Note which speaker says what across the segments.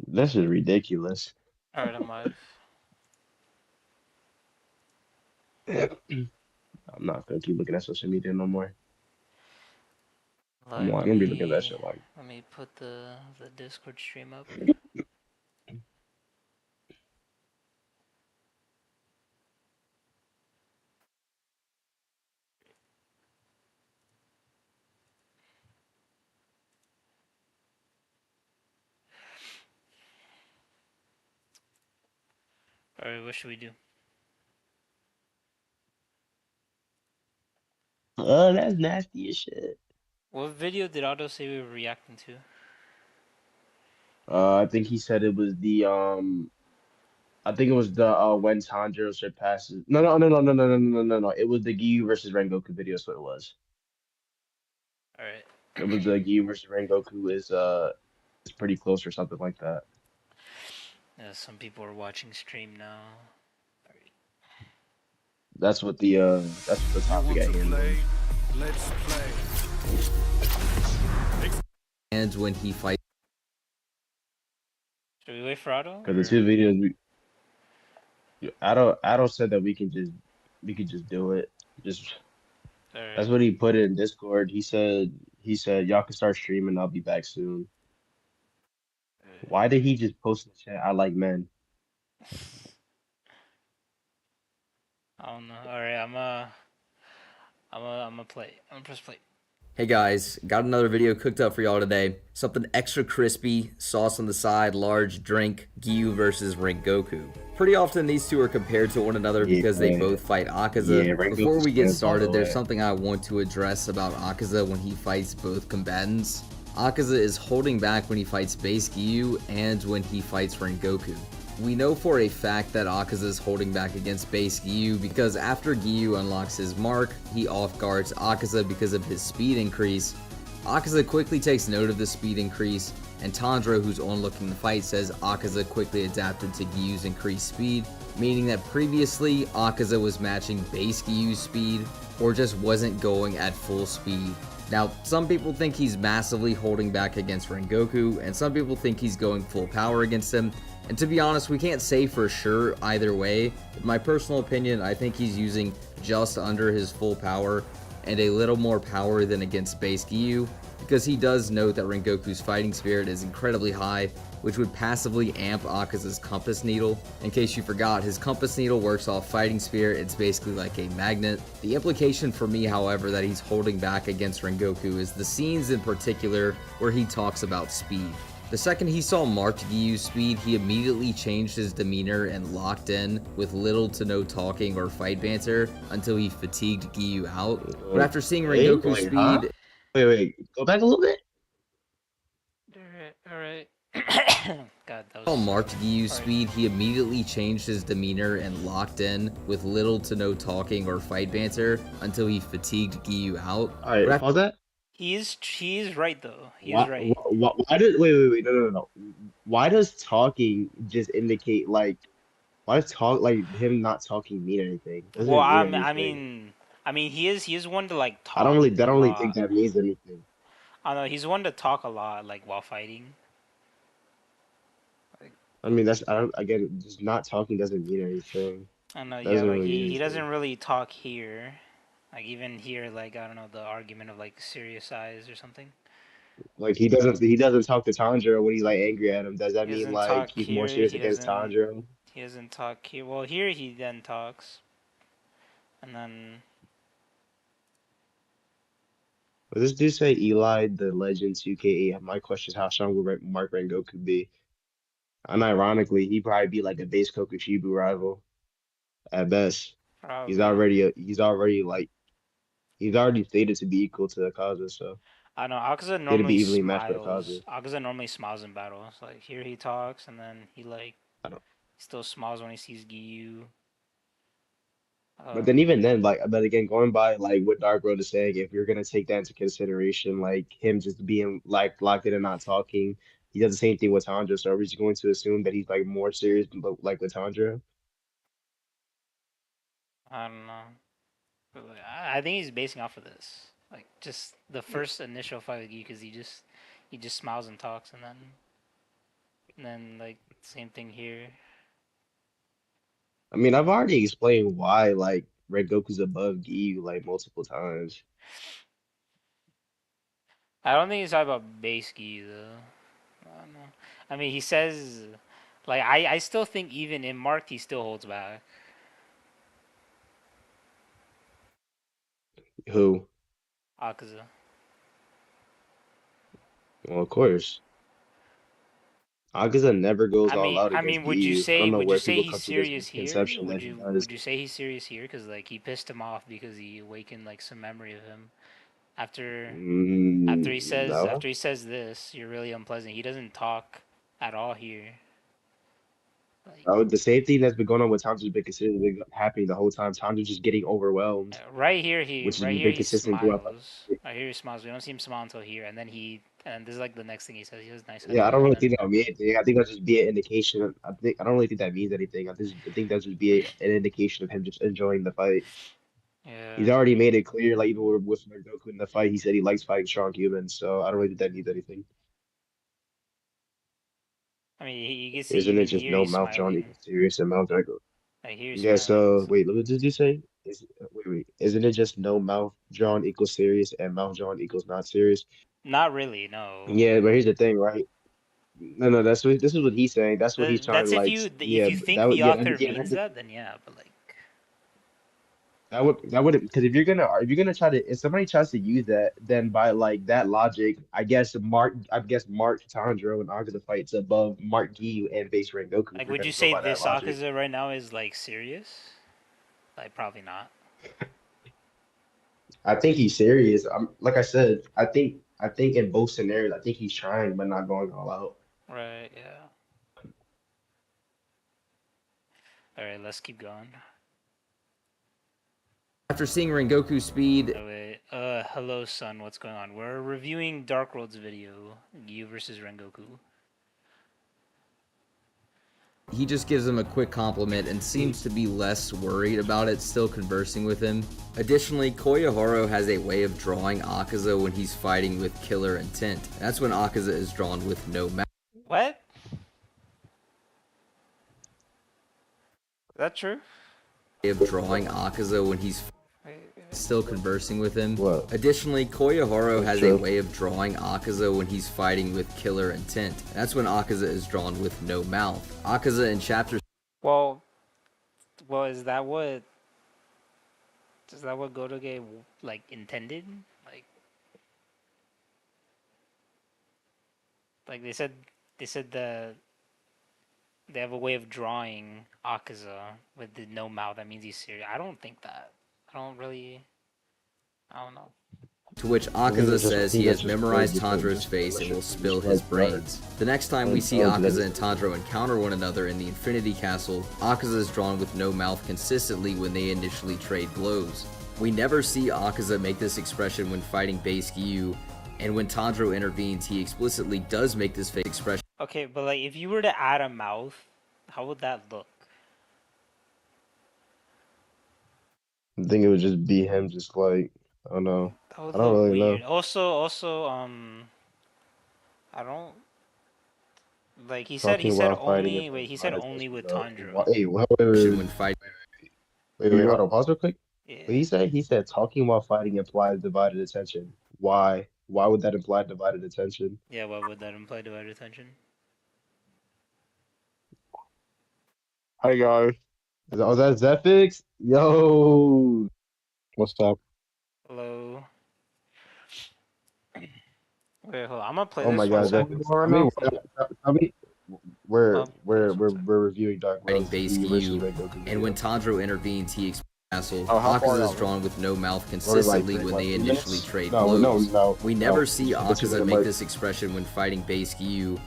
Speaker 1: This is ridiculous.
Speaker 2: Alright, I'm live.
Speaker 1: I'm not gonna keep looking at social media no more. I'm
Speaker 2: Like,
Speaker 1: like, I'm
Speaker 2: let
Speaker 1: gonna be looking at that
Speaker 2: me
Speaker 1: shit like,
Speaker 2: let me put the Discord stream up. Alright, what should we do?
Speaker 1: oh, that's nasty as shit.
Speaker 2: What video did Otto say we were reacting to?
Speaker 1: I think he said it was I think it was the when Tanjiro surpasses. No. It was the Giyu versus Rengoku video. That's what it was.
Speaker 2: Alright.
Speaker 1: It was the Giyu versus Rengoku is pretty close or something like that.
Speaker 2: Yeah, some people are watching stream now. Alright.
Speaker 1: That's what the
Speaker 3: You
Speaker 1: topic
Speaker 3: want
Speaker 1: at
Speaker 3: to
Speaker 1: hand
Speaker 3: play?
Speaker 1: was.
Speaker 3: Let's play.
Speaker 4: And when he fights
Speaker 2: Should we wait for Otto
Speaker 1: Because the
Speaker 2: or
Speaker 1: two videos Ado said that we could just do it. Just
Speaker 2: alright.
Speaker 1: that's what he put in Discord. He said y'all can start streaming. I'll be back soon. Why did he just post in the chat? I like men.
Speaker 2: I don't know. Alright, I'm gonna play. I'm gonna press play.
Speaker 4: Hey guys, got another video cooked up for y'all today. Something extra crispy, sauce on the side, large drink, Giyu versus Rengoku. Pretty often these two are compared to one another
Speaker 1: Yeah,
Speaker 4: because they both fight
Speaker 1: yeah,
Speaker 4: Akaza. Before
Speaker 1: Rengoku's
Speaker 4: we get
Speaker 1: fans all the
Speaker 4: started, there's
Speaker 1: way.
Speaker 4: something I want to address about Akaza when he fights both combatants. Akaza is holding back when he fights base Giyu and when he fights Rengoku. We know for a fact that Akaza is holding back against base Giyu because after Giyu unlocks his mark, he off-guards Akaza because of his speed increase. Akaza quickly takes note of the speed increase, and Tanjiro, who's onlooking the fight, says Akaza quickly adapted to Giyu's increased speed, meaning that previously Akaza was matching base Giyu's speed or just wasn't going at full speed. Now, some people think he's massively holding back against Rengoku, and some people think he's going full power against him. And to be honest, we can't say for sure either way. In my personal opinion, I think he's using just under his full power and a little more power than against base Giyu, because he does note that Rengoku's fighting spirit is incredibly high, which would passively amp Akaza's compass needle. In case you forgot, his compass needle works off fighting spirit. It's basically like a magnet. The implication for me, however, that he's holding back against Rengoku is the scenes in particular where he talks about speed. The second he saw marked Giyu's speed, he immediately changed his demeanor and locked in with little to no talking or fight banter until he fatigued Giyu out. But after seeing
Speaker 1: Okay,
Speaker 4: Rengoku's
Speaker 1: wait, huh?
Speaker 4: speed,
Speaker 1: Wait, go back a little bit.
Speaker 2: Alright. God, that
Speaker 4: saw
Speaker 2: was
Speaker 4: marked Giyu's
Speaker 2: hard.
Speaker 4: speed, he immediately changed his demeanor and locked in with little to no talking or fight banter until he fatigued Giyu out.
Speaker 1: All
Speaker 4: But
Speaker 1: right,
Speaker 4: after
Speaker 1: pause that.
Speaker 2: He is right though. He is
Speaker 1: Why,
Speaker 2: right.
Speaker 1: why does wait, no. Why does talking just indicate like why does talk like him not talking mean anything?
Speaker 2: Well,
Speaker 1: Doesn't mean anything.
Speaker 2: I mean, he is one to like
Speaker 1: I
Speaker 2: talk a
Speaker 1: don't really think
Speaker 2: lot.
Speaker 1: that means anything.
Speaker 2: I don't know. He's one to talk a lot, like while fighting. Like,
Speaker 1: I mean, that's I don't again, just not talking doesn't mean anything.
Speaker 2: I don't know. Yeah,
Speaker 1: Doesn't
Speaker 2: like
Speaker 1: really mean
Speaker 2: he doesn't
Speaker 1: anything.
Speaker 2: really talk here. Like even here, like I don't know the argument of like serious eyes or something.
Speaker 1: Like he doesn't talk to Tanjiro when he's like angry at him. Does that
Speaker 2: He
Speaker 1: mean
Speaker 2: doesn't
Speaker 1: like
Speaker 2: talk
Speaker 1: he's more
Speaker 2: here.
Speaker 1: serious against Tanjiro?
Speaker 2: He doesn't talk here. Well, here he then talks, and then
Speaker 1: But this dude say Eli the Legend 2K8. My question is how strong will Mark Rengoku be? Unironically, he'd probably be like a base Kokushibu rival at best.
Speaker 2: probably.
Speaker 1: He's already stated to be equal to Akaza, so
Speaker 2: I don't know. Akaza
Speaker 1: stated to be
Speaker 2: normally
Speaker 1: evenly matched with
Speaker 2: smiles.
Speaker 1: Akaza.
Speaker 2: Akaza normally smiles in battles. Like here he talks, and then he like
Speaker 1: I don't.
Speaker 2: still smiles when he sees Giyu.
Speaker 1: But then
Speaker 2: Um,
Speaker 1: even then, like, but again, going by like what Dark Road is saying, if you're gonna take that into consideration, like him just being like locked in and not talking, he does the same thing with Tanjiro. So are we just going to assume that he's like more serious, but like with Tanjiro?
Speaker 2: I don't know. But, like, I think he's basing off of this. Like just the first initial fight with Giyu, because he just smiles and talks, and then And then like same thing here.
Speaker 1: I mean, I've already explained why like Rengoku's above Giyu like multiple times.
Speaker 2: I don't think he's talking about base gi though. I don't know. I mean, he says like I still think even in marked he still holds back
Speaker 1: Who?
Speaker 2: Akaza.
Speaker 1: Well, of course. Akaza never goes all out against Giyu. I don't know
Speaker 2: Would you
Speaker 1: where
Speaker 2: say
Speaker 1: people
Speaker 2: he's
Speaker 1: come to this
Speaker 2: serious here?
Speaker 1: misconception that he does.
Speaker 2: Would you say he's serious here? Because like he pissed him off because he awakened like some memory of him after
Speaker 1: No.
Speaker 2: after he says this. You're really unpleasant. He doesn't talk at all here. Like
Speaker 1: The same thing that's been going on with Tanjiro's been consistently been happening the whole time. Tanjiro's just getting overwhelmed, which has
Speaker 2: right here
Speaker 1: been
Speaker 2: he
Speaker 1: consistent throughout.
Speaker 2: smiles. Right here he smiles. We don't see him smile until here, and then and this is like the next thing he says. He says nice
Speaker 1: Yeah, I
Speaker 2: hunting,
Speaker 1: don't
Speaker 2: and
Speaker 1: really
Speaker 2: then
Speaker 1: think that would mean anything. I think that'll just be an indication. I don't really think that means anything. I think that just be an indication of him just enjoying the fight. He's
Speaker 2: yeah.
Speaker 1: already made it clear, like even with Rengoku in the fight, he said he likes fighting strong humans. So I don't really think that means anything.
Speaker 2: I mean, you can see
Speaker 1: Isn't it
Speaker 2: even
Speaker 1: just
Speaker 2: here
Speaker 1: no
Speaker 2: he's
Speaker 1: mouth John
Speaker 2: smiling.
Speaker 1: equals serious and mouth John
Speaker 2: Like here he's
Speaker 1: Yeah,
Speaker 2: smiling.
Speaker 1: so
Speaker 2: So
Speaker 1: wait, what did you say? Wait. Isn't it just no mouth John equals serious and mouth John equals not serious?
Speaker 2: not really, no.
Speaker 1: Yeah, but here's the thing, right? No, that's what this is what he's saying. That's what he's trying to
Speaker 2: That's
Speaker 1: like.
Speaker 2: if
Speaker 1: Yeah,
Speaker 2: you
Speaker 1: but
Speaker 2: think the
Speaker 1: yeah,
Speaker 2: author
Speaker 1: yeah,
Speaker 2: means that, then yeah. But like,
Speaker 1: that would because if you're gonna try to if somebody tries to use that, then by like that logic, I guess Mark Tanjiro and Agata fights above Mark Giyu and base Rengoku. If you're
Speaker 2: would you
Speaker 1: gonna go
Speaker 2: say
Speaker 1: by that
Speaker 2: this
Speaker 1: logic,
Speaker 2: Akaza right now is like serious? Like probably not.
Speaker 1: I think he's serious. Like I said, I think in both scenarios, I think he's trying but not going all out.
Speaker 2: Right. Yeah. All right. Let's keep going.
Speaker 4: After seeing Rengoku's speed,
Speaker 2: Oh wait. Hello, son. What's going on? We're reviewing Dark World's video. You versus Rengoku.
Speaker 4: he just gives him a quick compliment and seems to be less worried about it, still conversing with him. Additionally, Koyohoro has a way of drawing Akaza when he's fighting with killer intent. That's when Akaza is drawn with no mouth.
Speaker 2: What? Is that true?
Speaker 4: Of drawing Akaza when he's still conversing with him.
Speaker 1: What?
Speaker 4: Additionally, Koyohoro
Speaker 1: That's
Speaker 4: has a
Speaker 1: true.
Speaker 4: way of drawing Akaza when he's fighting with killer intent. That's when Akaza is drawn with no mouth. Akaza in chapter
Speaker 2: Well, is that what Gotoge like intended? Like they said they have a way of drawing Akaza with the no mouth. That means he's serious. I don't think that. I don't really. I don't know.
Speaker 4: to which
Speaker 1: I think
Speaker 4: Akaza
Speaker 1: that's just I
Speaker 4: says
Speaker 1: think
Speaker 4: he
Speaker 1: that's
Speaker 4: has
Speaker 1: just words
Speaker 4: memorized
Speaker 1: you put
Speaker 4: Tanjiro's
Speaker 1: just
Speaker 4: face and will
Speaker 1: malicious.
Speaker 4: spill
Speaker 1: Just
Speaker 4: his
Speaker 1: like
Speaker 4: brains. The next time we see
Speaker 1: oh, that
Speaker 4: Akaza
Speaker 1: is-
Speaker 4: and Tanjiro encounter one another in the Infinity Castle, Akaza is drawn with no mouth consistently when they initially trade blows. We never see Akaza make this expression when fighting base Giyu, and when Tanjiro intervenes, he explicitly does make this fake expression.
Speaker 2: Okay, but like if you were to add a mouth, how would that look?
Speaker 1: I think it would just be him, just like I don't know.
Speaker 2: That would
Speaker 1: I don't
Speaker 2: look
Speaker 1: really
Speaker 2: weird.
Speaker 1: know.
Speaker 2: Also, I don't like. He
Speaker 1: Talking
Speaker 2: said
Speaker 1: while fighting
Speaker 2: only.
Speaker 1: implies
Speaker 2: Wait, he said
Speaker 1: divided
Speaker 2: only
Speaker 1: attention,
Speaker 2: with
Speaker 1: though.
Speaker 2: Tanjiro.
Speaker 1: Hey,
Speaker 4: When fighting
Speaker 1: hold on, pause real quick. What
Speaker 2: Yeah.
Speaker 1: did he say? He said talking while fighting implies divided attention. Why? Why would that imply divided attention?
Speaker 2: Yeah. What would that imply? Divided attention.
Speaker 5: Hi guys,
Speaker 1: Oh, is that Zephyx? Yo.
Speaker 5: what's up?
Speaker 2: Hello. Wait, hold on. I'm gonna play
Speaker 1: Oh
Speaker 2: this
Speaker 1: my
Speaker 2: one
Speaker 1: God,
Speaker 5: What
Speaker 2: second.
Speaker 5: we doing
Speaker 1: Zephyx.
Speaker 5: right
Speaker 1: I mean,
Speaker 5: now?
Speaker 1: tell me, we're
Speaker 2: I'll play
Speaker 1: we're
Speaker 2: this one
Speaker 1: we're
Speaker 2: second.
Speaker 1: we're reviewing Dark
Speaker 4: fighting
Speaker 1: World's
Speaker 4: base
Speaker 1: Giyu versus
Speaker 4: Giyu,
Speaker 1: Rengoku
Speaker 4: and
Speaker 1: video.
Speaker 4: when Tanjiro intervenes, he explains Castle.
Speaker 5: Oh, how far
Speaker 4: Akaza is
Speaker 5: y'all?
Speaker 4: drawn with no mouth
Speaker 1: Or
Speaker 4: consistently when they
Speaker 1: 2
Speaker 4: initially
Speaker 1: minutes?
Speaker 4: trade
Speaker 1: No,
Speaker 4: blows.
Speaker 1: no.
Speaker 4: We never see
Speaker 1: The 2
Speaker 4: Akaza
Speaker 1: minute
Speaker 4: make
Speaker 1: mark.
Speaker 4: this expression when fighting base Giyu.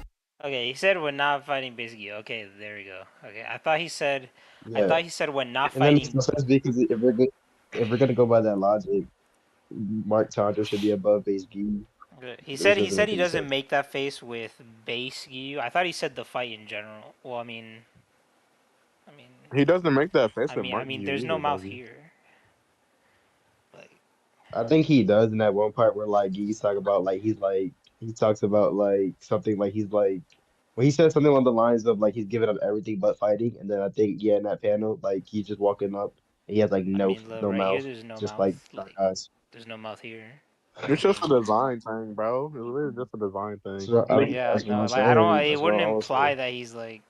Speaker 2: Okay, he said we're not fighting base Giyu. Okay, there we go. Okay, I
Speaker 1: Yeah,
Speaker 2: thought he said we're not
Speaker 1: and that makes
Speaker 2: fighting.
Speaker 1: no sense because if we're gonna go by that logic, Mark Tanjiro should be above base Giyu.
Speaker 2: Okay,
Speaker 1: This
Speaker 2: he
Speaker 1: doesn't
Speaker 2: said
Speaker 1: make
Speaker 2: he
Speaker 1: any
Speaker 2: doesn't
Speaker 1: sense.
Speaker 2: make that face with base Giyu. I thought he said the fight in general. Well, I mean,
Speaker 5: He doesn't make that face with Mark Gill
Speaker 2: there's no
Speaker 5: either, does
Speaker 2: mouth
Speaker 5: he?
Speaker 2: here. Like,
Speaker 1: I think he does in that one part where like he's talking about like he talks about like something like he's like When he said something along the lines of like he's giving up everything but fighting, and then I think in that panel, like he's just walking up and he has like
Speaker 2: I mean, look,
Speaker 1: no
Speaker 2: right here,
Speaker 1: mouth,
Speaker 2: there's no
Speaker 1: just
Speaker 2: mouth.
Speaker 1: like dark
Speaker 2: Like,
Speaker 1: eyes.
Speaker 2: there's no mouth here.
Speaker 5: It's
Speaker 2: I
Speaker 5: just a
Speaker 2: mean,
Speaker 5: design thing, bro. It's literally just a design thing.
Speaker 1: So
Speaker 5: I mean,
Speaker 2: yeah,
Speaker 1: that's what
Speaker 2: no,
Speaker 1: I'm
Speaker 2: like I don't.
Speaker 1: saying.
Speaker 2: It
Speaker 1: That's what
Speaker 2: wouldn't
Speaker 1: I always
Speaker 2: imply
Speaker 1: say.
Speaker 2: that he's like.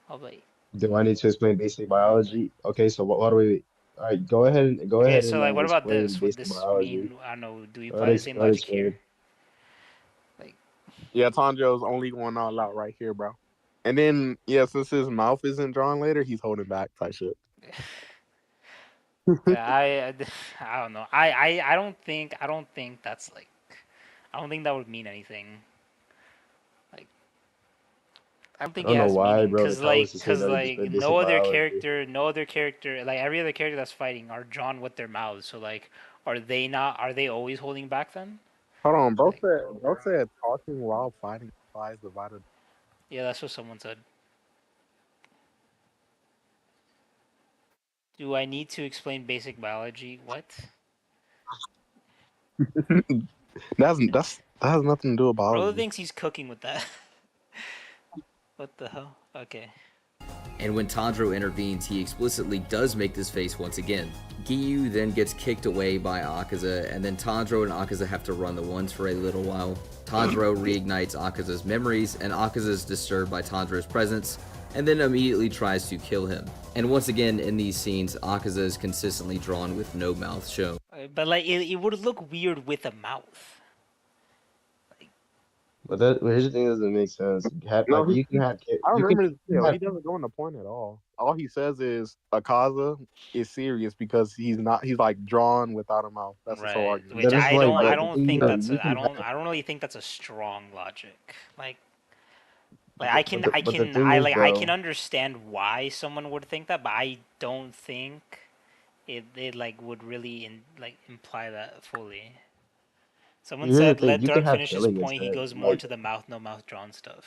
Speaker 2: Oh wait.
Speaker 1: Do I need to explain basic
Speaker 2: Um,
Speaker 1: biology? Okay, so what do we? All right, go
Speaker 2: okay,
Speaker 1: ahead
Speaker 2: so
Speaker 1: and
Speaker 2: like, what about
Speaker 1: explain
Speaker 2: this? Would
Speaker 1: basic
Speaker 2: this
Speaker 1: biology.
Speaker 2: mean? I don't know. Do we apply the same
Speaker 1: Go ahead
Speaker 2: logic here?
Speaker 1: explain.
Speaker 2: Like,
Speaker 5: yeah, Tanjo's only going all out right here, bro. And then, yeah, since his mouth isn't drawn later, he's holding back type shit.
Speaker 2: yeah, I don't know. I don't think that's like. I don't think that would mean anything. Like, I don't
Speaker 1: I
Speaker 2: think it
Speaker 1: don't know
Speaker 2: has
Speaker 1: why,
Speaker 2: meaning,
Speaker 1: bro. If I was to say that, I just explain basic biology.
Speaker 2: no other character, like every other character that's fighting, are drawn with their mouths. So like, are they not? Are they always holding back then?
Speaker 5: Hold on,
Speaker 2: Like,
Speaker 5: bro said talking while fighting implies divided.
Speaker 2: yeah, that's what someone said. Do I need to explain basic biology? What?
Speaker 5: That has nothing to do with
Speaker 2: Bro
Speaker 5: biology.
Speaker 2: thinks he's cooking with that. What the hell? Okay.
Speaker 4: And when Tanjiro intervenes, he explicitly does make this face once again. Giyu then gets kicked away by Akaza, and then Tanjiro and Akaza have to run the ones for a little while. Tanjiro reignites Akaza's memories, and Akaza is disturbed by Tanjiro's presence, and then immediately tries to kill him. And once again, in these scenes, Akaza is consistently drawn with no mouth shown.
Speaker 2: But like, it would look weird with a mouth.
Speaker 1: But here's the thing that doesn't make sense.
Speaker 5: No,
Speaker 1: You can have
Speaker 5: I remember this
Speaker 1: you can
Speaker 5: video.
Speaker 1: have
Speaker 5: He doesn't go into point at all. All he says is Akaza is serious because he's not. He's like drawn without a mouth. That's his whole
Speaker 2: Right.
Speaker 5: argument.
Speaker 2: Which
Speaker 1: that is right,
Speaker 2: I
Speaker 1: but the
Speaker 2: don't
Speaker 1: thing
Speaker 2: think
Speaker 1: is
Speaker 2: that's
Speaker 1: you
Speaker 2: a,
Speaker 1: can have
Speaker 2: I don't really think that's a strong logic. Like I can
Speaker 1: though.
Speaker 2: understand why someone would think that, but I don't think it like would really imply that fully. Someone
Speaker 1: Here's the
Speaker 2: said,
Speaker 1: thing,
Speaker 2: let
Speaker 1: you can
Speaker 2: Dark
Speaker 1: have
Speaker 2: finish his
Speaker 1: killing
Speaker 2: point. He
Speaker 1: instead.
Speaker 2: goes more
Speaker 1: Like
Speaker 2: into the mouth, no mouth drawn stuff.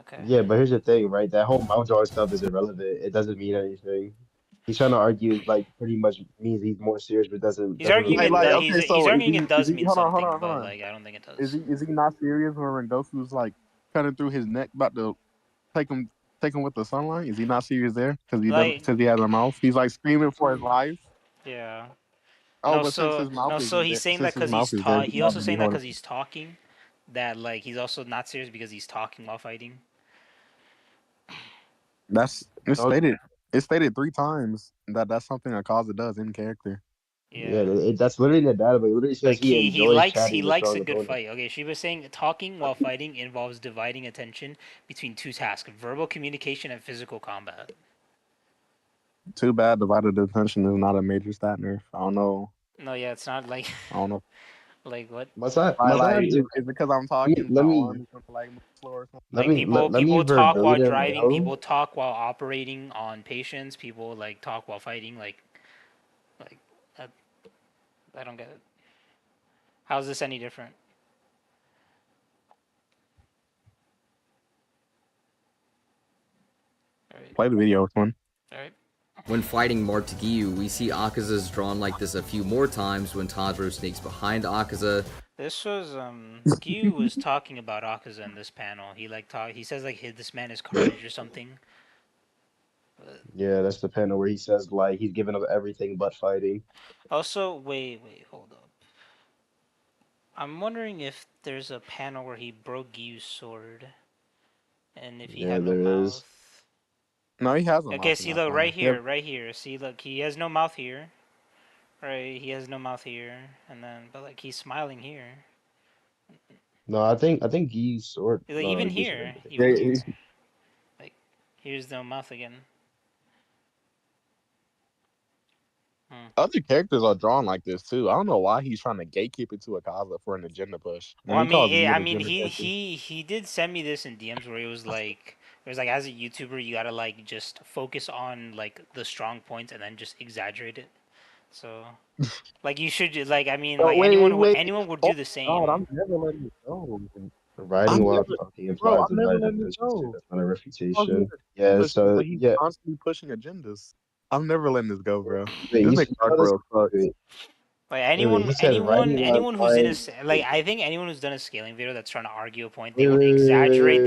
Speaker 2: Okay.
Speaker 1: yeah, but here's the thing, right? That whole mouth drawing stuff is irrelevant. It doesn't mean anything. He's trying to argue like pretty much means he's more serious, but
Speaker 2: He's
Speaker 1: doesn't
Speaker 2: arguing
Speaker 1: really
Speaker 5: Like,
Speaker 2: it.
Speaker 1: mean
Speaker 5: okay,
Speaker 1: anything.
Speaker 2: He's
Speaker 5: so
Speaker 2: arguing it
Speaker 5: is
Speaker 2: does
Speaker 5: he?
Speaker 2: mean something, but
Speaker 5: Hold on.
Speaker 2: like I don't think it does.
Speaker 5: Is he not serious when Rengoku's like cutting through his neck, about to take him with the sunlight? Is he not serious there
Speaker 2: Like,
Speaker 5: because he has a mouth? He's like screaming for his life.
Speaker 2: yeah. And
Speaker 5: Oh, but since
Speaker 2: also,
Speaker 5: his mouth
Speaker 2: so
Speaker 5: isn't
Speaker 2: he's
Speaker 5: there,
Speaker 2: saying that because
Speaker 5: he's
Speaker 2: he
Speaker 5: not
Speaker 2: also
Speaker 5: really
Speaker 2: saying that
Speaker 5: holding.
Speaker 2: because he's talking, that like he's also not serious because he's talking while fighting.
Speaker 5: That's it's
Speaker 1: So
Speaker 5: stated. It's stated 3 times that that's something Akaza does in character.
Speaker 1: yeah,
Speaker 2: Yeah.
Speaker 1: that's literally in the data, but it literally says
Speaker 2: Like
Speaker 1: he enjoys
Speaker 2: he
Speaker 1: chatting with
Speaker 2: likes a
Speaker 1: strong
Speaker 2: good
Speaker 1: opponents.
Speaker 2: fight. Okay, she was saying talking while fighting involves dividing attention between two tasks: verbal communication and physical combat.
Speaker 5: Too bad divided attention is not a major stat nerf. I don't know.
Speaker 2: No, yeah, it's not like
Speaker 5: I don't know.
Speaker 2: like what?
Speaker 1: Masai,
Speaker 5: Is it because I'm talking, my arm is gonna like move slow or something?
Speaker 2: Like
Speaker 1: let me
Speaker 2: people talk while
Speaker 1: verbatim
Speaker 2: driving,
Speaker 1: go.
Speaker 2: people talk while operating on patients, people like talk while fighting, like that, I don't get it. How's this any different? All right.
Speaker 5: Play the video, one.
Speaker 2: All right.
Speaker 4: When fighting Mark Giyu, we see Akaza's drawn like this a few more times when Tanjiro sneaks behind Akaza.
Speaker 2: This was Giyu was talking about Akaza in this panel. He says like this man is carnage or something.
Speaker 1: Yeah, that's the panel where he says like he's giving up everything but fighting.
Speaker 2: Also, wait, hold up. I'm wondering if there's a panel where he broke Giyu's sword, and if he
Speaker 1: Yeah,
Speaker 2: had no
Speaker 1: there is.
Speaker 2: mouth.
Speaker 5: No, he has a
Speaker 2: Okay,
Speaker 5: mouth in
Speaker 2: see,
Speaker 5: that
Speaker 2: look,
Speaker 5: panel.
Speaker 1: Yep.
Speaker 2: right here. See, look, he has no mouth here. Right, he has no mouth here, and then, but like he's smiling here.
Speaker 1: No, I think he's sort.
Speaker 2: Like,
Speaker 1: No,
Speaker 2: even
Speaker 1: he's sort
Speaker 2: here,
Speaker 1: of different.
Speaker 2: even here, like here's no mouth again.
Speaker 5: Other characters are drawn like this too. I don't know why he's trying to gatekeep it to Akaza for an agenda push.
Speaker 2: Well,
Speaker 5: And he calls me an agenda
Speaker 2: he did send me this in DMs where it was like as a YouTuber you gotta like just focus on like the strong points and then just exaggerate it. So, like you should like I mean
Speaker 5: Oh,
Speaker 2: like
Speaker 5: wait.
Speaker 2: anyone would
Speaker 5: Oh,
Speaker 2: do the
Speaker 5: God,
Speaker 2: same.
Speaker 5: I'm never letting it go.
Speaker 1: Writing while talking
Speaker 5: Bro,
Speaker 1: implies
Speaker 5: I'm never
Speaker 1: divided
Speaker 5: letting it
Speaker 1: attention too.
Speaker 5: go.
Speaker 1: That's not a
Speaker 5: He calls me
Speaker 1: refutation.
Speaker 5: an agenda
Speaker 1: Yeah,
Speaker 5: pusher,
Speaker 1: so
Speaker 5: but he's
Speaker 1: yeah.
Speaker 5: constantly pushing agendas. I'm never letting this go, bro.
Speaker 1: Wait,
Speaker 5: This
Speaker 1: you
Speaker 5: makes
Speaker 1: see
Speaker 5: Dark
Speaker 1: how this?
Speaker 5: World suck.
Speaker 1: Wait,
Speaker 2: Like
Speaker 1: Wait, he said writing on
Speaker 2: anyone who's in a
Speaker 1: like
Speaker 2: like, I think anyone who's done a scaling video that's trying to argue a point,
Speaker 1: wait, wait,
Speaker 2: they would
Speaker 1: wait, wait,
Speaker 2: exaggerate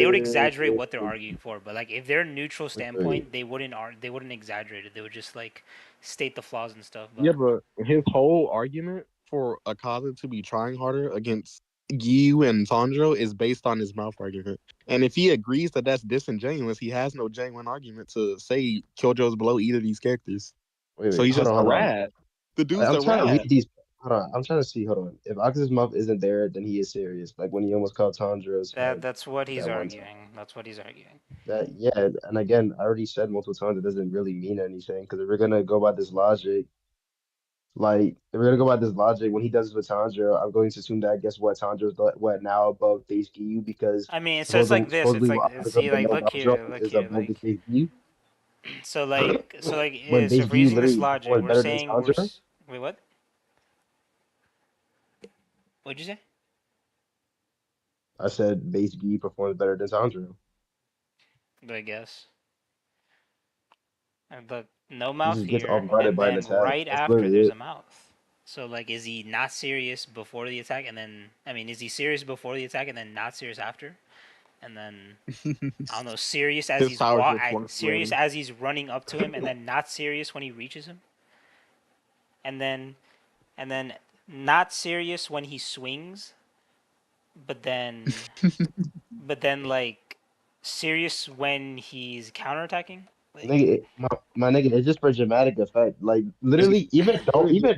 Speaker 1: wait,
Speaker 2: what they're
Speaker 1: wait,
Speaker 2: arguing for. But like, if they're a neutral
Speaker 1: wait, wait.
Speaker 2: standpoint, they wouldn't exaggerate it. They would just like state the flaws and stuff.
Speaker 5: Yeah,
Speaker 2: But
Speaker 5: but his whole argument for Akaza to be trying harder against Giyu and Tanjiro is based on his mouth argument. And if he agrees that that's disingenuous, he has no genuine argument to say Kyojo's below either of these characters.
Speaker 1: Wait,
Speaker 5: So
Speaker 1: wait,
Speaker 5: he's
Speaker 1: hold
Speaker 5: just
Speaker 1: on,
Speaker 5: a
Speaker 1: hold on.
Speaker 5: rat. The dude's
Speaker 1: I'm
Speaker 5: a
Speaker 1: trying to read
Speaker 5: rat.
Speaker 1: these. Hold on, I'm trying to see. Hold on. If Akazu's mouth isn't there, then he is serious. Like when he almost caught Tanjiro's head
Speaker 2: that's what he's
Speaker 1: that one time.
Speaker 2: arguing. That's what he's arguing.
Speaker 1: That yeah, and again, I already said multiple times it doesn't really mean anything because if we're gonna go by this logic, like if we're gonna go by this logic, when he does this with Tanjiro, I'm going to assume that guess what Tanjiro's what now above face Giyu because
Speaker 2: I mean, so it's like this. It's
Speaker 1: supposedly
Speaker 2: like,
Speaker 1: what Akaza
Speaker 2: see, like,
Speaker 1: below Naruto
Speaker 2: look
Speaker 1: is
Speaker 2: here,
Speaker 1: above the
Speaker 2: like,
Speaker 1: face Giyu. When
Speaker 2: so
Speaker 1: base
Speaker 2: if we're
Speaker 1: Giyu
Speaker 2: using this
Speaker 1: literally
Speaker 2: logic,
Speaker 1: performs
Speaker 2: we're
Speaker 1: better than
Speaker 2: saying
Speaker 1: Tanjiro.
Speaker 2: wait, what? What'd you say?
Speaker 1: I said base Giyu performs better than Tanjiro.
Speaker 2: I guess. But no
Speaker 1: He
Speaker 2: mouth
Speaker 1: just gets
Speaker 2: here,
Speaker 1: off guarded
Speaker 2: and
Speaker 1: by an
Speaker 2: then
Speaker 1: attack.
Speaker 2: right
Speaker 1: That's
Speaker 2: after
Speaker 1: literally
Speaker 2: there's
Speaker 1: it.
Speaker 2: a mouth. So like, is he not serious before the attack, and then I mean, is he serious before the attack and then not serious after, and then I don't know,
Speaker 5: His power just
Speaker 2: serious
Speaker 5: fluctuating.
Speaker 2: as he's running up to him, and then not serious when he reaches him, and then not serious when he swings, but then like serious when he's counterattacking. Like,
Speaker 1: Nigga, my nigga, it's just for dramatic effect. Like literally, even though,
Speaker 2: yeah,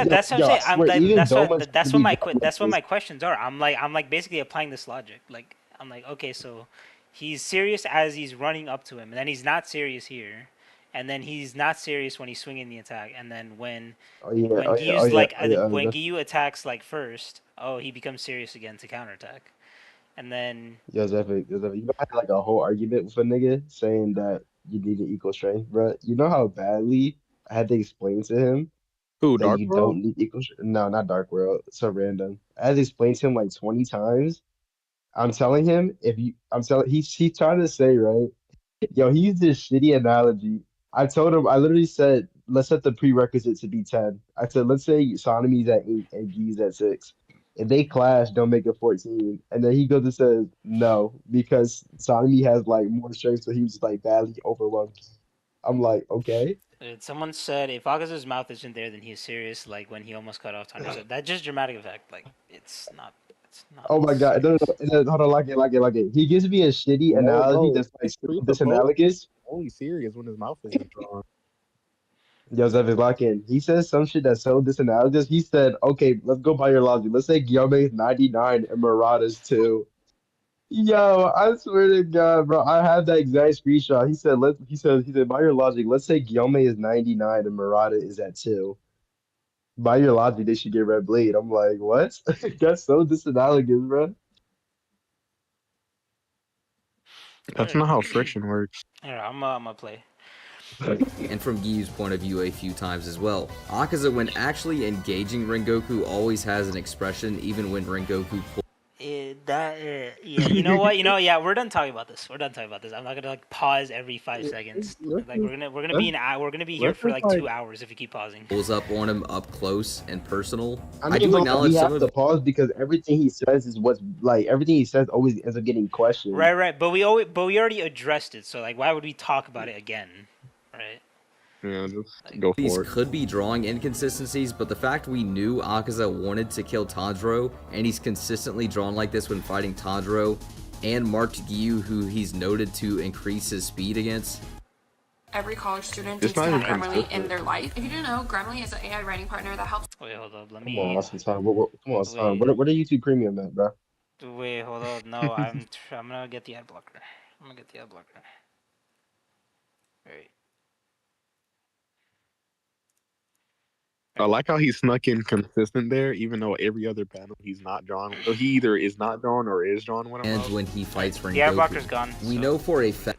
Speaker 2: that's what I'm
Speaker 1: I
Speaker 2: saying.
Speaker 1: swear, even Doma's gonna
Speaker 2: That's what
Speaker 1: be done like
Speaker 2: that's what
Speaker 1: this.
Speaker 2: my questions are. I'm like basically applying this logic. Like, I'm like, okay, so he's serious as he's running up to him, and then he's not serious here, and then he's not serious when he's swinging the attack, and then
Speaker 1: Oh yeah, oh yeah, oh yeah, oh yeah.
Speaker 2: when Giyu attacks like first, oh, he becomes serious again to counterattack, and then
Speaker 1: Yo, Zephyr, you know, I had like a whole argument with a nigga saying that you need an equal strength, bro. You know how badly I had to explain to him
Speaker 5: Who,
Speaker 1: that
Speaker 5: Dark
Speaker 1: you
Speaker 5: World?
Speaker 1: don't need equal strength. No, not Dark World. It's so random. I had to explain to him like 20 times. I'm telling him if you, I'm telling he's trying to say right. Yo, he used this shitty analogy. I told him, I literally said, let's set the prerequisite to be 10. I said, let's say Sonomy's at 8 and G's at 6. If they clash, don't make it 14. And then he goes and says, no, because Sonomy has like more strength, so he was like badly overwhelmed. I'm like, okay.
Speaker 2: someone said if Akazu's mouth isn't there, then he's serious. Like when he almost cut off Tanjiro. So that's just dramatic effect. Like, it's not
Speaker 1: Oh my God. No, no,
Speaker 2: serious.
Speaker 1: no. Hold on, like it. He gives me a shitty
Speaker 5: No,
Speaker 1: analogy
Speaker 5: bro.
Speaker 1: that's like
Speaker 5: It
Speaker 1: so
Speaker 5: presupposes
Speaker 1: disanalogous.
Speaker 5: only serious when his mouth isn't drawn.
Speaker 1: Yo, Zephyr, lock in. He says some shit that's so disanalogous. He said, okay, let's go by your logic. Let's say Guillaume is 99 and Murata's 2. Yo, I swear to God, bro, I have that exact screenshot. He said, by your logic, let's say Guillaume is 99 and Murata is at 2. By your logic, they should get Red Blade. I'm like, what? That's so disanalogous, bro.
Speaker 5: That's not how friction works.
Speaker 2: Here, I'm gonna play.
Speaker 4: And from Giyu's point of view a few times as well. Akaza, when actually engaging Rengoku, always has an expression even when Rengoku pulls
Speaker 2: Yeah, you know what? Yeah, we're done talking about this. We're done talking about this. I'm not gonna like pause every 5 seconds.
Speaker 5: Let's
Speaker 2: Like
Speaker 5: just,
Speaker 2: we're gonna
Speaker 5: let's,
Speaker 2: be we're gonna be here
Speaker 5: let's
Speaker 2: for
Speaker 5: just
Speaker 2: like
Speaker 5: like
Speaker 2: 2 hours if you keep pausing.
Speaker 4: up on him up close and personal.
Speaker 1: I
Speaker 4: I
Speaker 1: mean,
Speaker 4: do
Speaker 1: but
Speaker 4: acknowledge
Speaker 1: we
Speaker 4: some
Speaker 1: have
Speaker 4: of
Speaker 1: to
Speaker 4: the
Speaker 1: pause because everything he says is what's like everything he says always ends up getting questioned.
Speaker 2: Right. But we already addressed it. So like, why would we talk about it again? Right.
Speaker 5: yeah, just
Speaker 2: Like,
Speaker 5: go
Speaker 4: these
Speaker 5: for it.
Speaker 4: could be drawing inconsistencies, but the fact we knew Akaza wanted to kill Tanjiro, and he's consistently drawn like this when fighting Tanjiro, and marked Giyu, who he's noted to increase his speed against.
Speaker 6: Every college student
Speaker 5: It's
Speaker 6: needs
Speaker 5: not
Speaker 6: to have
Speaker 5: even
Speaker 6: Grammarly in
Speaker 5: consistent.
Speaker 6: their life. If you didn't know, Grammarly is an AI writing partner that helps.
Speaker 2: wait, hold up. Let
Speaker 1: Come on,
Speaker 2: me.
Speaker 1: Austin time. Come on, son.
Speaker 2: Wait,
Speaker 1: What are YouTube Premium at, bro?
Speaker 2: wait, hold up. No, I'm gonna get the ad blocker. I'm gonna get the ad blocker. Right.
Speaker 5: I like how he snuck in consistent there, even though every other panel he's not drawn. So he either is not drawn or is drawn when I'm
Speaker 4: And
Speaker 5: out.
Speaker 4: when he fights
Speaker 2: The ad blocker's
Speaker 4: Rengoku.
Speaker 2: gone.
Speaker 4: We
Speaker 2: so-
Speaker 4: know for a fact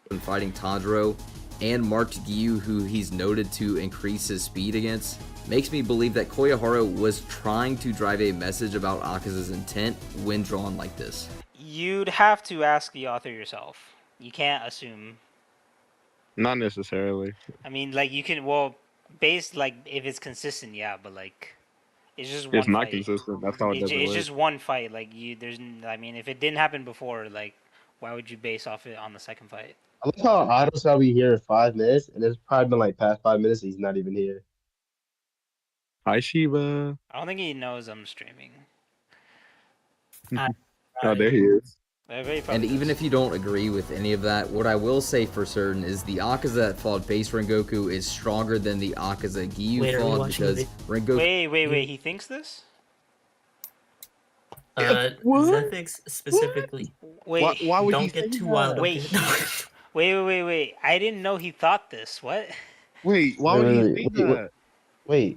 Speaker 4: when fighting Tanjiro, and marked Giyu, who he's noted to increase his speed against, makes me believe that Koyohara was trying to drive a message about Akaza's intent when drawn like this.
Speaker 2: You'd have to ask the author yourself. You can't assume.
Speaker 5: Not necessarily.
Speaker 2: I mean, like you can. Well, based like if it's consistent, yeah, but like It's just
Speaker 5: It's
Speaker 2: one
Speaker 5: not
Speaker 2: fight.
Speaker 5: consistent. That's how it doesn't
Speaker 2: It's
Speaker 5: work.
Speaker 2: just one fight. Like I mean, if it didn't happen before, like, why would you base off it on the second fight?
Speaker 1: I love how Otto's will be here in 5 minutes, and it's probably been like past 5 minutes. And he's not even here.
Speaker 5: Hi, Shiba.
Speaker 2: I don't think he knows I'm streaming.
Speaker 5: Oh, there he is.
Speaker 2: I bet he
Speaker 4: And
Speaker 2: probably
Speaker 4: even
Speaker 2: does.
Speaker 4: if you don't agree with any of that, what I will say for certain is the Akaza that fought base Rengoku is stronger than the Akaza Giyu
Speaker 7: Wait, are we
Speaker 4: fought
Speaker 7: watching
Speaker 4: because
Speaker 7: the
Speaker 4: Rengoku.
Speaker 2: Wait. He thinks this?
Speaker 5: What?
Speaker 7: Zephyx specifically.
Speaker 5: Why?
Speaker 2: Wait,
Speaker 5: Why would he
Speaker 7: Don't
Speaker 5: say
Speaker 7: get too wild.
Speaker 5: that?
Speaker 7: Don't
Speaker 2: wait,
Speaker 7: get...
Speaker 2: wait. I didn't know he thought this. What?
Speaker 5: Wait, why
Speaker 1: Wait,
Speaker 5: would he
Speaker 1: wait,
Speaker 5: say that?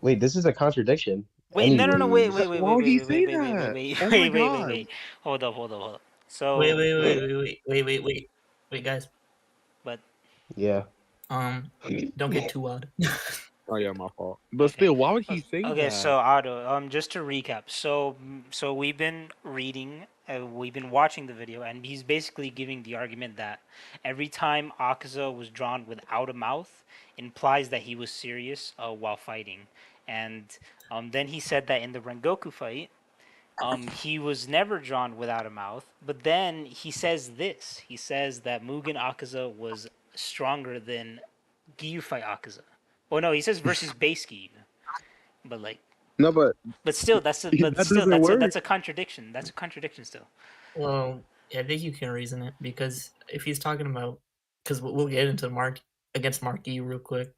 Speaker 1: wait. This is a contradiction.
Speaker 2: Wait, no.
Speaker 1: Anyways,
Speaker 5: Why would he say that? Oh my god.
Speaker 2: Wait. Hold up.
Speaker 7: Wait,
Speaker 2: So,
Speaker 7: wait, wait, wait, wait, wait, wait, wait. Wait, guys.
Speaker 2: but
Speaker 1: yeah.
Speaker 7: Don't get too wild.
Speaker 5: Oh yeah, my fault. But
Speaker 2: okay.
Speaker 5: still, why would he say
Speaker 2: Okay,
Speaker 5: that?
Speaker 2: so Otto, just to recap, so we've been reading, we've been watching the video, and he's basically giving the argument that every time Akaza was drawn without a mouth implies that he was serious while fighting, and then he said that in the Rengoku fight, he was never drawn without a mouth, but then he says this. He says that Mugen Akaza was stronger than Giyu fight Akaza. Oh no, he says versus base Giyu, but like.
Speaker 5: No, but
Speaker 2: But still,
Speaker 5: that doesn't
Speaker 2: that's
Speaker 5: work.
Speaker 2: a contradiction. That's a contradiction still.
Speaker 7: Well, yeah, I think you can reason it because if he's talking about, because we'll get into Mark E real quick,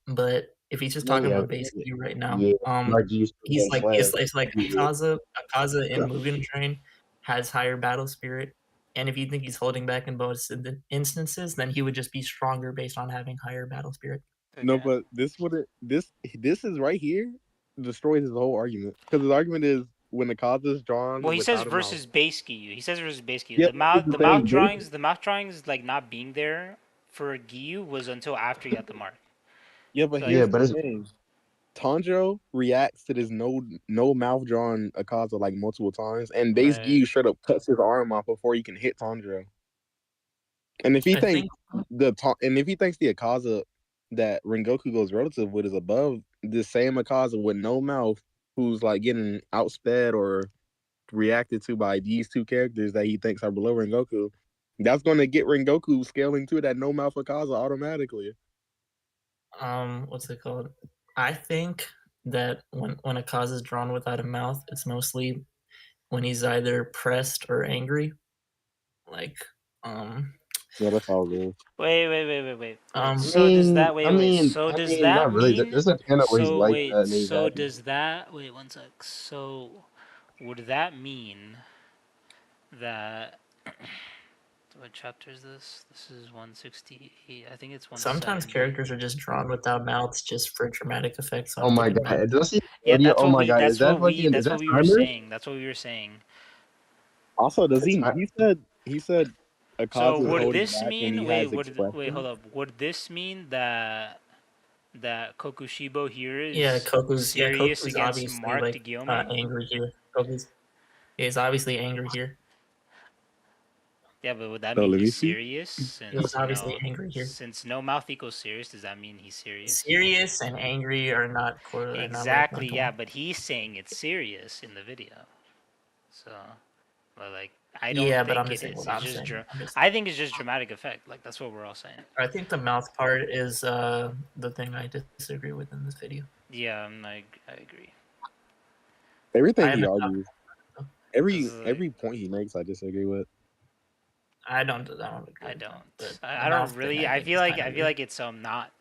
Speaker 7: but if he's just talking
Speaker 1: Yeah,
Speaker 7: about base E right now,
Speaker 1: yeah. Mark used to
Speaker 7: he's
Speaker 1: get
Speaker 7: like
Speaker 1: slammed.
Speaker 7: it's like Akaza in Mugen Train has higher battle spirit, and if you think he's holding back in both instances, then he would just be stronger based on having higher battle spirit.
Speaker 5: No,
Speaker 2: Okay.
Speaker 5: but this is right here destroys his whole argument because his argument is when the cause is drawn
Speaker 2: Well, he says
Speaker 5: without a mouth.
Speaker 2: versus base Giyu. He says versus base Giyu.
Speaker 5: Yeah,
Speaker 2: The mouth drawings, like not being there for Giyu was until after he got the mark.
Speaker 5: yeah, but
Speaker 2: So,
Speaker 5: here's
Speaker 1: but
Speaker 5: the
Speaker 1: it's
Speaker 5: thing. Tanjiro reacts to this no mouth drawn Akaza like multiple times, and base
Speaker 2: right.
Speaker 5: Giyu straight up cuts his arm off before he can hit Tanjiro. And if he
Speaker 7: I
Speaker 5: thinks
Speaker 7: think
Speaker 5: and if he thinks the Akaza that Rengoku goes relative with is above the same Akaza with no mouth, who's like getting outsped or reacted to by these two characters that he thinks are below Rengoku, that's going to get Rengoku scaling to that no mouth Akaza automatically.
Speaker 7: what's it called? I think that when a cause is drawn without a mouth, it's mostly when he's either pressed or angry. Like,
Speaker 5: Yeah, that's all good.
Speaker 2: Wait. So does
Speaker 7: Um,
Speaker 2: that
Speaker 1: not really.
Speaker 2: mean?
Speaker 1: There's a panel where he's like that, and he's
Speaker 2: So
Speaker 1: happy.
Speaker 2: does that? Wait one sec. So would that mean that? What chapter is this? This is 168. I think it's 170.
Speaker 7: sometimes characters are just drawn without mouths just for dramatic effects
Speaker 1: Oh
Speaker 7: on
Speaker 1: my
Speaker 7: getting mad.
Speaker 1: god! Did I see the
Speaker 2: Yeah,
Speaker 1: video? Oh my god! Is that fucking? Is
Speaker 2: that's what
Speaker 1: that
Speaker 2: we were
Speaker 1: timer?
Speaker 2: saying. That's what we were saying.
Speaker 5: Also, does
Speaker 1: It's
Speaker 5: he? He said
Speaker 2: So
Speaker 5: Akaza is
Speaker 2: would
Speaker 5: holding
Speaker 2: this
Speaker 5: back when
Speaker 2: mean?
Speaker 5: he has expression.
Speaker 2: Hold up. Would this mean that Kokushibo here is
Speaker 7: Koku's
Speaker 2: serious against
Speaker 7: obviously
Speaker 2: Mark
Speaker 7: like
Speaker 2: Guillaume?
Speaker 7: angry here. Koku's is obviously angry here.
Speaker 2: Yeah, but would that
Speaker 5: So
Speaker 2: mean
Speaker 5: let me
Speaker 2: he's
Speaker 5: see.
Speaker 2: serious?
Speaker 7: He was obviously angry here.
Speaker 2: Since no mouth equals serious, does that mean he's serious?
Speaker 7: Serious and angry are not correlated.
Speaker 2: Exactly. Yeah, but he's saying it's serious in the video. So, but like, I don't
Speaker 7: Yeah, but
Speaker 2: think
Speaker 7: I'm
Speaker 2: it
Speaker 7: just saying
Speaker 2: is.
Speaker 7: what
Speaker 2: It's
Speaker 7: I'm
Speaker 2: just
Speaker 7: saying.
Speaker 2: I think it's just dramatic effect. Like that's what we're all saying.
Speaker 7: I think the mouth part is the thing I disagree with in this video.
Speaker 2: Yeah, I agree.
Speaker 5: Everything
Speaker 7: I
Speaker 5: he
Speaker 7: haven't-
Speaker 5: argues, every point he makes, I disagree with.
Speaker 7: I don't agree.
Speaker 2: I
Speaker 7: with
Speaker 2: don't.
Speaker 7: that, but
Speaker 2: I
Speaker 7: the
Speaker 2: don't
Speaker 7: mouth thing,
Speaker 2: really. I
Speaker 7: think
Speaker 2: feel
Speaker 7: is
Speaker 2: like
Speaker 7: kinda weird.
Speaker 2: it's not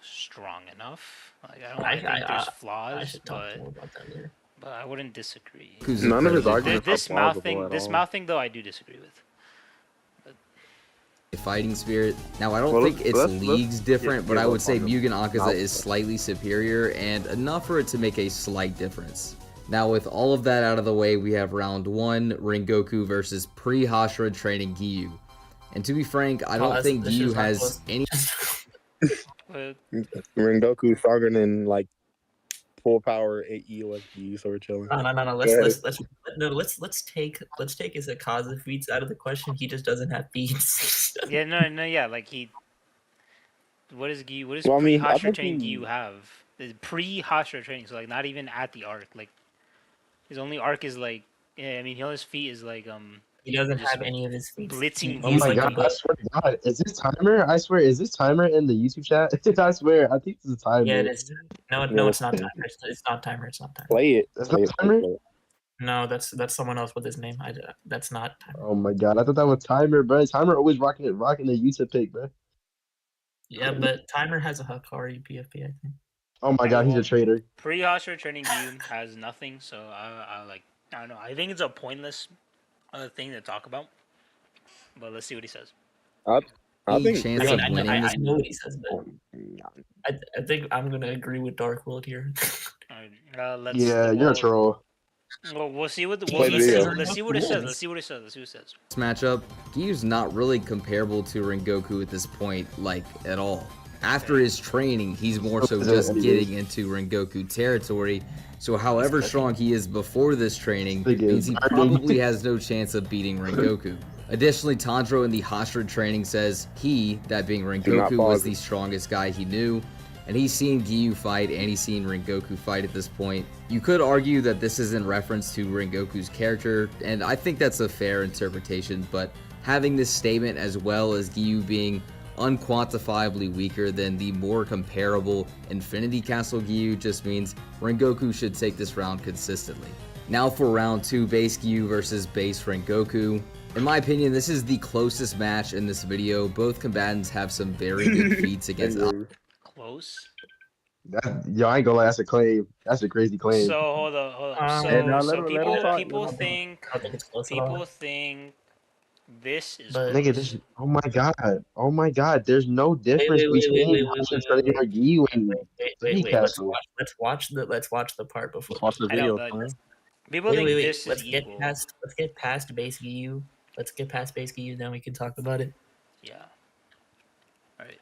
Speaker 2: strong enough. Like I don't.
Speaker 7: I-
Speaker 2: I think there's
Speaker 7: I
Speaker 2: flaws,
Speaker 7: should talk
Speaker 2: but
Speaker 7: more about that later.
Speaker 2: I wouldn't disagree.
Speaker 5: None of his arguments are
Speaker 2: This mouth
Speaker 5: plausible at all.
Speaker 2: mouth thing though, I do disagree with.
Speaker 4: Fighting spirit. Now, I don't
Speaker 5: Well,
Speaker 4: think it's
Speaker 5: let's
Speaker 4: leagues different, but
Speaker 5: get
Speaker 4: I would
Speaker 5: up
Speaker 4: say
Speaker 5: on the
Speaker 4: Mugen Akaza
Speaker 5: mouth
Speaker 4: is
Speaker 5: stuff.
Speaker 4: slightly superior and enough for it to make a slight difference. Now, with all of that out of the way, we have round 1, Rengoku versus pre-Hashira training Giyu. And to be frank, I don't think
Speaker 7: this
Speaker 4: Giyu
Speaker 7: is not
Speaker 4: has
Speaker 7: close.
Speaker 4: any...
Speaker 2: But
Speaker 5: Rengoku stronger than like full power EOSG, so we're chilling.
Speaker 7: No. Let's take his Akaza feats out of the question. He just doesn't have feats.
Speaker 2: yeah, yeah. Like he. What does
Speaker 5: Well, I mean, I
Speaker 2: pre-Hashira
Speaker 5: think
Speaker 2: training Giyu have? Pre-Hashira training, so like not even at the arc. Like His only arc is like, yeah, I mean, his feat is like
Speaker 7: He doesn't
Speaker 2: just
Speaker 7: have any of his feats.
Speaker 2: blitzing
Speaker 1: Oh
Speaker 7: He's
Speaker 1: my
Speaker 7: like
Speaker 1: god,
Speaker 7: a
Speaker 1: I swear to God, is this timer? I swear, is this timer in the YouTube chat? I swear, I think this is
Speaker 7: yeah,
Speaker 1: timer.
Speaker 7: it is. No, it's not timer. It's not timer. It's not timer.
Speaker 5: Play it.
Speaker 1: That's
Speaker 5: Play
Speaker 1: not
Speaker 5: it,
Speaker 1: timer?
Speaker 5: play it.
Speaker 7: No, that's someone else with his name. That's not timer.
Speaker 1: Oh my god, I thought that was timer, bro. Timer always rocking the YouTube pick, bro.
Speaker 7: Yeah, but timer has a Hikari PFP, I think.
Speaker 1: Oh my
Speaker 2: Okay,
Speaker 1: god, he's a
Speaker 2: well,
Speaker 1: traitor.
Speaker 2: pre-Hashira training Giyu has nothing, so I like, I don't know. I think it's a pointless thing to talk about. But let's see what he says.
Speaker 5: I
Speaker 4: Any
Speaker 5: think
Speaker 4: chance
Speaker 7: I mean,
Speaker 4: of
Speaker 7: I know,
Speaker 4: winning this?
Speaker 7: I know what he says, but I think I'm gonna agree with Dark World here.
Speaker 2: Alright, let's.
Speaker 1: Yeah, you're a troll.
Speaker 2: Well, we'll see what the.
Speaker 5: Play
Speaker 2: Let's,
Speaker 5: video.
Speaker 2: let's see what it says. Let's see what it says. Let's see what it says.
Speaker 4: This matchup, Giyu's not really comparable to Rengoku at this point, like, at all. After his training, he's more so just getting into Rengoku territory, so however strong he is before this training means he probably has no chance of beating Rengoku. Additionally, Tanjiro in the Hashira training says he, that being Rengoku, was the strongest guy he knew, and he's seen Giyu fight and he's seen Rengoku fight at this point. You could argue that this is in reference to Rengoku's character, and I think that's a fair interpretation, but having this statement as well as Giyu being unquantifiably weaker than the more comparable Infinity Castle Giyu just means Rengoku should take this round consistently. Now for round 2, base Giyu versus base Rengoku. In my opinion, this is the closest match in this video. Both combatants have some very good feats against
Speaker 2: Close.
Speaker 1: Yo, I ain't gonna lie, that's a claim. That's a crazy claim.
Speaker 2: So hold on.
Speaker 5: Hey, now
Speaker 2: So,
Speaker 5: let him talk.
Speaker 2: people think
Speaker 7: I don't think it's close at all.
Speaker 2: people think this is
Speaker 7: But-
Speaker 1: Nigga,
Speaker 2: close.
Speaker 1: oh my god, there's no difference between Hashira training or Giyu and Infinity Castle.
Speaker 7: Let's watch the part before.
Speaker 5: Watch the
Speaker 2: I know,
Speaker 5: video.
Speaker 2: but
Speaker 5: Huh?
Speaker 2: people think this
Speaker 7: Let's
Speaker 2: is
Speaker 7: get
Speaker 2: equal.
Speaker 7: past base Giyu. Let's get past base Giyu, then we can talk about it.
Speaker 2: Yeah. Alright.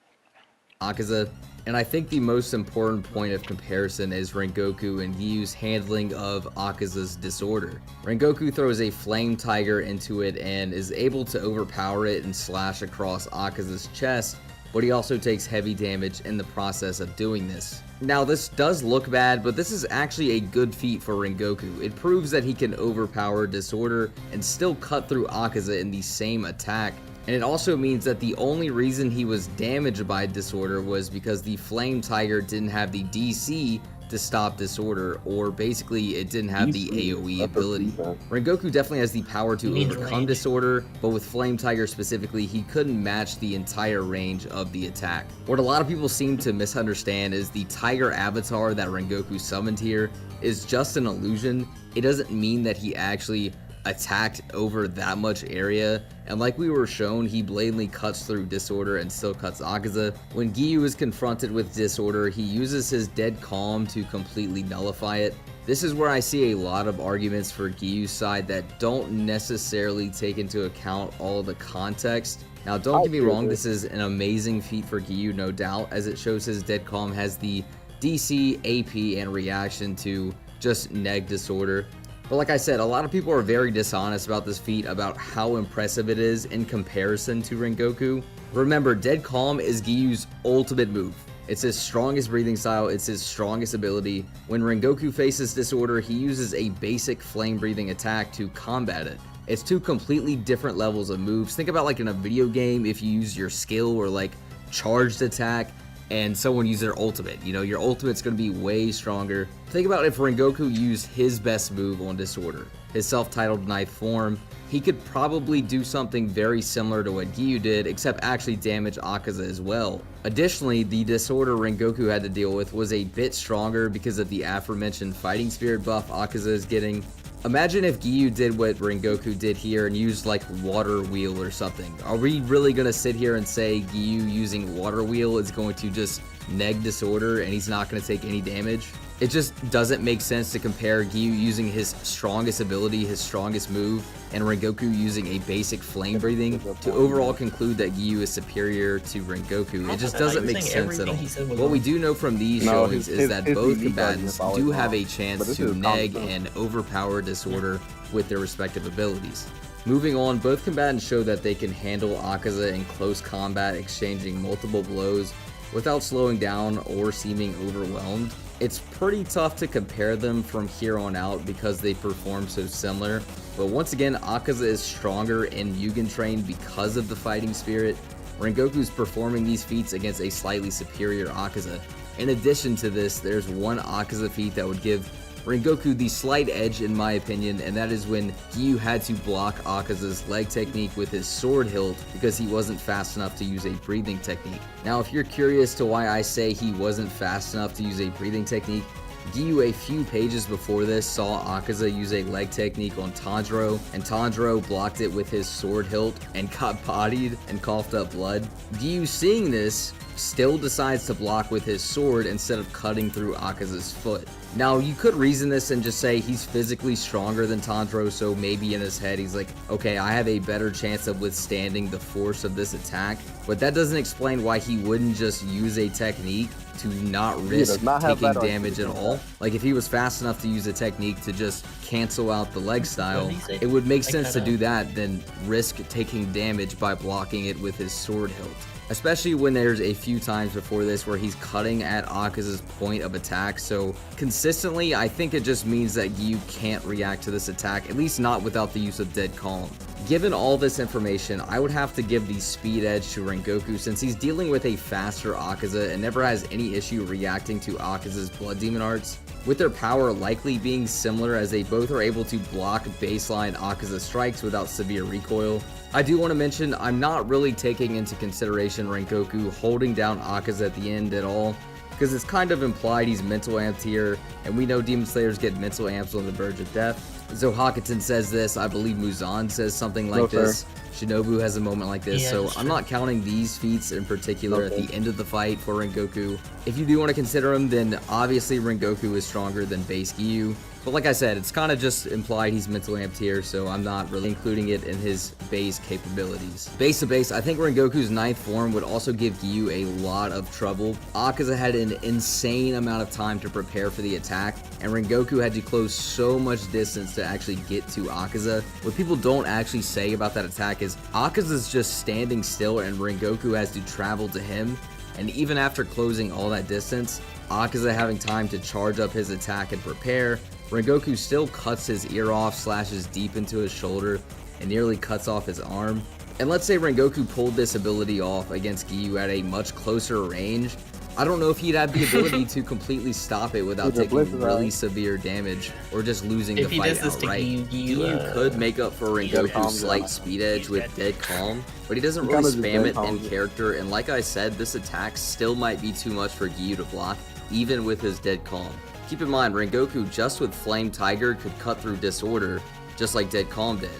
Speaker 4: Akaza, and I think the most important point of comparison is Rengoku and Giyu's handling of Akaza's disorder. Rengoku throws a flame tiger into it and is able to overpower it and slash across Akaza's chest, but he also takes heavy damage in the process of doing this. Now this does look bad, but this is actually a good feat for Rengoku. It proves that he can overpower disorder and still cut through Akaza in the same attack. And it also means that the only reason he was damaged by disorder was because the flame tiger didn't have the DC to stop disorder, or basically it didn't have the AoE ability. Rengoku definitely has the power to overcome disorder, but with flame tiger specifically, he couldn't match the entire range of the attack. What a lot of people seem to misunderstand is the tiger avatar that Rengoku summoned here is just an illusion. It doesn't mean that he actually attacked over that much area, and like we were shown, he blatantly cuts through disorder and still cuts Akaza. When Giyu is confronted with disorder, he uses his dead calm to completely nullify it. This is where I see a lot of arguments for Giyu's side that don't necessarily take into account all the context. Now don't get me wrong, this is an amazing feat for Giyu, no doubt, as it shows his dead calm has the DC, AP, and reaction to just neg disorder. But like I said, a lot of people are very dishonest about this feat, about how impressive it is in comparison to Rengoku. Remember, Dead Calm is Giyu's ultimate move. It's his strongest breathing style, it's his strongest ability. When Rengoku faces disorder, he uses a basic flame breathing attack to combat it. It's two completely different levels of moves. Think about like in a video game, if you use your skill or like charged attack, and someone uses their ultimate. You know, your ultimate's going to be way stronger. Think about if Rengoku used his best move on disorder, his self-titled Ninth Form. He could probably do something very similar to what Giyu did, except actually damage Akaza as well. Additionally, the disorder Rengoku had to deal with was a bit stronger because of the aforementioned fighting spirit buff Akaza is getting. Imagine if Giyu did what Rengoku did here and used like Water Wheel or something. Are we really going to sit here and say Giyu using Water Wheel is going to just neg disorder and he's not going to take any damage? It just doesn't make sense to compare Giyu using his strongest ability, his strongest move, and Rengoku using a basic flame breathing to overall conclude that Giyu is superior to Rengoku. It just doesn't make sense at all. What we do know from these showings is that both combatants do have a chance to neg and overpower disorder with their respective abilities. Moving on, both combatants show that they can handle Akaza in close combat, exchanging multiple blows without slowing down or seeming overwhelmed. It's pretty tough to compare them from here on out because they perform so similar, but once again, Akaza is stronger in Mugen Train because of the fighting spirit. Rengoku's performing these feats against a slightly superior Akaza. In addition to this, there's one Akaza feat that would give Rengoku the slight edge in my opinion, and that is when Giyu had to block Akaza's leg technique with his sword hilt because he wasn't fast enough to use a breathing technique. Now, if you're curious to why I say he wasn't fast enough to use a breathing technique, Giyu a few pages before this saw Akaza use a leg technique on Tanjiro, and Tanjiro blocked it with his sword hilt and got bodied and coughed up blood. Giyu, seeing this, still decides to block with his sword instead of cutting through Akaza's foot. Now, you could reason this and just say he's physically stronger than Tanjiro, so maybe in his head he's like, okay, I have a better chance of withstanding the force of this attack, but that doesn't explain why he wouldn't just use a technique to not risk taking damage at all. Like, if he was fast enough to use a technique to just cancel out the leg style, it would make sense to do that than risk taking damage by blocking it with his sword hilt. Especially when there's a few times before this where he's cutting at Akaza's point of attack, so consistently I think it just means that Giyu can't react to this attack, at least not without the use of Dead Calm. Given all this information, I would have to give the speed edge to Rengoku since he's dealing with a faster Akaza and never has any issue reacting to Akaza's Blood Demon arts, with their power likely being similar as they both are able to block baseline Akaza strikes without severe recoil. I do want to mention, I'm not really taking into consideration Rengoku holding down Akaza at the end at all, because it's kind of implied he's mental amped here, and we know Demon Slayers get mental amps on the verge of death. Zohakutin says this, I believe Muzan says something like this, Shinobu has a moment like this, so I'm not counting these feats in particular at the end of the fight for Rengoku. If you do want to consider them, then obviously Rengoku is stronger than base Giyu. But like I said, it's kind of just implied he's mental amped here, so I'm not really including it in his base capabilities. Base to base, I think Rengoku's 9th form would also give Giyu a lot of trouble. Akaza had an insane amount of time to prepare for the attack, and Rengoku had to close so much distance to actually get to Akaza. What people don't actually say about that attack is Akaza's just standing still and Rengoku has to travel to him, and even after closing all that distance, Akaza having time to charge up his attack and prepare, Rengoku still cuts his ear off, slashes deep into his shoulder, and nearly cuts off his arm. And let's say Rengoku pulled this ability off against Giyu at a much closer range, I don't know if he'd have the ability to completely stop it without taking really severe damage or just losing the fight outright. Giyu could make up for Rengoku's slight speed edge with Dead Calm, but he doesn't really spam it in character, and like I said, this attack still might be too much for Giyu to block, even with his Dead Calm. Keep in mind, Rengoku just with Flame Tiger could cut through Disorder, just like Dead Calm did.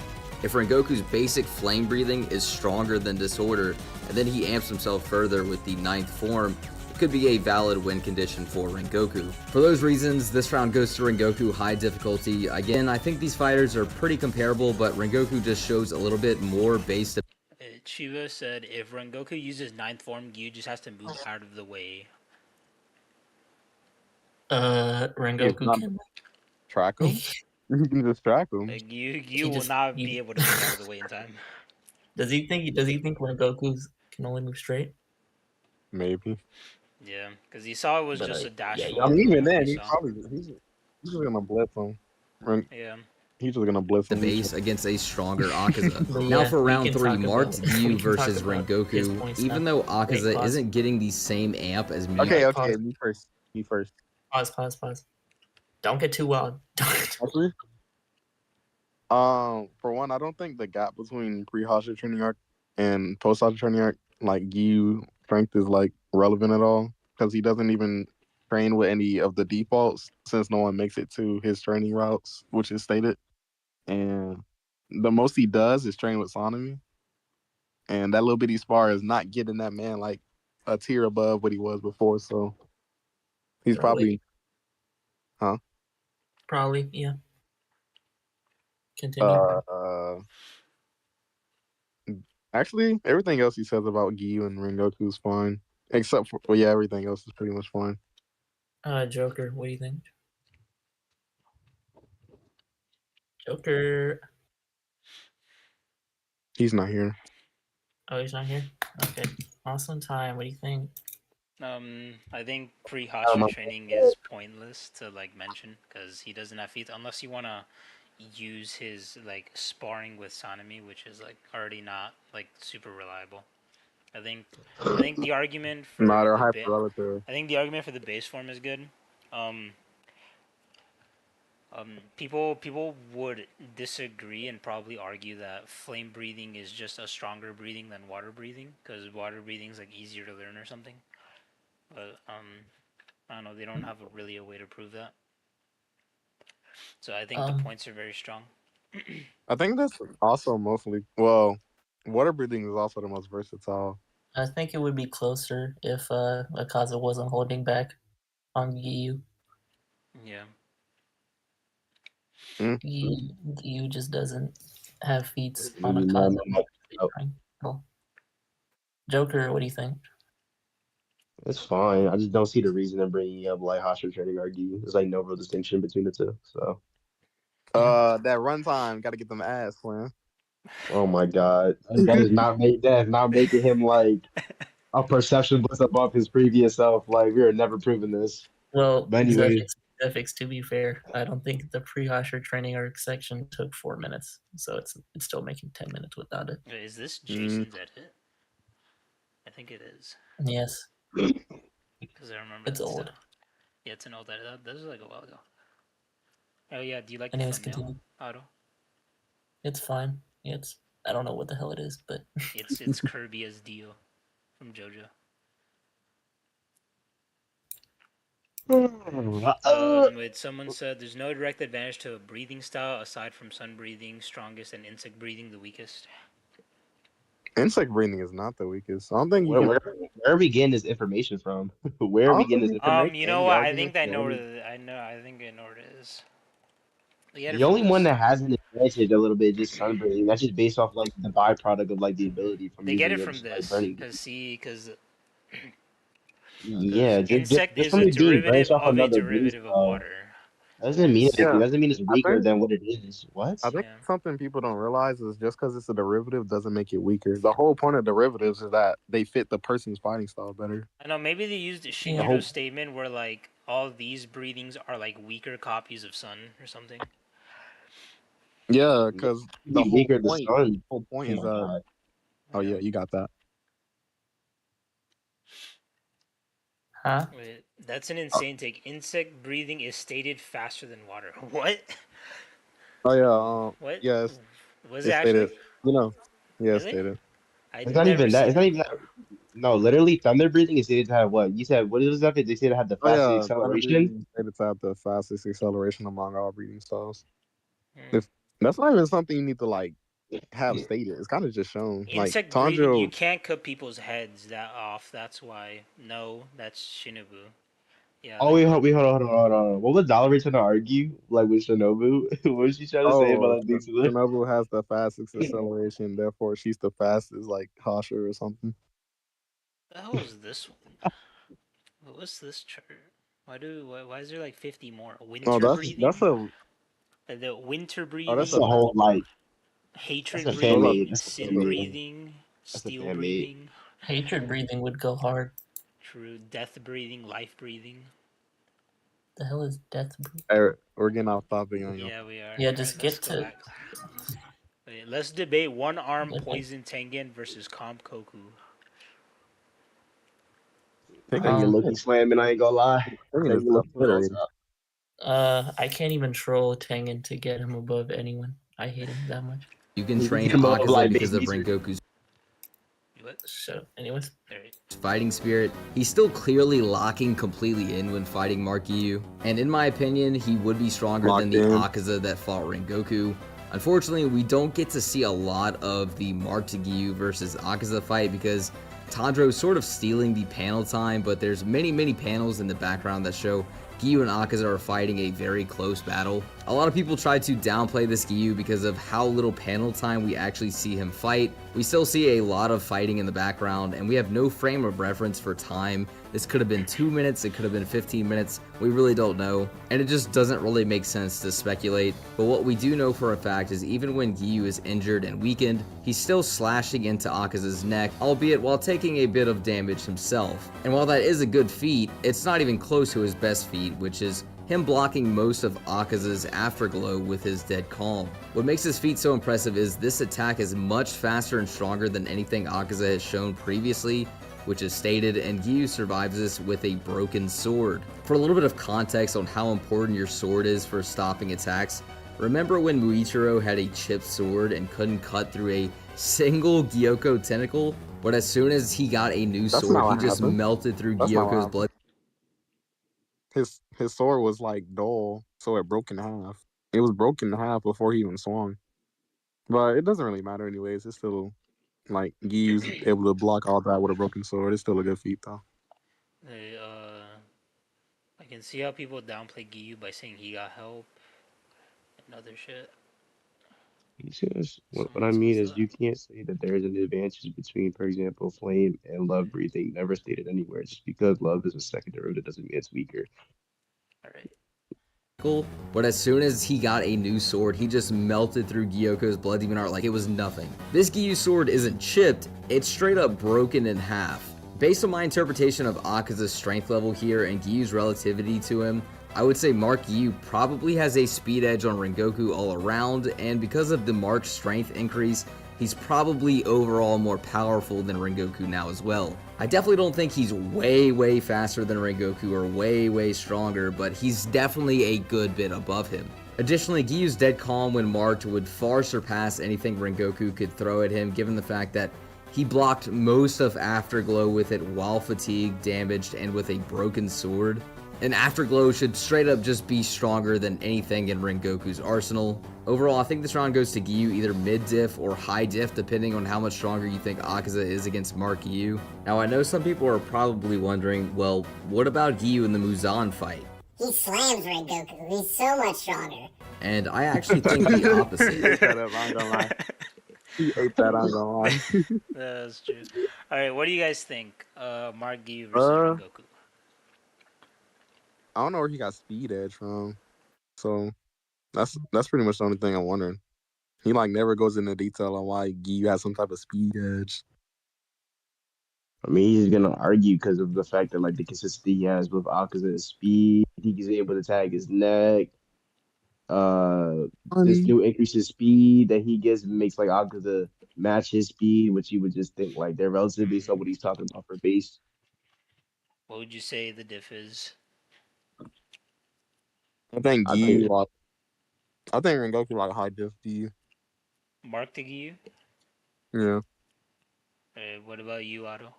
Speaker 4: If Rengoku's basic flame breathing is stronger than Disorder, and then he amps himself further with the 9th form, it could be a valid win condition for Rengoku. For those reasons, this round goes to Rengoku high difficulty. Again, I think these fighters are pretty comparable, but Rengoku just shows a little bit more based.
Speaker 2: Chiva said if Rengoku uses 9th form, Giyu just has to move out of the way.
Speaker 7: Rengoku can
Speaker 5: track him. You can just track him.
Speaker 2: Like, you will not be able to move out of the way in time.
Speaker 7: Does he think Rengoku can only move straight?
Speaker 5: Maybe.
Speaker 2: Yeah, because he saw it was just a dash.
Speaker 5: I mean, even then, he's just gonna blitz him.
Speaker 2: Yeah.
Speaker 5: He's just gonna blitz
Speaker 4: the
Speaker 5: him.
Speaker 4: base against a stronger Akaza. Now for round 3, marked Giyu versus Rengoku. Even though Akaza isn't getting the same amp as me.
Speaker 5: Okay, me first.
Speaker 7: Pause. Don't get too wild.
Speaker 5: Actually, for one, I don't think the gap between pre-Hostage training arc and post-Hostage training arc, like Giyu strength, is like relevant at all because he doesn't even train with any of the defaults since no one makes it to his training routes, which is stated. And the most he does is train with Sonami, and that little bitty spar is not getting that man like a tier above what he was before. So he's probably.
Speaker 7: Probably, yeah. Continue.
Speaker 5: Actually, everything else he says about Giyu and Rengoku is fine. Except for, well, yeah, everything else is pretty much fine.
Speaker 7: Joker, what do you think? Joker.
Speaker 5: He's not here.
Speaker 7: Oh, he's not here? Okay. Awesome time. What do you think?
Speaker 2: I think
Speaker 1: Um,
Speaker 2: pre-Hashira training is pointless to like mention because he doesn't have feats unless you wanna use his like sparring with Sanemi, which is like already not like super reliable. I think I think the argument
Speaker 5: Nah,
Speaker 2: for
Speaker 5: they're
Speaker 2: the
Speaker 5: hyper relative.
Speaker 2: I think the argument for the base form is good. Um, people would disagree and probably argue that flame breathing is just a stronger breathing than water breathing because water breathing is like easier to learn or something. But I don't know. They don't have really a way to prove that. So I think the
Speaker 7: Um,
Speaker 2: points are very strong.
Speaker 5: I think that's also mostly well, water breathing is also the most versatile.
Speaker 7: I think it would be closer if Akaza wasn't holding back on Giyu.
Speaker 2: Yeah.
Speaker 5: Mm.
Speaker 7: Giyu just doesn't have feats on
Speaker 1: no,
Speaker 7: Akaza.
Speaker 1: no, no, no.
Speaker 7: Well, Joker, what do you think?
Speaker 1: It's fine. I just don't see the reason in bringing up like Hashira training argue. There's like no real distinction between the two. So,
Speaker 7: Yeah.
Speaker 5: That runtime, got to get them ass, man.
Speaker 1: oh my God, that is not making him like a perception blitz above his previous self. Like we are never proving this.
Speaker 7: Well,
Speaker 1: But anyway,
Speaker 7: Zephyx, to be fair, I don't think the pre-Hashira training arc section took 4 minutes, so it's still making 10 minutes without it.
Speaker 2: Wait, is this
Speaker 5: Mm.
Speaker 2: Jason's edit? I think it is
Speaker 7: Yes,
Speaker 2: because I remember
Speaker 7: it's
Speaker 2: this
Speaker 7: old.
Speaker 2: stuff. Yeah, it's an old edit. This was like a while ago. Oh yeah, do you like the
Speaker 7: Anyways,
Speaker 2: thumbnail,
Speaker 7: continue.
Speaker 2: Otto?
Speaker 7: It's fine. It's I don't know what the hell it is, but
Speaker 2: It's Kirby as Dio from JoJo. Wait, someone said there's no direct advantage to a breathing style aside from sun breathing, strongest, and insect breathing, the weakest.
Speaker 5: Insect breathing is not the weakest. I don't think you
Speaker 1: where,
Speaker 5: can.
Speaker 1: where, where are we getting this information from? Where
Speaker 5: I
Speaker 1: are we
Speaker 5: don't
Speaker 1: getting
Speaker 5: think
Speaker 1: this
Speaker 5: you can
Speaker 1: information?
Speaker 5: make
Speaker 2: You know
Speaker 5: any
Speaker 2: what? I
Speaker 5: argument
Speaker 2: think I
Speaker 5: for
Speaker 2: know
Speaker 5: any.
Speaker 2: where I think I know where it is. You get it
Speaker 1: The
Speaker 2: from
Speaker 1: only one
Speaker 2: this.
Speaker 1: that has an advantage a little bit is just sunburning. That's just based off like the byproduct of like the ability from
Speaker 2: They get
Speaker 1: using
Speaker 2: it
Speaker 1: it,
Speaker 2: from
Speaker 1: just like
Speaker 2: this,
Speaker 1: burning.
Speaker 2: because
Speaker 1: Yeah,
Speaker 2: insect
Speaker 1: just
Speaker 2: is
Speaker 1: from
Speaker 2: a
Speaker 1: it being
Speaker 2: derivative
Speaker 1: burnt off
Speaker 2: of a
Speaker 1: another breathing
Speaker 2: derivative of
Speaker 1: style
Speaker 2: water.
Speaker 1: doesn't mean
Speaker 2: Whereas,
Speaker 1: anything.
Speaker 5: Yeah,
Speaker 1: Doesn't mean it's
Speaker 5: I
Speaker 1: weaker
Speaker 5: think
Speaker 1: than what it is. What?
Speaker 5: I think
Speaker 2: yeah,
Speaker 5: something people don't realize is just because it's a derivative doesn't make it weaker. The whole point of derivatives is that they fit the person's fighting style better.
Speaker 2: I know maybe they used
Speaker 1: The
Speaker 7: yeah.
Speaker 2: Shinjudo's
Speaker 1: whole
Speaker 2: statement where like all these breathings are like weaker copies of Sun or something.
Speaker 5: Yeah, because the
Speaker 1: be weaker the sun.
Speaker 5: whole point
Speaker 1: Oh
Speaker 5: is
Speaker 1: my God.
Speaker 5: oh
Speaker 2: Yeah.
Speaker 5: yeah, you got that.
Speaker 7: Huh?
Speaker 2: Wait, that's an insane take. Insect breathing is stated faster than water. What?
Speaker 5: Oh yeah,
Speaker 2: What?
Speaker 5: yeah,
Speaker 2: Was it
Speaker 5: it's
Speaker 2: actually?
Speaker 5: stated. You know, yeah, it's
Speaker 2: Really?
Speaker 5: stated.
Speaker 2: I'd
Speaker 1: It's not
Speaker 2: never
Speaker 1: even that.
Speaker 2: seen
Speaker 1: It's not
Speaker 2: it.
Speaker 1: even that. No, literally, thunder breathing is stated to have what? You said what is that? They said it had the
Speaker 5: Oh
Speaker 1: fastest
Speaker 5: yeah, thunder
Speaker 1: acceleration.
Speaker 5: breathing is stated to have the fastest acceleration among all breathing styles.
Speaker 2: Hmm.
Speaker 5: If that's not even something you need to like have stated, it's kind of just shown. Like
Speaker 2: Insect breathing, you
Speaker 5: Tanjiro.
Speaker 2: can't cut people's heads that off. That's why. No, that's Shinobu. Yeah,
Speaker 1: Oh
Speaker 2: like
Speaker 1: wait, hold on. What was Dollar trying to argue? Like with Shinobu? What was she trying to say
Speaker 5: Oh,
Speaker 1: about that thing to
Speaker 5: Shinobu has the fastest acceleration, therefore she's the fastest, like Hasha or something.
Speaker 2: the hell is this one? What's this chart? Why is there like 50 more?
Speaker 5: Oh,
Speaker 2: Winter breathing? The winter
Speaker 5: that's
Speaker 1: That's
Speaker 5: a
Speaker 1: a
Speaker 2: breathing,
Speaker 1: whole like that's
Speaker 2: hatred
Speaker 1: a fan
Speaker 5: hold up.
Speaker 1: made.
Speaker 2: breathing,
Speaker 1: That's a fan
Speaker 2: sin
Speaker 1: made.
Speaker 2: breathing,
Speaker 1: That's a
Speaker 2: steel
Speaker 1: fan made.
Speaker 2: breathing,
Speaker 7: Hatred breathing would go hard.
Speaker 2: true, death breathing, life breathing.
Speaker 7: The hell is death breathing?
Speaker 5: We're getting off topic on you.
Speaker 2: Yeah, we are.
Speaker 7: Yeah,
Speaker 2: Alright,
Speaker 7: just
Speaker 2: let's
Speaker 7: get
Speaker 2: go
Speaker 7: to.
Speaker 2: back. Wait, let's debate one arm
Speaker 7: Okay.
Speaker 2: poison Tengen versus Comp Koku.
Speaker 5: I think
Speaker 1: Then you
Speaker 7: Um,
Speaker 1: looking slamming. I ain't gonna lie.
Speaker 5: Tengen
Speaker 1: Then
Speaker 5: is
Speaker 1: you looking on
Speaker 5: underrated.
Speaker 1: top.
Speaker 7: I can't even troll Tengen to get him above anyone. I hate him that much.
Speaker 4: You can
Speaker 1: You
Speaker 4: train
Speaker 1: get him up
Speaker 4: Akaza
Speaker 1: like
Speaker 4: because
Speaker 1: big
Speaker 4: of
Speaker 1: meter.
Speaker 4: Rengoku's
Speaker 2: What?
Speaker 7: Shut up. Anyways,
Speaker 2: Alright.
Speaker 4: fighting spirit. He's still clearly locking completely in when fighting Mark Giyu, and in my opinion, he would be stronger than
Speaker 5: Locked
Speaker 4: the
Speaker 5: in.
Speaker 4: Akaza that fought Rengoku. Unfortunately, we don't get to see a lot of the Mark to Giyu versus Akaza fight because Tanjiro's sort of stealing the panel time, but there's many panels in the background that show Giyu and Akaza are fighting a very close battle. A lot of people try to downplay this Giyu because of how little panel time we actually see him fight. We still see a lot of fighting in the background, and we have no frame of reference for time. This could have been 2 minutes, it could have been 15 minutes, we really don't know, and it just doesn't really make sense to speculate. But what we do know for a fact is even when Giyu is injured and weakened, he's still slashing into Akaza's neck, albeit while taking a bit of damage himself. And while that is a good feat, it's not even close to his best feat, which is him blocking most of Akaza's afterglow with his dead calm. What makes this feat so impressive is this attack is much faster and stronger than anything Akaza has shown previously, which is stated, and Giyu survives this with a broken sword. For a little bit of context on how important your sword is for stopping attacks, remember when Muichiro had a chipped sword and couldn't cut through a single Gyoko tentacle? But as soon as he got a new
Speaker 5: That's
Speaker 4: sword,
Speaker 5: not
Speaker 4: he
Speaker 5: what
Speaker 4: just
Speaker 5: happened.
Speaker 4: melted through
Speaker 5: That's not what
Speaker 4: Gyoko's
Speaker 5: happened.
Speaker 4: blood.
Speaker 5: His sword was like dull, so it broke in half. It was broken in half before he even swung. But it doesn't really matter anyways. It's still like Giyu's able to block all that with a broken sword. It's still a good feat though.
Speaker 2: Hey, I can see how people downplay Giyu by saying he got help and other shit.
Speaker 1: It's just, what
Speaker 2: Someone
Speaker 1: I mean
Speaker 2: says
Speaker 1: is
Speaker 2: that.
Speaker 1: you can't say that there's an advantage between, for example, flame and love breathing. Never stated anywhere. Just because love is a second derivative doesn't mean it's weaker.
Speaker 2: Alright.
Speaker 4: But as soon as he got a new sword, he just melted through Gyoko's blood demon art like it was nothing. This Giyu sword isn't chipped, it's straight up broken in half. Based on my interpretation of Akaza's strength level here and Giyu's relativity to him, I would say Mark Giyu probably has a speed edge on Rengoku all around, and because of the Mark's strength increase, he's probably overall more powerful than Rengoku now as well. I definitely don't think he's way faster than Rengoku or way stronger, but he's definitely a good bit above him. Additionally, Giyu's dead calm when marked would far surpass anything Rengoku could throw at him, given the fact that he blocked most of Afterglow with it while fatigued, damaged, and with a broken sword. And Afterglow should straight up just be stronger than anything in Rengoku's arsenal. Overall, I think this round goes to Giyu either mid-diff or high-diff, depending on how much stronger you think Akaza is against Mark Giyu. Now, I know some people are probably wondering, well, what about Giyu in the Muzan fight?
Speaker 8: He slams Rengoku. He's so much stronger.
Speaker 4: And I actually think the
Speaker 5: He
Speaker 4: opposite.
Speaker 5: ate that up, I ain't gonna lie. He ate that, I ain't gonna lie.
Speaker 2: That's true. Alright, what do you guys think? Mark Giyu versus Rengoku.
Speaker 5: I don't know where he got speed edge from. So that's pretty much the only thing I'm wondering. He like never goes into detail on why Giyu has some type of speed edge.
Speaker 1: I mean, he's gonna argue because of the fact that like the consistency he has with Akaza's speed, he's able to tag his neck. This
Speaker 5: Funny.
Speaker 1: new increase in speed that he gets makes like Akaza match his speed, which you would just think like they're relative based on what he's talking about for base.
Speaker 2: What would you say the diff is?
Speaker 5: I think
Speaker 1: I think
Speaker 5: Giyu like I think Rengoku like high diff Giyu.
Speaker 2: Mark to Giyu?
Speaker 5: Yeah.
Speaker 2: What about you, Otto?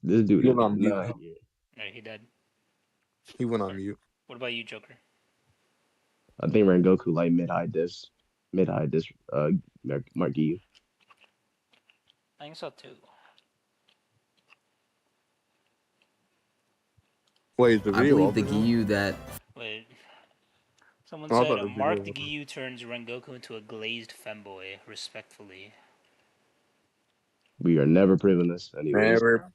Speaker 1: this dude
Speaker 5: He
Speaker 1: is
Speaker 5: went on mute.
Speaker 1: not here.
Speaker 2: Alright, he dead.
Speaker 5: He went on mute.
Speaker 2: What about you, Joker?
Speaker 1: I think Rengoku like mid high diss Mark Giyu.
Speaker 2: I think so too.
Speaker 5: Wait, is the
Speaker 4: I
Speaker 5: video
Speaker 4: believe the
Speaker 5: over now?
Speaker 4: Giyu that
Speaker 2: Wait. Someone
Speaker 5: I thought
Speaker 2: said,
Speaker 5: the video
Speaker 2: Mark
Speaker 5: was-
Speaker 2: the Giyu turns Rengoku into a glazed femboy, respectfully.
Speaker 1: We are never proving this, anyways.
Speaker 5: Never.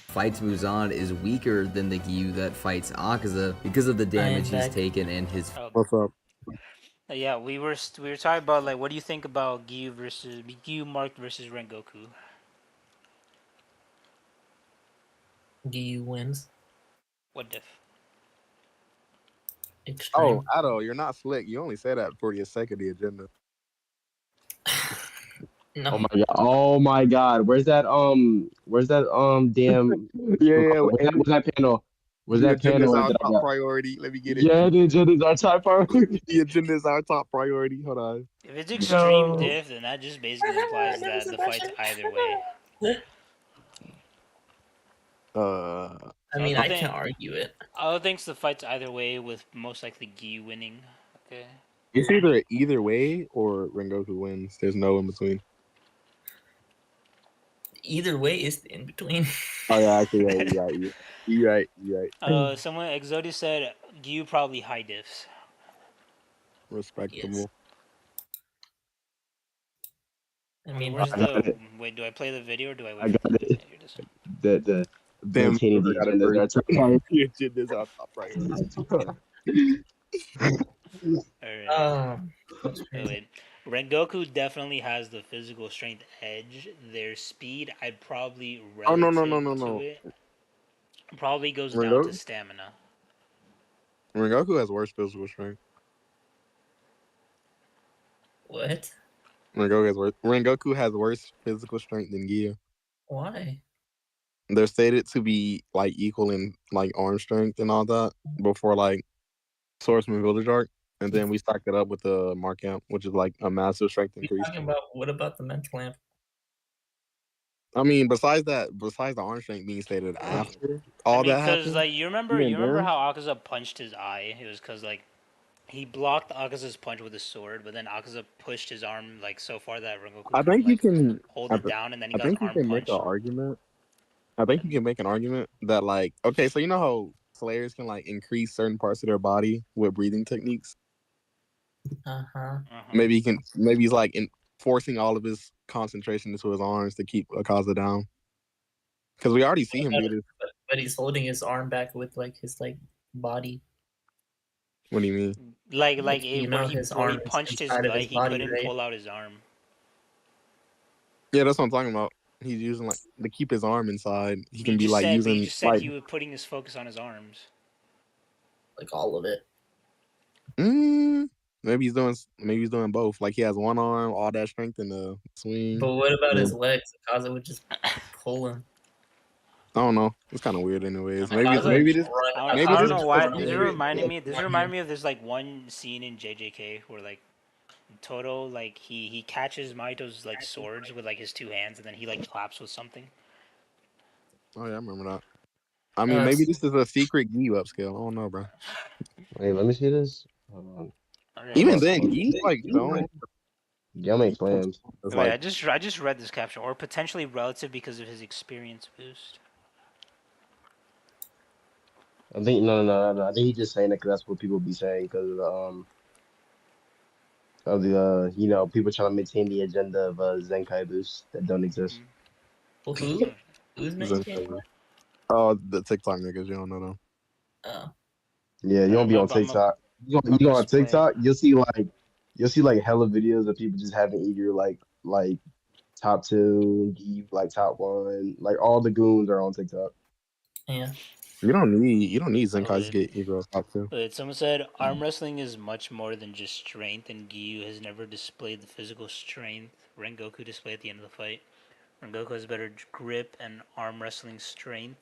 Speaker 4: fights Muzan is weaker than the Giyu that fights Akaza because of the damage he's
Speaker 7: back.
Speaker 4: taken and his.
Speaker 5: What's up?
Speaker 2: Yeah, we were talking about like what do you think about Giyu Mark versus Rengoku?
Speaker 7: Giyu wins.
Speaker 2: What diff?
Speaker 7: Extreme.
Speaker 5: Oh, Ado, you're not slick. You only say that for the sake of the agenda.
Speaker 7: No.
Speaker 1: Oh my god. Where's that damn
Speaker 5: Yeah,
Speaker 1: where's that panel? Where's
Speaker 5: the
Speaker 1: that
Speaker 5: agenda is
Speaker 1: panel
Speaker 5: our
Speaker 1: that I
Speaker 5: top
Speaker 1: got?
Speaker 5: priority. Let me get it.
Speaker 1: Yeah, the agenda is our top priority.
Speaker 5: The agenda is our top priority. Hold on.
Speaker 2: If it's extreme
Speaker 1: No.
Speaker 2: diff, then that just basically implies that the fight's either way.
Speaker 7: I mean, I can't argue it.
Speaker 2: Other thinks the fight's either way, with most likely Giyu winning. Okay.
Speaker 5: It's either way or Rengoku wins. There's no in between.
Speaker 7: Either way is in between.
Speaker 5: Oh yeah, actually, yeah, you're right. You're right. You're right.
Speaker 2: Someone Exodia said Giyu probably high diffs.
Speaker 7: Yes.
Speaker 5: Respectable.
Speaker 7: I
Speaker 2: Wait,
Speaker 7: mean,
Speaker 2: where's
Speaker 1: I got
Speaker 2: the
Speaker 1: it.
Speaker 2: wait? Do I play the video or do I
Speaker 1: I
Speaker 2: wait for
Speaker 1: got
Speaker 2: the video?
Speaker 1: it.
Speaker 2: Yeah, here it is.
Speaker 1: The
Speaker 5: Damn,
Speaker 1: maintaining
Speaker 5: I
Speaker 1: the
Speaker 5: got it
Speaker 1: agenda is
Speaker 5: first.
Speaker 1: our turn.
Speaker 5: The agenda's our top priority.
Speaker 2: Alright.
Speaker 7: that's
Speaker 2: Oh,
Speaker 7: crazy.
Speaker 2: wait. Rengoku definitely has the physical strength edge. Their speed, I'd probably
Speaker 5: Oh no
Speaker 2: relative to
Speaker 5: no!
Speaker 2: it, probably goes down to
Speaker 5: Rengoku,
Speaker 2: stamina.
Speaker 5: Rengoku has worse physical strength.
Speaker 7: What?
Speaker 5: Rengoku has worse physical strength than Giyu.
Speaker 7: Why?
Speaker 5: They're stated to be like equal in like arm strength and all that before like Swordsman Village arc, and then we stacked it up with the Mark Amp, which is like a massive strength
Speaker 7: We
Speaker 5: increase.
Speaker 7: talking about what about the mental amp?
Speaker 5: I mean, besides that, besides the arm strength being stated after
Speaker 2: I
Speaker 5: all
Speaker 2: mean,
Speaker 5: that
Speaker 2: cause
Speaker 5: happened,
Speaker 2: like
Speaker 5: even
Speaker 2: you remember
Speaker 5: then,
Speaker 2: how Akaza punched his eye? It was cause like he blocked Akaza's punch with his sword, but then Akaza pushed his arm like so far that Rengoku
Speaker 5: I
Speaker 2: couldn't
Speaker 5: think you
Speaker 2: like
Speaker 5: can.
Speaker 2: hold
Speaker 5: I,
Speaker 2: it
Speaker 5: th-
Speaker 2: down, and then he
Speaker 5: I
Speaker 2: got his
Speaker 5: think you
Speaker 2: arm
Speaker 5: can make an
Speaker 2: punched.
Speaker 5: argument. I think you can make an argument that like, okay, so you know how Slayers can like increase certain parts of their body with breathing techniques.
Speaker 7: Uh-huh.
Speaker 5: Maybe he can. Maybe he's like forcing all of his concentration into his arms to keep Akaza down. Because we already see him do this.
Speaker 7: But he's holding his arm back with like his like body.
Speaker 5: What do you mean?
Speaker 2: Like
Speaker 7: You
Speaker 2: where
Speaker 7: know his
Speaker 2: he
Speaker 7: arm is
Speaker 2: punched his
Speaker 7: inside of
Speaker 2: gut,
Speaker 7: his
Speaker 2: he
Speaker 7: body,
Speaker 2: couldn't
Speaker 7: right?
Speaker 2: pull out his arm.
Speaker 5: Yeah, that's what I'm talking about. He's using like to keep his arm inside. He
Speaker 2: But
Speaker 5: can be like
Speaker 2: you
Speaker 5: using
Speaker 2: just said
Speaker 5: like
Speaker 2: he was putting his focus on his arms.
Speaker 7: Like all of it.
Speaker 5: mm, maybe he's doing both. Like he has one arm, all that strength in the swing.
Speaker 7: But what about his
Speaker 5: And
Speaker 7: legs? Akaza would just pull him.
Speaker 5: I don't know. It's kind of weird, anyways. Maybe
Speaker 2: Akaza,
Speaker 5: maybe this maybe
Speaker 2: I don't
Speaker 5: this
Speaker 2: know
Speaker 5: is just
Speaker 2: why.
Speaker 5: a theory.
Speaker 2: This remind me of this like one scene in JJK where like Toto like he catches Maito's like swords with like his two hands and then he like claps with something.
Speaker 5: Oh yeah, I remember that. I mean,
Speaker 7: Uh,
Speaker 5: maybe this is a secret Giyu upscale. I don't know, bro.
Speaker 1: Wait, let me see this. Hold on.
Speaker 2: Okay.
Speaker 5: Even
Speaker 1: Hold
Speaker 5: then,
Speaker 1: on.
Speaker 5: Giyu's like shown.
Speaker 1: Y'all make plans.
Speaker 5: It's
Speaker 2: Wait,
Speaker 5: like
Speaker 2: I just read this caption, or potentially relative because of his experience boost.
Speaker 1: I think no. I think he's just saying that because that's what people be saying because of the people trying to maintain the agenda of Zenkai boosts that don't exist.
Speaker 2: Mm-hmm.
Speaker 7: well, who's maintaining that?
Speaker 5: oh, the TikTok niggas. You don't know them.
Speaker 7: Oh,
Speaker 1: Yeah, you won't be on TikTok. You go on
Speaker 2: explain.
Speaker 1: TikTok, you'll see like hella videos of people just having either like top two, like top one, like all the goons are on TikTok.
Speaker 7: yeah.
Speaker 5: You don't need
Speaker 2: Oh
Speaker 5: Zenkai's
Speaker 2: wait.
Speaker 5: get Egro top two.
Speaker 2: Wait, someone said arm wrestling is much more than just strength, and Giyu has never displayed the physical strength Rengoku displayed at the end of the fight. Rengoku has better grip and arm wrestling strength,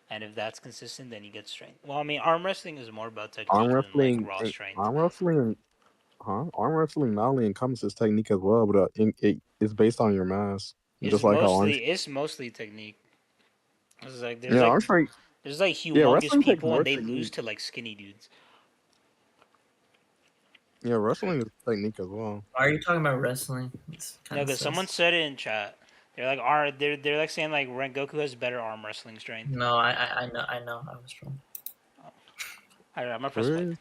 Speaker 2: and if that's consistent, then he gets strength. Well, I mean, arm wrestling is more about
Speaker 5: Arm
Speaker 2: technique than like
Speaker 5: wrestling,
Speaker 2: raw strength.
Speaker 5: arm wrestling, huh? Arm wrestling not only encompasses technique as well, but it's based on your mass, just like how arm.
Speaker 2: It's mostly technique. It's like
Speaker 5: Yeah, arm strength.
Speaker 2: there's like
Speaker 5: Yeah,
Speaker 2: humongous
Speaker 5: wrestling takes
Speaker 2: people
Speaker 5: more
Speaker 2: and they lose
Speaker 5: technique.
Speaker 2: to like skinny dudes.
Speaker 5: Yeah, wrestling is technique as well.
Speaker 7: Why are you talking about wrestling? It's kind
Speaker 2: No,
Speaker 7: of
Speaker 2: because someone
Speaker 7: sus.
Speaker 2: said it in chat. They're like saying like Rengoku has better arm wrestling strength.
Speaker 7: No, I know. I was wrong.
Speaker 2: I'm gonna press play.
Speaker 5: Where?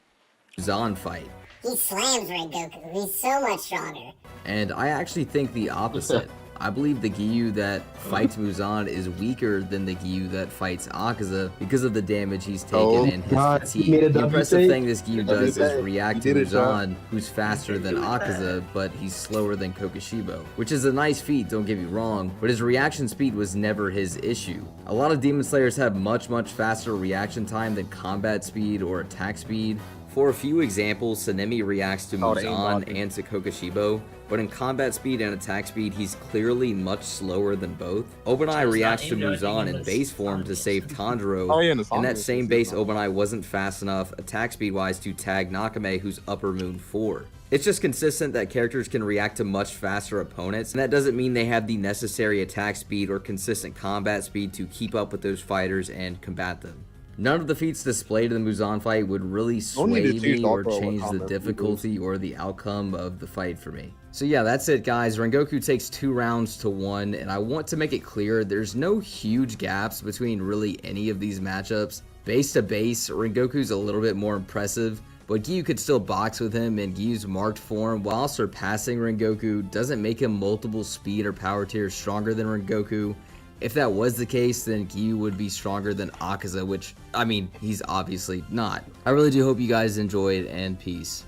Speaker 4: Muzan fight.
Speaker 8: He slams Rengoku. He's so much stronger.
Speaker 4: And I actually think the opposite. I believe the Giyu that fights Muzan is weaker than the Giyu that fights Akaza because of the damage he's taken
Speaker 1: Oh
Speaker 4: and his
Speaker 1: God, he
Speaker 4: fatigue.
Speaker 1: made a
Speaker 4: The
Speaker 1: W
Speaker 4: impressive
Speaker 1: take.
Speaker 4: thing this Giyu does is react
Speaker 5: He
Speaker 4: to
Speaker 5: did it,
Speaker 4: Muzan, who's faster than Akaza, but he's slower than Kokushibo, which is a nice feat, don't get me wrong, but his reaction speed was never his issue. A lot of Demon Slayers have much faster reaction time than combat speed or attack speed. For a few examples, Sanemi reacts to
Speaker 5: Oh, the aim
Speaker 4: Muzan
Speaker 5: dodging.
Speaker 4: and to Kokushibo, but in combat speed and attack speed, he's clearly much slower than both. Obanai
Speaker 7: It's
Speaker 4: reacts
Speaker 7: not
Speaker 4: to
Speaker 7: aim dodging
Speaker 4: Muzan in
Speaker 7: unless
Speaker 4: base
Speaker 7: it's
Speaker 4: form to
Speaker 7: obvious.
Speaker 4: save Tanjiro.
Speaker 5: Oh, yeah, in the
Speaker 4: In that
Speaker 5: Sonic
Speaker 4: same
Speaker 5: is
Speaker 4: base,
Speaker 5: not.
Speaker 4: Obanai wasn't fast enough attack speed wise to tag Nakame, who's Upper Moon 4. It's just consistent that characters can react to much faster opponents, and that doesn't mean they have the necessary attack speed or consistent combat speed to keep up with those fighters and combat them. None of the feats displayed in the Muzan fight would really
Speaker 5: Only
Speaker 4: sway
Speaker 5: the two
Speaker 4: me or
Speaker 5: Stalker
Speaker 4: change the
Speaker 5: combat
Speaker 4: difficulty or the outcome of the fight for me. So yeah, that's it guys. Rengoku takes 2 rounds to 1, and I want to make it clear there's no huge gaps between really any of these matchups. Base to base, Rengoku's a little bit more impressive, but Giyu could still box with him, and Giyu's marked form, while surpassing Rengoku, doesn't make him multiple speed or power tiers stronger than Rengoku. If that was the case, then Giyu would be stronger than Akaza, which, I mean, he's obviously not. I really do hope you guys enjoyed, and peace.